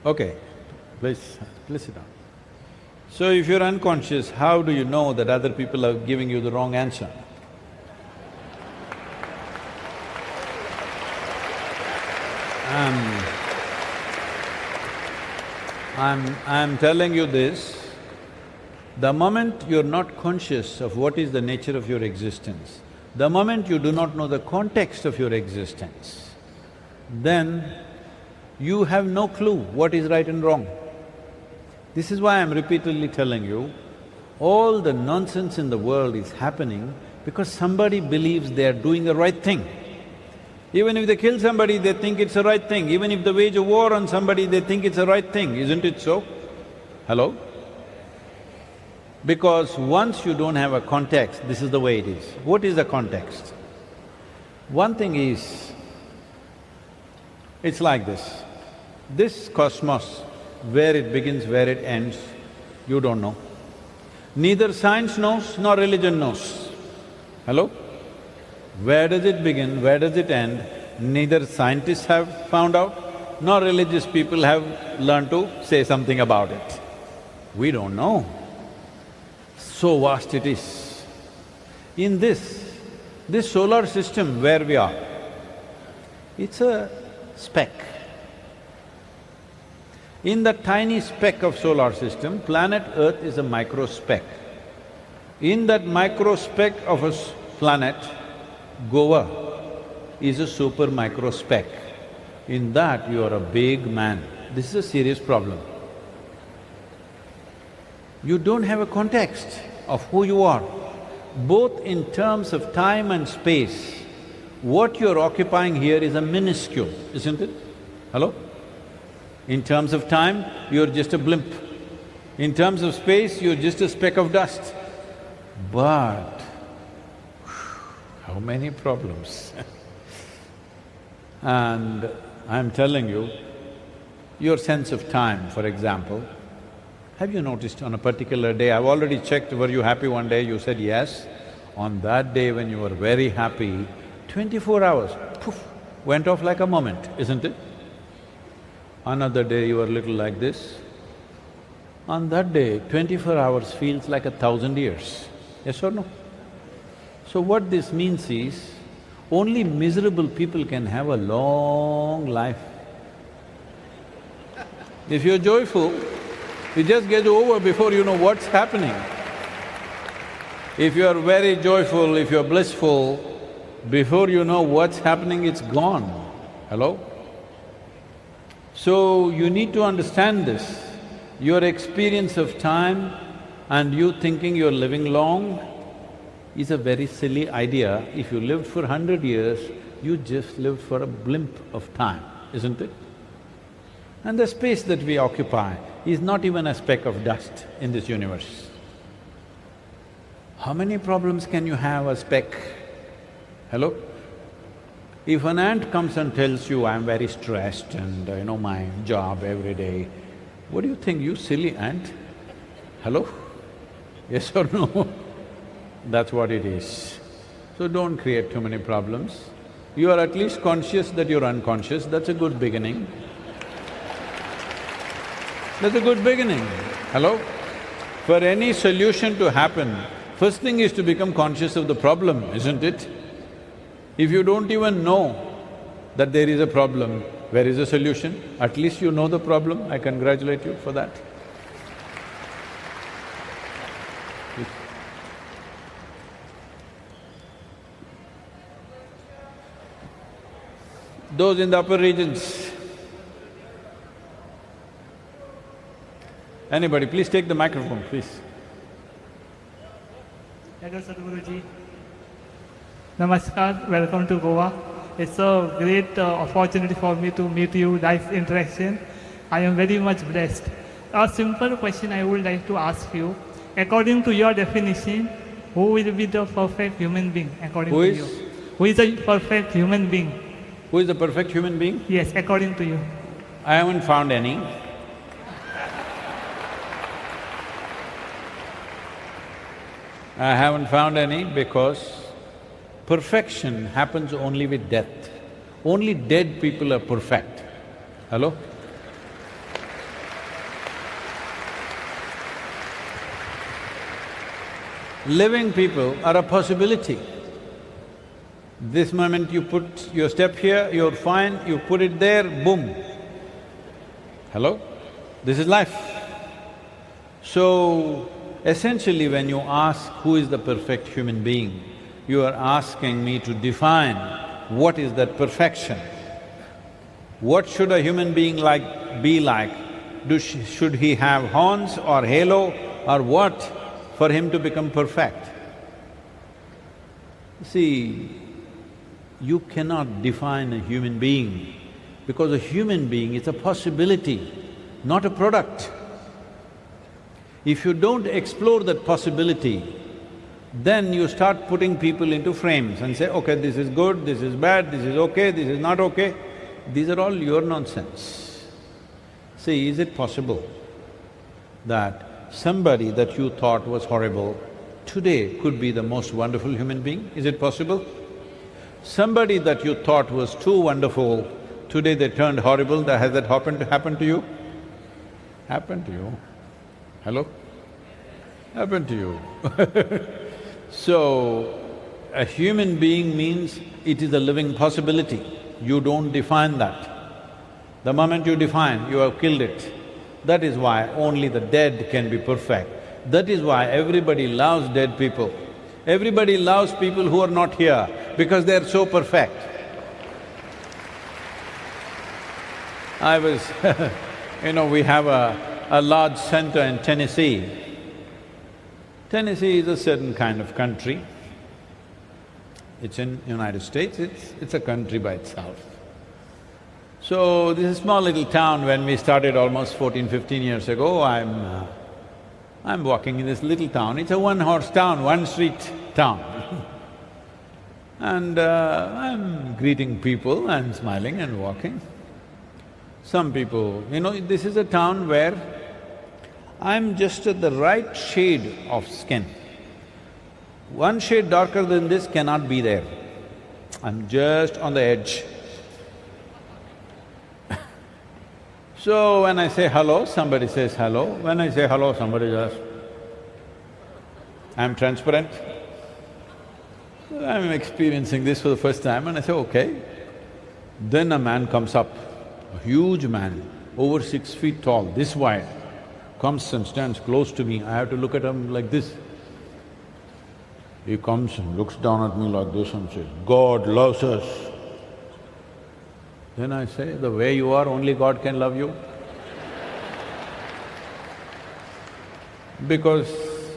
Okay, please sit down. So if you're unconscious, how do you know that other people are giving you the wrong answer? I'm telling you this, the moment you're not conscious of what is the nature of your existence, the moment you do not know the context of your existence, then you have no clue what is right and wrong. This is why I'm repeatedly telling you, all the nonsense in the world is happening because somebody believes they are doing the right thing. Even if they kill somebody, they think it's the right thing. Even if they wage a war on somebody, they think it's the right thing, isn't it so? Hello? Because once you don't have a context, this is the way it is. What is the context? One thing is, it's like this. This cosmos, where it begins, where it ends, you don't know. Neither science knows nor religion knows. Hello? Where does it begin, where does it end? Neither scientists have found out, nor religious people have learned to say something about it. We don't know. So vast it is. In this solar system where we are, it's a speck. In the tiny speck of solar system, planet Earth is a micro speck. In that micro speck of a planet, Goa is a super micro speck. In that, you are a big man. This is a serious problem. You don't have a context of who you are, both in terms of time and space. What you're occupying here is a minuscule, isn't it? Hello? In terms of time, you're just a blimp. In terms of space, you're just a speck of dust. But how many problems And I'm telling you, your sense of time, for example, have you noticed on a particular day, I've already checked, were you happy one day? You said yes. On that day when you were very happy, 24 hours, poof, went off like a moment, isn't it? Another day you were little like this. On that day, 24 hours feels like 1,000 years, yes or no? So what this means is, only miserable people can have a long life. If you're joyful, it just gets over before you know what's happening. If you're very joyful, if you're blissful, before you know what's happening, it's gone. Hello? So you need to understand this. Your experience of time and you thinking you're living long is a very silly idea. If you lived for 100 years, you just lived for a blimp of time, isn't it? And the space that we occupy is not even a speck of dust in this universe. How many problems can you have a speck? Hello? If an ant comes and tells you, I'm very stressed and my job every day, what do you think, you silly ant? Hello? Yes or no? That's what it is. So don't create too many problems. You are at least conscious that you're unconscious, that's a good beginning. That's a good beginning. Hello? For any solution to happen, first thing is to become conscious of the problem, isn't it? If you don't even know that there is a problem, where is a solution? At least you know the problem, I congratulate you for that. Those in the upper regions, Anybody, please take the microphone, please. Hello, Sadhguruji. Namaskar, welcome to Goa. It's a great opportunity for me to meet you, live interaction. I am very much blessed. A simple question I would like to ask you. According to your definition, who will be the perfect human being according to you? Who is a perfect human being? Who is the perfect human being? Yes, according to you. I haven't found any. I haven't found any because perfection happens only with death. Only dead people are perfect. Hello? Living people are a possibility. This moment you put your step here, you're fine, you put it there, boom. Hello? This is life. So, essentially when you ask who is the perfect human being, you are asking me to define what is that perfection. What should a human being be like? Should he have horns or halo or what for him to become perfect? See, you cannot define a human being because a human being is a possibility, not a product. If you don't explore that possibility, then you start putting people into frames and say, okay, this is good, this is bad, this is okay, this is not okay. These are all your nonsense. See, is it possible that somebody that you thought was horrible today could be the most wonderful human being? Is it possible? Somebody that you thought was too wonderful, today they turned horrible. Has that happened to you? Happened to you? Hello? Happened to you. So, a human being means it is a living possibility. You don't define that. The moment you define, you have killed it. That is why only the dead can be perfect. That is why everybody loves dead people. Everybody loves people who are not here because they are so perfect. I was we have a large center in Tennessee. Tennessee is a certain kind of country. It's in United States, it's a country by itself. So, this is a small little town. When we started almost 15 years ago, I'm walking in this little town. It's a one-horse town, one-street town. And I'm greeting people and smiling and walking. Some people… this is a town where I'm just at the right shade of skin. One shade darker than this cannot be there. I'm just on the edge. So when I say hello, somebody says hello. When I say hello, somebody says, I'm transparent. I'm experiencing this for the first time and I say, okay. Then a man comes up, a huge man, over 6 feet tall, this wide, comes and stands close to me. I have to look at him like this. He comes and looks down at me like this and says, God loves us. Then I say, the way you are, only God can love you. Because,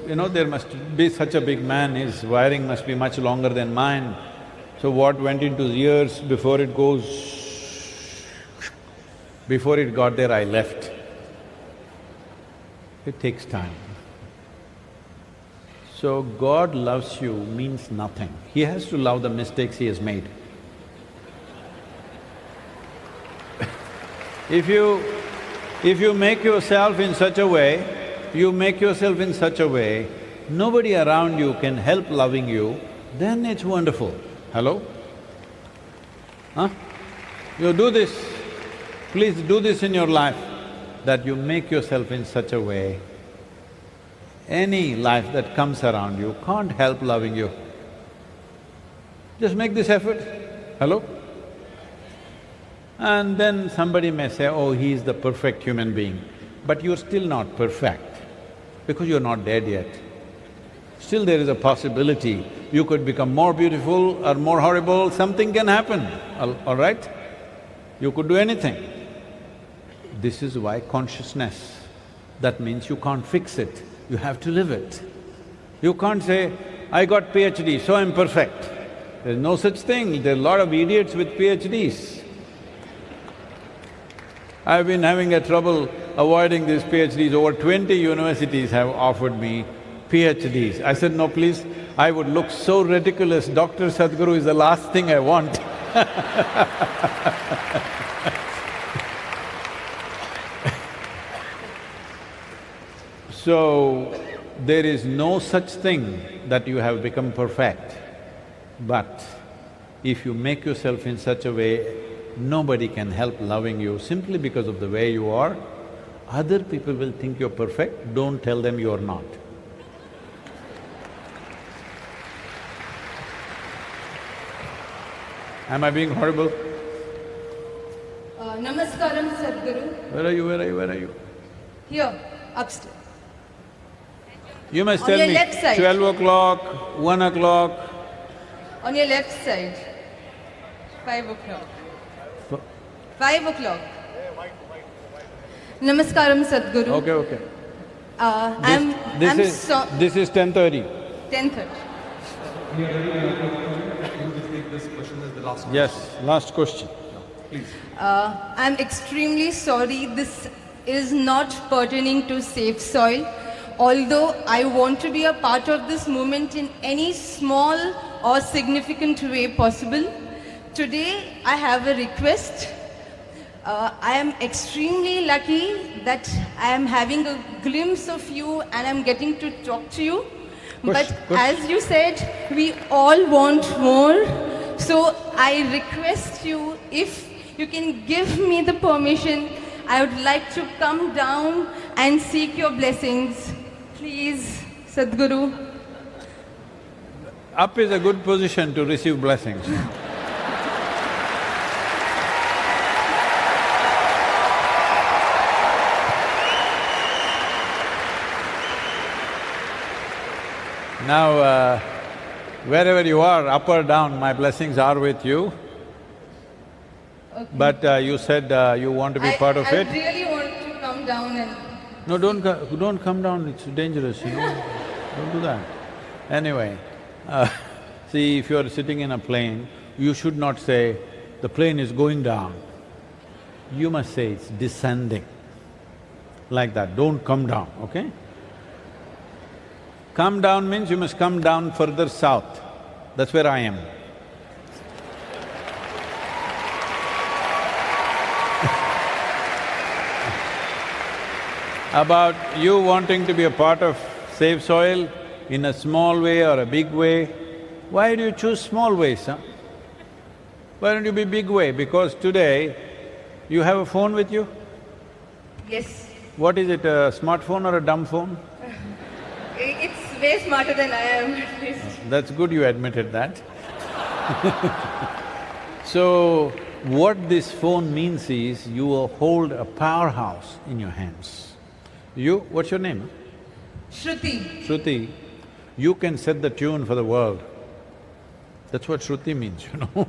there must be such a big man, his wiring must be much longer than mine. So what went into his ears before it got there, I left. It takes time. So, God loves you means nothing. He has to love the mistakes he has made. If you make yourself in such a way, nobody around you can help loving you, then it's wonderful. Hello? Huh? You do this, please do this in your life, that you make yourself in such a way, any life that comes around you can't help loving you. Just make this effort. Hello? And then somebody may say, oh, he is the perfect human being. But you're still not perfect because you're not dead yet. Still there is a possibility you could become more beautiful or more horrible, something can happen, all right? You could do anything. This is why consciousness That means you can't fix it, you have to live it. You can't say, I got PhD, so I'm perfect. There's no such thing, there are a lot of idiots with PhDs. I've been having a trouble avoiding these PhDs. Over 20 universities have offered me PhDs. I said, no please, I would look so ridiculous, Dr. Sadhguru is the last thing I want. So, there is no such thing that you have become perfect. But if you make yourself in such a way, nobody can help loving you simply because of the way you are. Other people will think you're perfect, don't tell them you're not. Am I being horrible? Namaskaram, Sadhguru. Where are you, where are you, where are you? Here, upstairs. You must On tell your me, left side. 12 o'clock, 1 o'clock. On your left side. 5 o'clock. 5 o'clock. Namaskaram, Sadhguru. Okay, okay. This is 10:30. 10:30. This question is the last question. Yes, last question. Please. I'm extremely sorry, this is not pertaining to Safe Soil. Although I want to be a part of this movement in any small or significant way possible, today I have a request. I am extremely lucky that I am having a glimpse of you and I'm getting to talk to you. But as you said, we all want more. So I request you, if you can give me the permission, I would like to come down and seek your blessings. Please, Sadhguru. Up is a good position to receive blessings. Now, wherever you are, up or down, my blessings are with you. Okay. But you said you want to be part of it? I really want to come down and… No, don't come down, it's dangerous, you know, don't do that. Anyway, see, if you're sitting in a plane, you should not say, the plane is going down. You must say it's descending, like that, don't come down, okay? Come down means you must come down further south, that's where I am. About you wanting to be a part of Safe Soil in a small way or a big way, why do you choose small ways, huh? Why don't you be big way? Because today, you have a phone with you? Yes. What is it, a smartphone or a dumb phone? It's way smarter than I am, at least. That's good you admitted that. So, what this phone means is, you will hold a powerhouse in your hands. What's your name? Shruti. Shruti, you can set the tune for the world. That's what Shruti means, you know.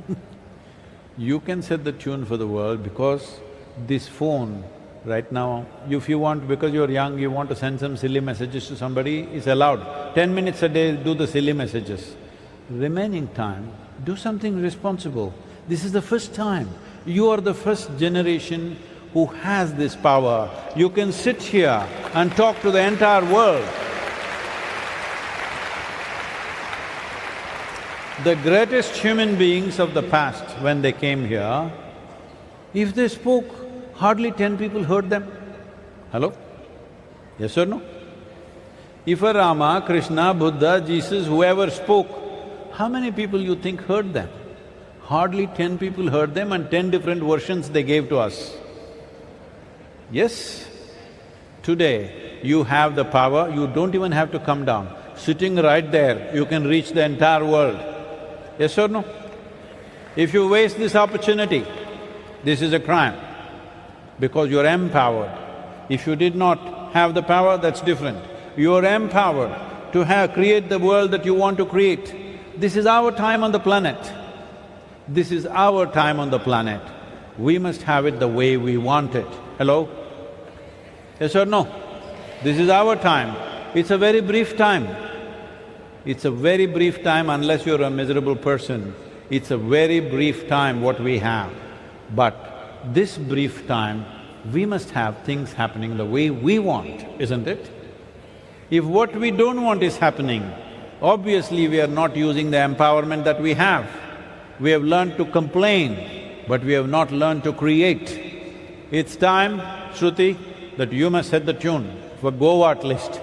You can set the tune for the world because this phone, right now, if you want, because you're young, you want to send some silly messages to somebody, it's allowed. 10 minutes a day, do the silly messages. Remaining time, do something responsible. This is the first time. You are the first generation who has this power. You can sit here and talk to the entire world. The greatest human beings of the past, when they came here, if they spoke, hardly 10 people heard them. Hello? Yes or no? If a Rama, Krishna, Buddha, Jesus, whoever spoke, how many people you think heard them? Hardly 10 people heard them and 10 different versions they gave to us. Yes, today you have the power, you don't even have to come down. Sitting right there, you can reach the entire world. Yes or no? If you waste this opportunity, this is a crime, because you're empowered. If you did not have the power, that's different. You're empowered to create the world that you want to create. This is our time on the planet. This is our time on the planet. We must have it the way we want it. Hello? Yes or no? This is our time. It's a very brief time. It's a very brief time unless you're a miserable person. It's a very brief time what we have. But this brief time, we must have things happening the way we want, isn't it? If what we don't want is happening, obviously we are not using the empowerment that we have. We have learned to complain, but we have not learned to create. It's time, Shruti, that you must set the tune for Goa at least.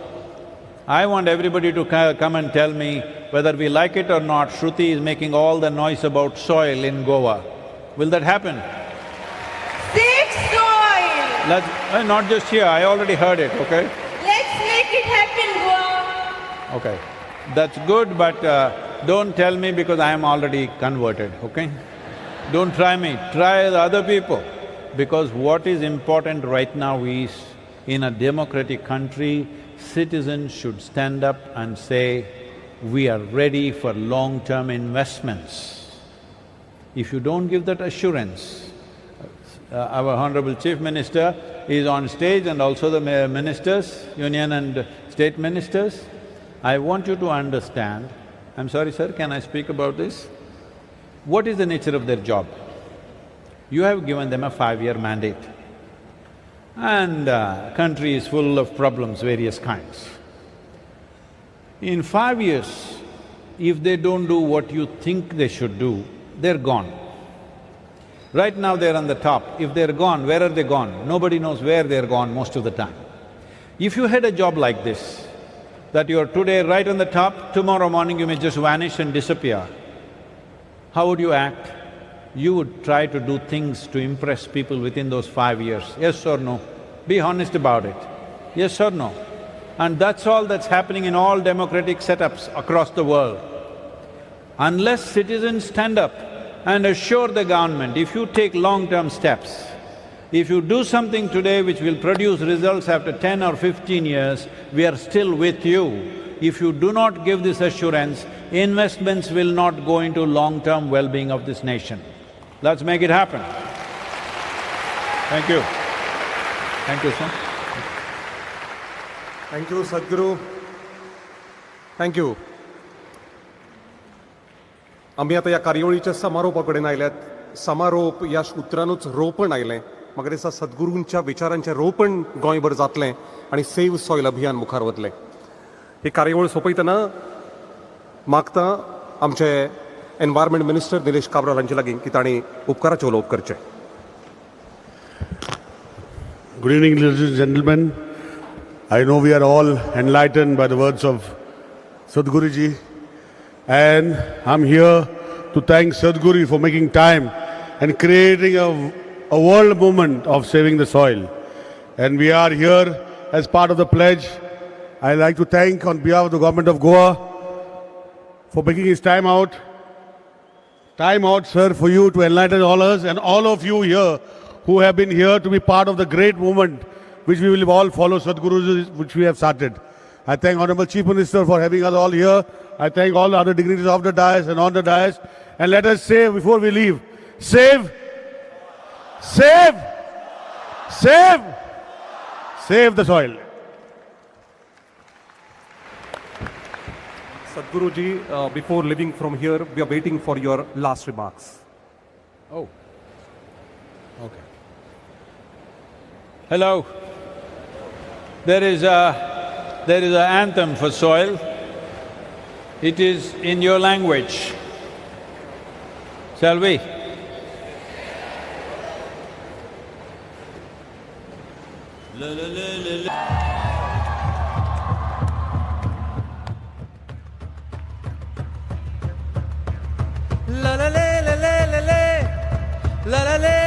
I want everybody to come and tell me whether we like it or not, Shruti is making all the noise about soil in Goa. Will that happen? Save soil! Not just here, I already heard it, okay? Let's make it happen, Goa! Okay, that's good, but don't tell me because I am already converted, okay? Don't try me, try the other people. Because what is important right now is, in a democratic country, citizens should stand up and say, we are ready for long-term investments. If you don't give that assurance, our Honorable Chief Minister is on stage and also the ministers, union and state ministers. I want you to understand, I'm sorry sir, can I speak about this? What is the nature of their job? You have given them a 5-year mandate and country is full of problems, various kinds. In 5 years, if they don't do what you think they should do, they're gone. Right now they're on the top. If they're gone, where are they gone? Nobody knows where they're gone most of the time. If you had a job like this, that you're today right on the top, tomorrow morning you may just vanish and disappear, how would you act? You would try to do things to impress people within those 5 years, yes or no? Be honest about it, yes or no? And that's all that's happening in all democratic setups across the world. Unless citizens stand up and assure the government, if you take long-term steps, if you do something today which will produce results after 10 or 15 years, we are still with you. If you do not give this assurance, investments will not go into long-term well-being of this nation. Let's make it happen. Thank you. Thank you, sir. Thank you, Sadhguru. Thank you. आम्ही आता या कार्यावळीच्या समारोपाकडेन आयल्यात. समारोप या उतरानूच रोपण आयलें. म्हाका दिसता सद्गुरूंच्या विचारांचें रोपण गोंयभर जातलें आनी सेव सॉयल अभियान मुखार वतलें. ही कार्यावळ सोंपयतना मागता आमचे एनवायरमेंट मिनिस्टर निलेश काब्राल हांचे लागीं की तांणी उपकाराचे उलोवप करचें. Good evening, ladies and gentlemen. I know we are all enlightened by the words of Sadhguruji, and I'm here to thank Sadhguru for making time and creating a world movement of saving the soil. And we are here as part of the pledge. I'd like to thank on behalf of the government of Goa for making his time out. Time out, sir, for you to enlighten all us and all of you here who have been here to be part of the great movement which we will all follow Sadhguru, which we have started. I thank Honorable Chief Minister for having us all here. I thank all the other dignitaries of the dais and on the dais. And let us say before we leave, save, save, save, save the soil. Sadhguruji, before leaving from here, we are waiting for your last remarks. Oh, okay. Hello. There is an anthem for soil. It is in your language. Shall we? La la la la la la la la la la